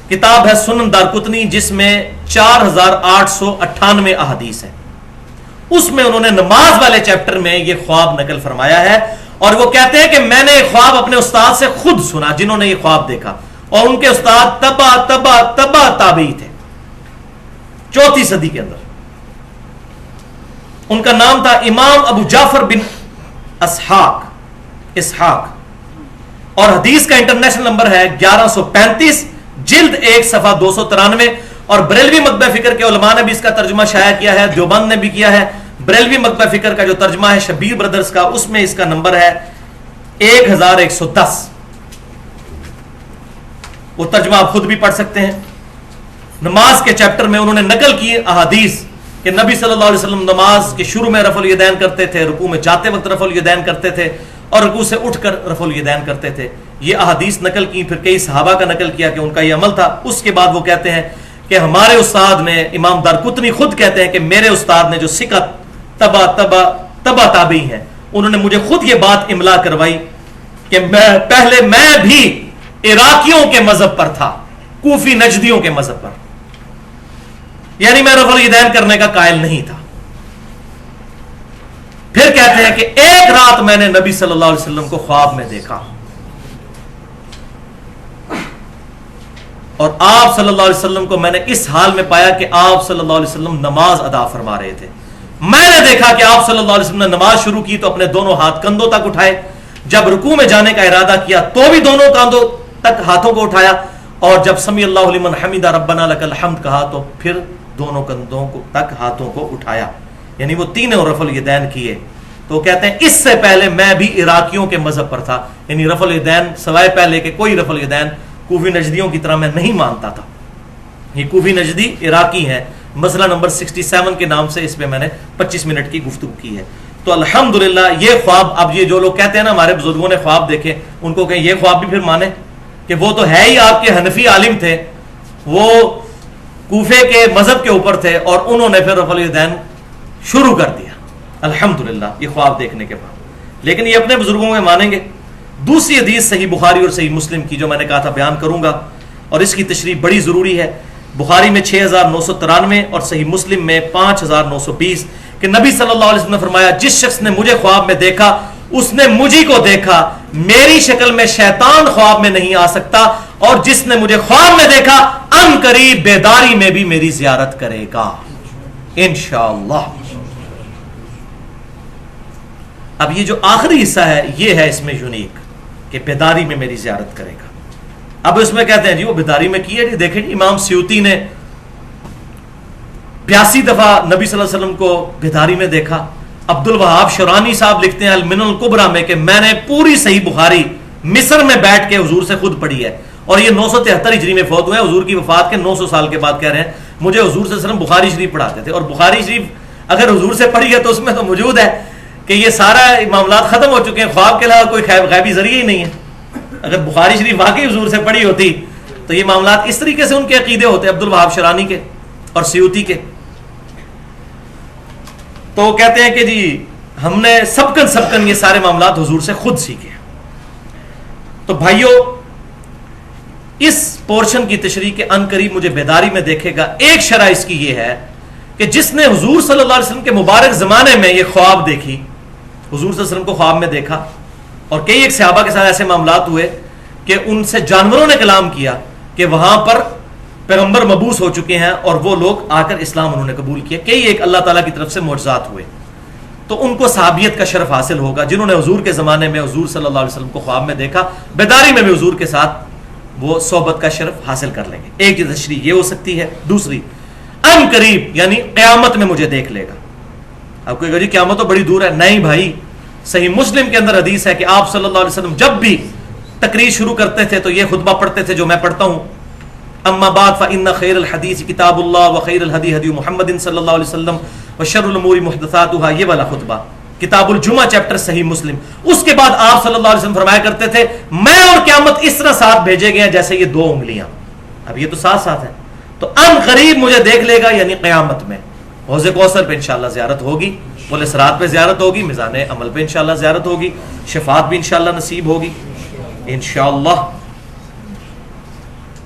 کتاب ہے سنن دارقطنی جس میں 4898 احادیث ہیں. اس میں انہوں نے نماز والے چیپٹر میں یہ خواب نقل فرمایا ہے، اور وہ کہتے ہیں کہ میں نے یہ خواب اپنے استاد سے خود سنا جنہوں نے یہ خواب دیکھا، اور ان کے استاد تبا تابعی تھے 4 صدی کے اندر. ان کا نام تھا امام ابو جعفر بن اسحاق، اور حدیث کا انٹرنیشنل نمبر ہے 1135، جلد 1 صفحہ 293. اور بریلوی مکتبہ فکر کے علماء نے بھی اس کا ترجمہ شائع کیا ہے، دیوبند نے بھی کیا ہے. بریلوی مکتبہ فکر کا جو ترجمہ ہے شبیر برادرز کا، اس میں اس کا نمبر ہے 1110. وہ ترجمہ آپ خود بھی پڑھ سکتے ہیں. نماز کے چیپٹر میں انہوں نے نقل کی احادیث کہ نبی صلی اللہ علیہ وسلم نماز کے شروع میں رفع الیدین کرتے تھے، رکوع میں جاتے وقت رفع الیدین کرتے تھے، اور رکوع سے اٹھ کر رفع الیدین کرتے تھے. یہ احادیث نقل کی. پھر کئی صحابہ کا نقل کیا کہ ان کا یہ عمل تھا. اس کے بعد وہ کہتے ہیں کہ ہمارے استاد نے، امام دارقطنی خود کہتے ہیں کہ میرے استاد نے جو ثقت تبا تابعی ہیں، انہوں نے مجھے خود یہ بات املا کروائی کہ پہلے میں بھی عراقیوں کے مذہب پر تھا، کوفی نجدیوں کے مذہب پر، یعنی میں رفع الیدین کرنے کا قائل نہیں تھا. پھر کہتے ہیں کہ ایک رات میں نے نبی صلی اللہ علیہ وسلم کو خواب میں دیکھا، اور آپ صلی اللہ علیہ وسلم کو میں نے اس حال میں پایا کہ آپ صلی اللہ علیہ وسلم نماز ادا فرما رہے تھے. میں نے دیکھا کہ آپ صلی اللہ علیہ وسلم نے نماز شروع کی تو اپنے دونوں ہاتھ کندھوں تک اٹھائے، جب رکوع میں جانے کا ارادہ کیا تو بھی دونوں کاندھوں تک ہاتھوں کو اٹھایا، اور جب سمی اللہ لمن حمدہ ربنا لک الحمد کہا تو پھر دونوں کندھوں کو تک ہاتھوں کو اٹھایا، یعنی وہ تینوں رفع الیدین کیے. تو کہتے ہیں اس سے پہلے میں بھی عراقیوں کے مذہب پر تھا، یعنی رفع الیدین سوائے پہلے کہ کوئی رفع الیدین کوفی نجدیوں کی طرح میں نہیں مانتا تھا. یہ کوفی نجدی عراقی ہیں، مسئلہ نمبر 67 کے نام سے اس پہ میں نے 25 منٹ کی گفتگو کی ہے. تو الحمدللہ یہ خواب، اب یہ جو لوگ کہتے ہیں نا ہمارے بزرگوں نے خواب دیکھے، ان کو کہیں یہ خواب بھی پھر مانے کہ وہ تو ہے ہی آپ کے حنفی عالم تھے، وہ کوفے کے مذہب کے اوپر تھے اور انہوں نے پھر رفع الیدین شروع کر دیا الحمدللہ یہ خواب دیکھنے کے بعد. لیکن یہ اپنے بزرگوں کے مانیں گے. دوسری حدیث صحیح بخاری اور صحیح مسلم کی جو میں نے کہا تھا بیان کروں گا، اور اس کی تشریح بڑی ضروری ہے. بخاری میں 6993 اور صحیح مسلم میں 5920 کہ نبی صلی اللہ علیہ وسلم نے فرمایا جس شخص نے مجھے خواب میں دیکھا اس نے مجھی کو دیکھا، میری شکل میں شیطان خواب میں نہیں آ سکتا، اور جس نے مجھے خواب میں دیکھا ان قریب بیداری میں بھی میری زیارت کرے گا انشاءاللہ. اب یہ جو آخری حصہ ہے یہ ہے اس میں یونیک کہ بیداری میں میری زیارت کرے گا. اب اس میں کہتے ہیں جی وہ بیداری میں کی ہے. جی دیکھیں جی امام سیوطی نے 82 دفعہ نبی صلی اللہ علیہ وسلم کو بیداری میں دیکھا. عبد الوہاب شرانی صاحب لکھتے ہیں المنن الکبریٰ میں کہ میں نے پوری صحیح بخاری مصر میں بیٹھ کے حضور سے خود پڑھی ہے، اور یہ 973 ہجری میں فوت ہوئے ہیں. حضور کی وفات کے 900 سال کے بعد کہہ رہے ہیں مجھے حضور صلی اللہ علیہ وسلم بخاری شریف پڑھاتے تھے، اور بخاری شریف اگر حضور سے پڑھی ہے تو اس میں تو موجود ہے کہ یہ سارا معاملات ختم ہو چکے ہیں، خواب کے علاوہ کوئی غیبی ذریعہ ہی نہیں ہے. اگر بخاری شریف واقعی حضور سے پڑھی ہوتی تو یہ معاملات اس طریقے سے ان کے عقیدے ہوتے عبد الوہاب شرانی کے اور سیوطی کے. تو کہتے ہیں کہ جی ہم نے سبکن یہ سارے معاملات حضور سے خود سیکھے. تو بھائیو اس پورشن کی تشریح کے ان قریب مجھے بیداری میں دیکھے گا، ایک شرح اس کی یہ ہے کہ جس نے حضور صلی اللہ علیہ وسلم کے مبارک زمانے میں یہ خواب دیکھی، حضور صلی اللہ علیہ وسلم کو خواب میں دیکھا، اور کئی ایک صحابہ کے ساتھ ایسے معاملات ہوئے کہ ان سے جانوروں نے کلام کیا کہ وہاں پر پیغمبر مبعوث ہو چکے ہیں اور وہ لوگ آ کر اسلام انہوں نے قبول کیا. کئی ایک اللہ تعالیٰ کی طرف سے معجزات ہوئے، تو ان کو صحابیت کا شرف حاصل ہوگا جنہوں نے حضور کے زمانے میں حضور صلی اللہ علیہ وسلم کو خواب میں دیکھا. بیداری میں بھی حضور کے ساتھ وہ صحبت کا شرف حاصل کر لیں گے. ایک تشریح یہ ہو سکتی ہے. دوسری ان قریب یعنی قیامت میں مجھے دیکھ لے گا. آپ کو جی قیامت تو بڑی دور ہے، نہیں بھائی. صحیح مسلم کے اندر حدیث ہے کہ آپ صلی اللہ علیہ وسلم جب بھی تقریر شروع کرتے تھے تو یہ خطبہ پڑھتے تھے جو میں پڑھتا ہوں، اما بعد فإن خیر الحدیث کتاب اللہ وخیر الہدی ہدی محمد صلی اللہ علیہ وسلم وشر الامور محدثاتها، یہ والا خطبہ کتاب الجمعہ چیپٹر صحیح مسلم. اس کے بعد آپ صلی اللہ علیہ وسلم فرمایا کرتے تھے میں اور قیامت اس طرح ساتھ بھیجے گئے ہیں جیسے یہ 2 انگلیاں. اب یہ تو ساتھ ساتھ ہیں. تو ان قریب مجھے دیکھ لے گا یعنی قیامت میں. حوض کوثر پہ انشاءاللہ زیارت ہوگی، پل صراط پہ زیارت ہوگی، میزان عمل پہ انشاءاللہ زیارت ہوگی، شفاعت بھی انشاءاللہ نصیب ہوگی انشاءاللہ.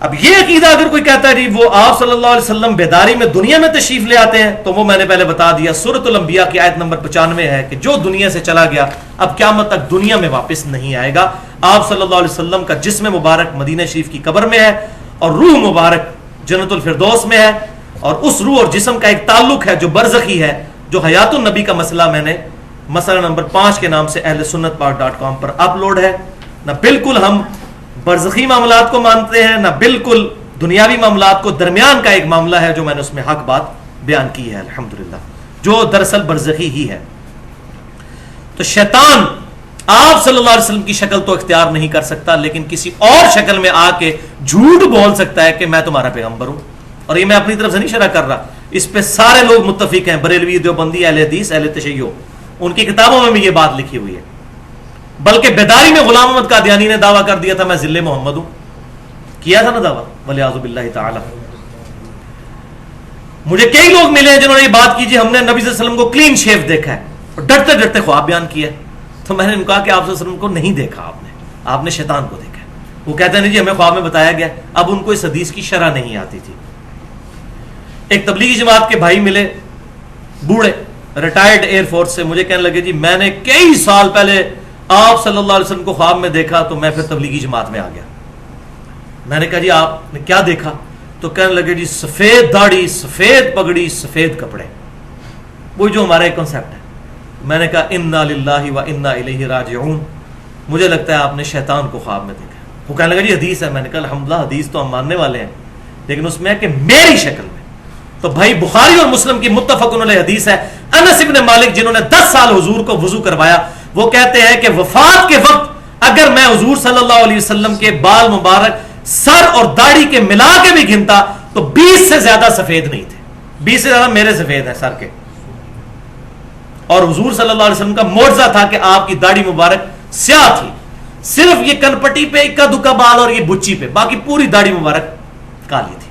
اب یہ عقیدہ اگر کوئی کہتا ہے وہ آپ صلی اللہ علیہ وسلم بیداری میں دنیا میں تشریف لے آتے ہیں تو وہ میں نے پہلے بتا دیا سورۃ الانبیاء کی آیت نمبر 95 ہے کہ جو دنیا سے چلا گیا اب قیامت تک دنیا میں واپس نہیں آئے گا. آپ صلی اللہ علیہ وسلم کا جسم مبارک مدینہ شریف کی قبر میں ہے اور روح مبارک جنت الفردوس میں ہے، اور اس روح اور جسم کا ایک تعلق ہے جو برزخی ہے، جو حیات النبی کا مسئلہ میں نے مسئلہ نمبر 5 کے نام سے اہل سنت پاک.com پر اپلوڈ ہے. نہ بالکل ہم برزخی معاملات کو مانتے ہیں نہ بالکل دنیاوی معاملات کو، درمیان کا ایک معاملہ ہے جو میں نے اس میں حق بات بیان کی ہے الحمدللہ، جو دراصل برزخی ہی ہے. تو شیطان آپ صلی اللہ علیہ وسلم کی شکل تو اختیار نہیں کر سکتا، لیکن کسی اور شکل میں آ کے جھوٹ بول سکتا ہے کہ میں تمہارا پیغمبر ہوں. اور یہ میں اپنی طرف سے نہیں شرح کر رہا، اس پہ سارے لوگ متفق ہیں، بریلوی، دیوبندی، اہل حدیث، اہل تشیع، ان کی کتابوں میں بھی یہ بات لکھی ہوئی ہے. بلکہ بیداری میں غلام احمد قادیانی نے دعویٰ کر دیا تھا میں ذل محمد ہوں، کیا تھا نا دعویٰ، والعیاذ باللہ تعالی. مجھے کئی لوگ ملے ہیں جنہوں نے یہ بات کی جی ہم نے نبی صلی اللہ علیہ وسلم کو کلین شیو دیکھا ہے اور ڈرتے ڈرتے خواب بیان کیا. تو میں نے ان کو کہا کہ آپ صلی اللہ علیہ وسلم کو نہیں دیکھا، آپ نے شیطان کو دیکھا. وہ کہتے ہیں نہیں جی ہمیں خواب میں بتایا گیا. اب ان کو اس حدیث کی شرح نہیں آتی تھی. ایک تبلیغی جماعت کے بھائی ملے، بوڑھے، ریٹائرڈ ایئر فورس سے، مجھے کہنے لگے جی میں نے کئی سال پہلے آپ صلی اللہ علیہ وسلم کو خواب میں دیکھا تو میں پھر تبلیغی جماعت میں آ گیا. میں نے کہا جی آپ نے کیا دیکھا؟ تو کہنے لگے جی سفید داڑھی، سفید پگڑی، سفید کپڑے. وہی جو ہمارا ایک کنسیپٹ ہے. میں نے کہا انا للہ و انا الیہ راجعون. مجھے لگتا ہے آپ نے شیطان کو خواب میں دیکھا. وہ کہنے لگا جی حدیث ہے. میں نے کہا الحمدللہ حدیث تو ہم ماننے والے ہیں, لیکن اس میں ہے کہ میری شکل میں. تو بھائی بخاری اور مسلم کی متفق علیہ حدیث ہے. انس ابن مالک جنہوں نے 10 سال حضور کو وضو کروایا, وہ کہتے ہیں کہ وفات کے وقت اگر میں حضور صلی اللہ علیہ وسلم کے بال مبارک سر اور داڑھی کے ملا کے بھی گنتا تو 20 سے زیادہ سفید نہیں تھے. 20 سے زیادہ میرے سفید ہیں سر کے. اور حضور صلی اللہ علیہ وسلم کا معجزہ تھا کہ آپ کی داڑھی مبارک سیاہ تھی, صرف یہ کن پٹی پہ اکا دکا بال اور یہ بچی پہ, باقی پوری داڑھی مبارک کالی تھی.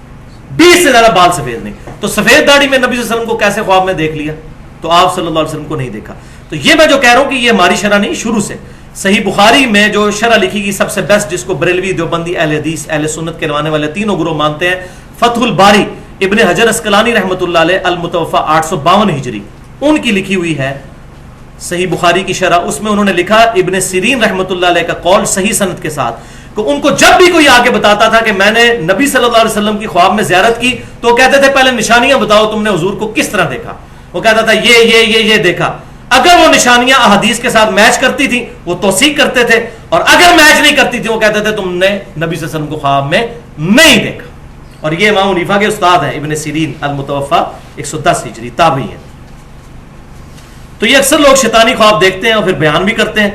20 سے زیادہ بال سفید نہیں. تو سفید داڑھی میں نبی صلی اللہ علیہ وسلم کو کیسے خواب میں دیکھ لیا؟ تو آپ صلی اللہ علیہ وسلم کو نہیں دیکھا. تو یہ میں جو کہہ رہا ہوں کہ یہ ہماری شرح نہیں, شروع سے صحیح بخاری میں جو شرح لکھی گئی سب سے بیسٹ, جس کو بریلوی, دیوبندی, اہل حدیث, اہل سنت کے روانے والے تینوں گروہ مانتے ہیں, فتح الباری ابن حجر اسقلانی رحمۃ اللہ علیہ, المتوفا 852 ہجری, ان کی لکھی ہوئی ہے صحیح بخاری کی شرح. اس میں انہوں نے لکھا ابن سیرین رحمۃ اللہ علیہ کا قول صحیح سند کے ساتھ, کہ ان کو جب بھی کوئی آگے بتاتا تھا کہ میں نے نبی صلی اللہ علیہ وسلم کی خواب میں زیارت کی, تو کہتے تھے پہلے نشانیاں بتاؤ تم نے حضور کو کس طرح دیکھا. وہ کہتا تھا یہ دیکھا. اگر وہ نشانیاں احادیث کے ساتھ میچ کرتی تھی وہ توثیق کرتے تھے, اور اگر میچ نہیں کرتی تھی وہ کہتے تھے تم نے نبی صلی اللہ علیہ وسلم کو خواب میں نہیں دیکھا. اور یہ امام حنیفہ کے استاد ہیں ابن سیرین, المتوفا 110 ہجری, تابعی ہیں. تو یہ اکثر لوگ شیطانی خواب دیکھتے ہیں اور پھر بیان بھی کرتے ہیں.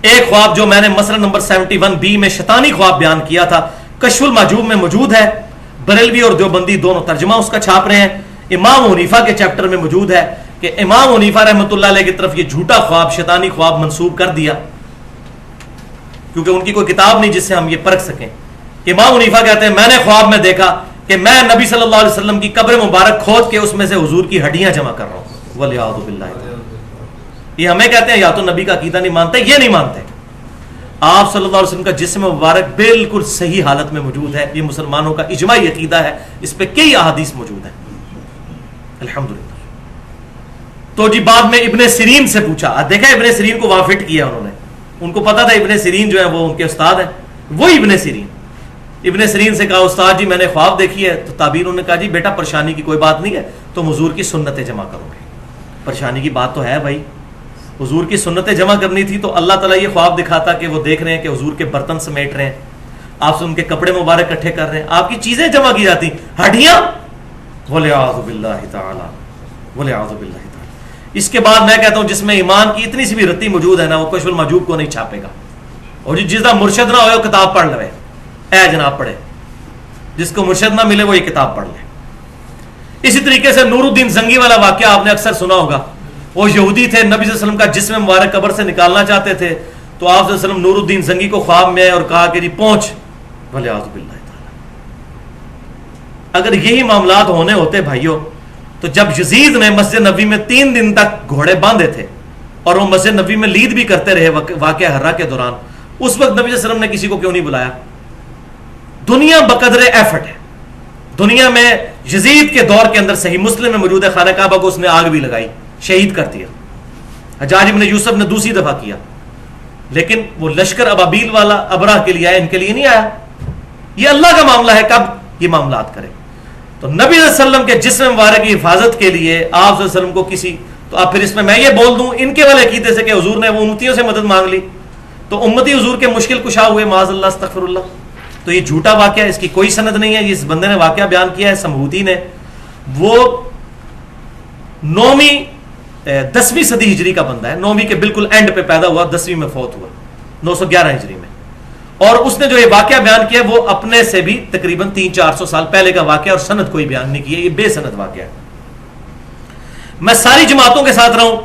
ایک خواب جو میں نے مسئلہ نمبر 71B میں شیطانی خواب بیان کیا تھا, کشف المحجوب میں موجود ہے. بریلوی اور دیوبندی دونوں ترجمہ اس کا چھاپ رہے ہیں. امام حنیفہ کے چیپٹر میں موجود ہے کہ امام حنیفہ رحمۃ اللہ علیہ کی طرف یہ جھوٹا خواب, شیطانی خواب منسوب کر دیا, کیونکہ ان کی کوئی کتاب نہیں جس سے ہم یہ پرکھ سکیں. امام حنیفہ کہتے ہیں میں نے خواب میں دیکھا کہ میں نبی صلی اللہ علیہ وسلم کی قبر مبارک کھود کے اس میں سے حضور کی ہڈیاں جمع کر رہا ہوں. ولیعوذ باللہ. یہ ہمیں کہتے ہیں یا تو نبی کا عقیدہ نہیں مانتے, یہ نہیں مانتے. آپ صلی اللہ علیہ وسلم کا جسم مبارک بالکل صحیح حالت میں موجود ہے. یہ مسلمانوں کا اجماعی عقیدہ ہے, اس پہ کئی احادیث موجود ہیں الحمدللہ. تو جی بعد میں ابن سیرین سے پوچھا, دیکھا ابن سیرین کو وہاں فٹ کیا انہوں نے, ان کو پتا تھا ابن سیرین جو ہے وہ ان کے استاد ہیں, وہی ابن سیرین. ابن سیرین سے کہا استاد جی میں نے خواب دیکھی ہے. تو تابعین نے کہا جی بیٹا پریشانی کی کوئی بات نہیں ہے, تم حضور کی سنتیں جمع کرو گے. پریشانی کی بات تو ہے بھائی, حضور کی سنتیں جمع کرنی تھی. تو اللہ تعالیٰ یہ خواب دکھاتا کہ وہ دیکھ رہے ہیں کہ حضور کے برتن سمیٹ رہے ہیں, آپ سے ان کے کپڑے مبارک اکٹھے کر رہے ہیں, آپ کی چیزیں جمع کی جاتی, ہڈیاں. ولیعوذ باللہ تعالی, ولیعوذ باللہ تعالی. اس کے بعد میں کہتا ہوں جس میں ایمان کی اتنی سی بھی رتی موجود ہے نا, وہ کشف المحجوب کو نہیں چھاپے گا. اور جس کا مرشد نہ ہوئے وہ کتاب پڑھ لے, اے جناب پڑھے. جس کو مرشد نہ ملے وہ یہ کتاب پڑھ لے. اسی طریقے سے نور الدین زنگی والا واقعہ آپ نے اکثر سنا ہوگا. وہ یہودی تھے, نبی صلی اللہ علیہ وسلم کا جسم مبارک قبر سے نکالنا چاہتے تھے. تو آپ صلی اللہ علیہ وسلم نور الدین زنگی کو خواب میں آئے اور کہا کہ جی پہنچ. ولیعوذ باللہ تعالی. اگر یہی معاملات ہونے ہوتے بھائیوں, تو جب یزید نے مسجد نبوی میں 3 دن تک گھوڑے باندھے تھے اور وہ مسجد نبوی میں لید بھی کرتے رہے واقعہ حرہ کے دوران, اس وقت نبی صلی اللہ علیہ وسلم نے کسی کو کیوں نہیں بلایا؟ دنیا بقدر ایفٹ ہے. دنیا میں یزید کے دور کے اندر صحیح مسلم میں موجود ہے, خانہ کعبہ کو اس نے آگ بھی لگائی, شہید کر دیا. حجاج بن یوسف نے دوسری دفعہ کیا, لیکن وہ لشکر ابابیل والا ابراہ کے لیے آیا, ان کے لیے نہیں آیا. یہ اللہ کا معاملہ ہے کب یہ معاملات کرے. تو نبی صلی اللہ علیہ وسلم کے جسم مبارک کی حفاظت کے لیے آپ صلی اللہ علیہ وسلم کو کسی, تو آپ پھر اس میں یہ بول دوں ان کے والے عقیدے سے کہ حضور نے وہ امتیوں سے مدد مانگ لی تو امتی حضور کے مشکل کشا ہوئے, معاذ اللہ استغفر اللہ. تو یہ جھوٹا واقعہ, اس کی کوئی سند نہیں ہے. جس بندے نے واقعہ بیان کیا ہے سمہوتی نے, وہ 10ویں صدی ہجری کا بندہ ہے. 9ویں کے بالکل اینڈ پہ پیدا ہوا, 10ویں میں فوت ہوا 911 ہجری میں. اور اس نے جو یہ واقعہ بیان کیا وہ اپنے سے بھی تقریباً 300-400 سال پہلے کا واقعہ, اور سند کوئی بیان نہیں کیا, یہ بے سند واقعہ ہے. میں ساری جماعتوں کے ساتھ رہوں,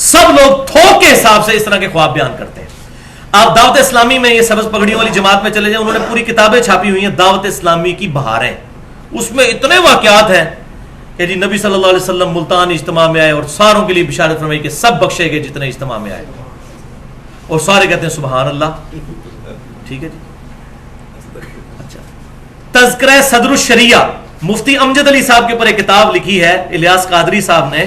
سب لوگ تھوک کے حساب سے اس طرح کے خواب بیان کرتے ہیں. آپ دعوت اسلامی میں یہ سبز پگڑیوں والی جماعت میں چلے جائیں, انہوں نے پوری کتابیں چھاپی ہوئی ہیں دعوت اسلامی کی بہاریں. اس میں اتنے واقعات ہیں کہ جی نبی صلی اللہ علیہ وسلم ملتان اجتماع میں آئے اور ساروں کے لیے بشارت فرمائی کہ سب بخشے گئے جتنے اجتماع میں آئے, اور سارے کہتے ہیں سبحان اللہ. ٹھیک ہے جی. اچھا, تذکرہ صدر الشریعہ مفتی امجد علی صاحب کے اوپر ایک کتاب لکھی ہے الیاس قادری صاحب نے,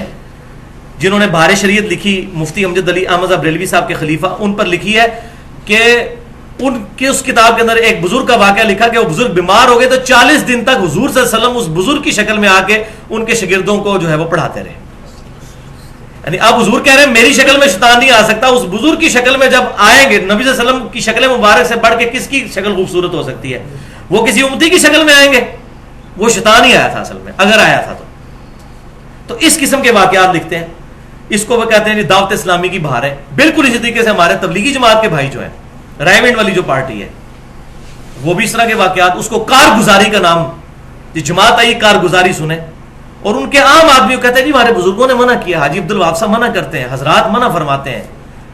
جنہوں نے بہار شریعت لکھی. مفتی امجد علی احمد بریلوی صاحب کے خلیفہ, ان پر لکھی ہے کہ ان کے اس کتاب کے اندر ایک بزرگ کا واقعہ لکھا کہ وہ بزرگ بیمار ہو گئے تو 40 دن تک حضور صلی اللہ علیہ وسلم اس بزرگ کی شکل میں آ کے ان کے شاگردوں کو جو ہے وہ پڑھاتے رہے. یعنی اب حضور کہہ رہے ہیں میری شکل میں شیطان نہیں آ سکتا، اس بزرگ کی شکل میں جب آئیں گے، نبی صلی اللہ علیہ وسلم کی شکل مبارک سے بڑھ کے کس کی شکل خوبصورت ہو سکتی ہے؟ وہ کسی امتی کی شکل میں آئیں گے، وہ شیطان ہی آیا تھا اصل میں، اگر آیا تھا تو اس قسم کے واقعات لکھتے ہیں. اس کو وہ کہتے ہیں جی دعوت اسلامی کی بہار ہے. بالکل اسی طریقے سے ہمارے تبلیغی جماعت کے بھائی جو ہیں، رائے والی جو پارٹی ہے، وہ بھی اس طرح کے واقعات، اس کو کارگزاری کا نام، جی جماعت آئی کارگزاری سنیں. اور ان کے عام آدمی کہتے ہیں جی ہمارے بزرگوں نے منع کیا، حاجی عبد الوہاب صاحب منع کرتے ہیں، حضرات منع فرماتے ہیں.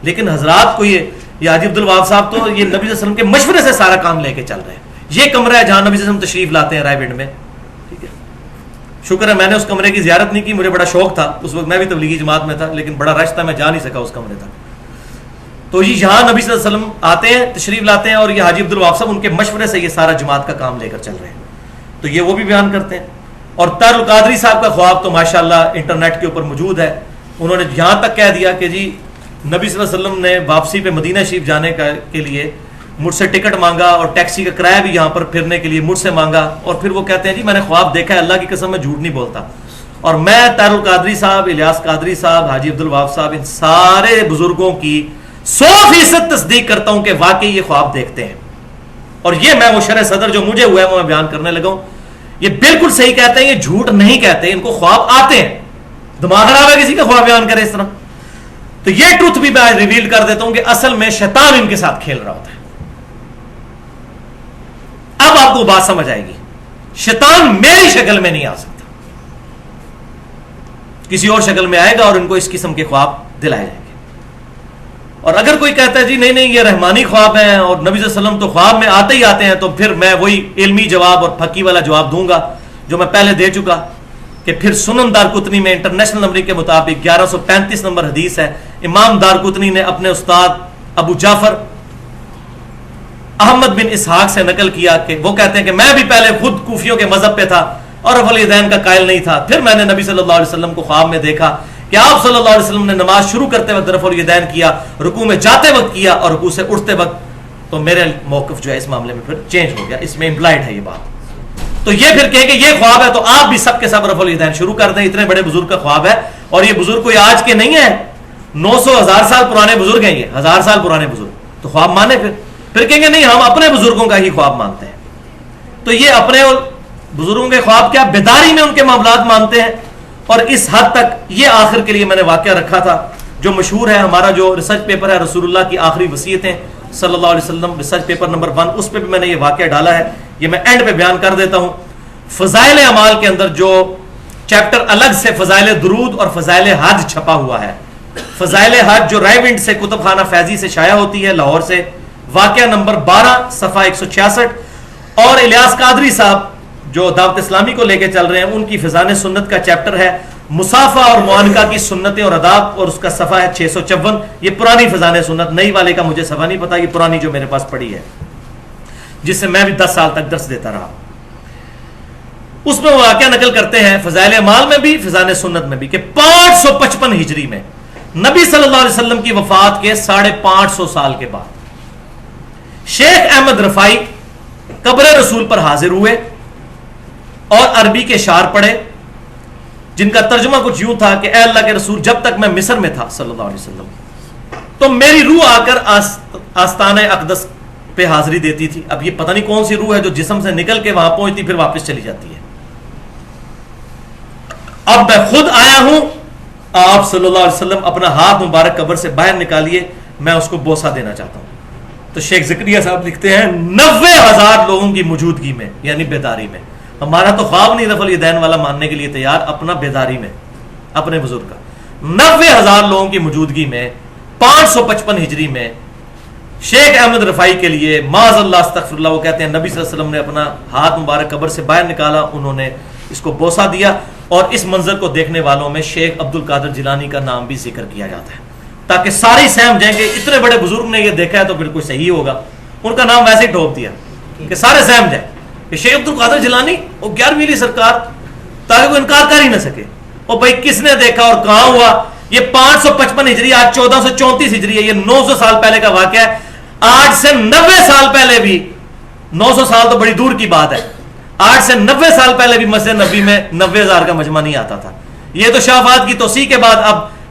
لیکن حضرات کو یہ حاجی عبد الوہاب صاحب تو یہ نبی صلی اللہ علیہ وسلم کے مشورے سے سارا کام لے کے چل رہے ہیں. یہ کمرہ ہے جہاں نبی صلی اللہ علیہ وسلم تشریف لاتے ہیں رائے ونڈ میں. ٹھیک ہے، شکر ہے میں نے اس کمرے کی زیارت نہیں کی، مجھے بڑا شوق تھا اس وقت، میں بھی تبلیغی جماعت میں تھا، لیکن بڑا رش تھا، میں جا نہیں سکا اس کمرے تک. تو یہ یہاں نبی صلی اللہ علیہ وسلم آتے ہیں، تشریف لاتے ہیں، اور یہ حاجی عبد الوہاب صاحب ان کے مشورے سے یہ سارا جماعت کا کام لے کر چل رہے ہیں. تو یہ وہ بھی بیان کرتے ہیں. اور طاہر القادری صاحب کا خواب تو ماشاءاللہ انٹرنیٹ کے اوپر موجود ہے. انہوں نے یہاں تک کہہ دیا کہ جی نبی صلی اللہ علیہ وسلم نے واپسی پہ مدینہ شریف جانے کے لیے مجھ سے ٹکٹ مانگا، اور ٹیکسی کا کرایہ بھی یہاں پر پھرنے کے لیے مجھ سے مانگا. اور پھر وہ کہتے ہیں جی میں نے خواب دیکھا ہے، اللہ کی قسم میں جھوٹ نہیں بولتا. اور میں طاہر القادری صاحب، الیاس قادری صاحب، حاجی عبد الوہاب صاحب، ان سارے بزرگوں کی 100% تصدیق کرتا ہوں کہ واقعی یہ خواب دیکھتے ہیں. اور یہ میں وہ شرح صدر جو مجھے ہوا ہے وہ میں بیان کرنے لگا ہوں. یہ بالکل صحیح کہتے ہیں، یہ جھوٹ نہیں کہتے، ان کو خواب آتے ہیں. دماغ خراب ہے کسی کا خواب بیان کرے اس طرح. تو یہ ٹروتھ بھی میں ریویل کر دیتا ہوں کہ اصل میں شیطان ان کے ساتھ کھیل رہا ہوتا ہے. اب آپ کو بات سمجھ آئے گی، شیطان میری شکل میں نہیں آ سکتا، کسی اور شکل میں آئے گا اور ان کو اس قسم کے خواب دلائے جائیں گے. اور اگر کوئی کہتا ہے جی نہیں نہیں یہ رحمانی خواب ہیں اور نبی صلی اللہ علیہ وسلم تو خواب میں آتے ہی آتے ہیں، تو پھر میں وہی علمی جواب اور پھکی والا جواب دوں گا جو میں پہلے دے چکا، کہ پھر سنن دارقطنی میں انٹرنیشنل نمبر کے مطابق 1135 نمبر حدیث ہے. امام دارقطنی نے اپنے استاد ابو جعفر احمد بن اسحاق سے نقل کیا کہ وہ کہتے ہیں کہ میں بھی پہلے خود کوفیوں کے مذہب پہ تھا اور رفع الیدین کا قائل نہیں تھا. پھر میں نے نبی صلی اللہ علیہ وسلم کو خواب میں دیکھا کہ آپ صلی اللہ علیہ وسلم نے نماز شروع کرتے وقت رفع الیدین کیا، رکوع میں جاتے وقت کیا اور رکوع سے اٹھتے وقت. تو میرے موقف جو ہے اس معاملے میں پھر چینج ہو گیا، اس میں امپلائڈ ہے یہ بات. تو یہ پھر کہیں کہ یہ خواب ہے تو آپ بھی سب کے سب رفع الیدین شروع کر دیں. اتنے بڑے بزرگ کا خواب ہے، اور یہ بزرگ کوئی آج کے نہیں ہے، 900-1000 سال پرانے بزرگ ہیں، یہ 1000 سال پرانے بزرگ. تو خواب مانے پھر کہیں گے نہیں ہم اپنے بزرگوں کا ہی خواب مانتے ہیں. تو یہ اپنے بزرگوں کے خواب کیا بیداری میں ان کے معاملات مانتے ہیں. اور اس حد تک یہ آخر کے لیے میں نے واقعہ رکھا تھا جو مشہور ہے، ہمارا جو ریسرچ پیپر ہے رسول اللہ کی آخری وصیتیں صلی اللہ علیہ وسلم، ریسرچ پیپر نمبر 1، اس پہ بھی میں نے یہ واقعہ ڈالا ہے. یہ میں اینڈ پہ بیان کر دیتا ہوں. فضائل اعمال کے اندر جو چیپٹر الگ سے فضائل درود اور فضائل حج چھپا ہوا ہے. فضائل حج جو رائے ونڈ سے کتب خانہ فیضی سے شائع ہوتی ہے لاہور سے، واقعہ نمبر 12 صفحہ 166. اور الیاس قادری صاحب جو دعوت اسلامی کو لے کے چل رہے ہیں، ان کی فضائل سنت کا چیپٹر ہے مصافہ اور معانقہ کی سنتیں اور آداب، اور اس کا صفحہ ہے 654. یہ پرانی فضائل سنت، نئی والے کا مجھے صفحہ نہیں پتا، یہ پرانی جو میرے پاس پڑی ہے جس سے میں بھی 10 سال تک درس دیتا رہا. اس میں واقعہ نقل کرتے ہیں فضائل اعمال میں بھی فضائل سنت میں بھی کہ 555 ہجری میں نبی صلی اللہ علیہ وسلم کی وفات کے 550 سال کے بعد شیخ احمد رفائی قبر رسول پر حاضر ہوئے اور عربی کے اشعار پڑھے جن کا ترجمہ کچھ یوں تھا کہ اے اللہ کے رسول، جب تک میں مصر میں تھا صلی اللہ علیہ وسلم تو میری روح آ کر آستانہ اقدس پہ حاضری دیتی تھی. اب یہ پتہ نہیں کون سی روح ہے جو جسم سے نکل کے وہاں پہنچتی پھر واپس چلی جاتی ہے. اب میں خود آیا ہوں، آپ صلی اللہ علیہ وسلم اپنا ہاتھ مبارک قبر سے باہر نکالیے، میں اس کو بوسہ دینا چاہتا ہوں. تو شیخ زکریا صاحب لکھتے ہیں 90,000 لوگوں کی موجودگی میں، یعنی بیداری میں. ہمارا تو خواب نہیں رفع الیدین والا ماننے کے لیے تیار، اپنا بیداری میں اپنے بزرگ کا 90,000 لوگوں کی موجودگی میں 555 ہجری میں شیخ احمد رفائی کے لیے معاذ اللہ استغفر اللہ، وہ کہتے ہیں نبی صلی اللہ علیہ وسلم نے اپنا ہاتھ مبارک قبر سے باہر نکالا، انہوں نے اس کو بوسہ دیا. اور اس منظر کو دیکھنے والوں میں شیخ عبد القادر جیلانی کا نام بھی ذکر کیا جاتا ہے تاکہ ساری سہم جائیں کہ اتنے بڑے بزرگ نے یہ دیکھا ہے تو پھر کوئی صحیح ہوگا. ان کا نام ویسے ہی ٹھوپ دیا کہ سارے سہم جائیں کہ شیخ عبد القادر جیلانی وہ 11ویں سرکار، تاکہ وہ انکار کر ہی نہ سکے. اور بھائی کس نے دیکھا اور کہاں ہوا؟ یہ 555 ہجری، آج 1434 ہجری ہے، یہ 900 سال پہلے کا واقعہ ہے. آج سے 90 سال پہلے بھی، 900 سال تو بڑی دور کی بات ہے، آج سے 90 سال پہلے بھی مسجد نبی میں 90,000 کا مجمع نہیں آتا تھا. یہ تو شافعات کی توسیع کے بعد اب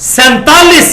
47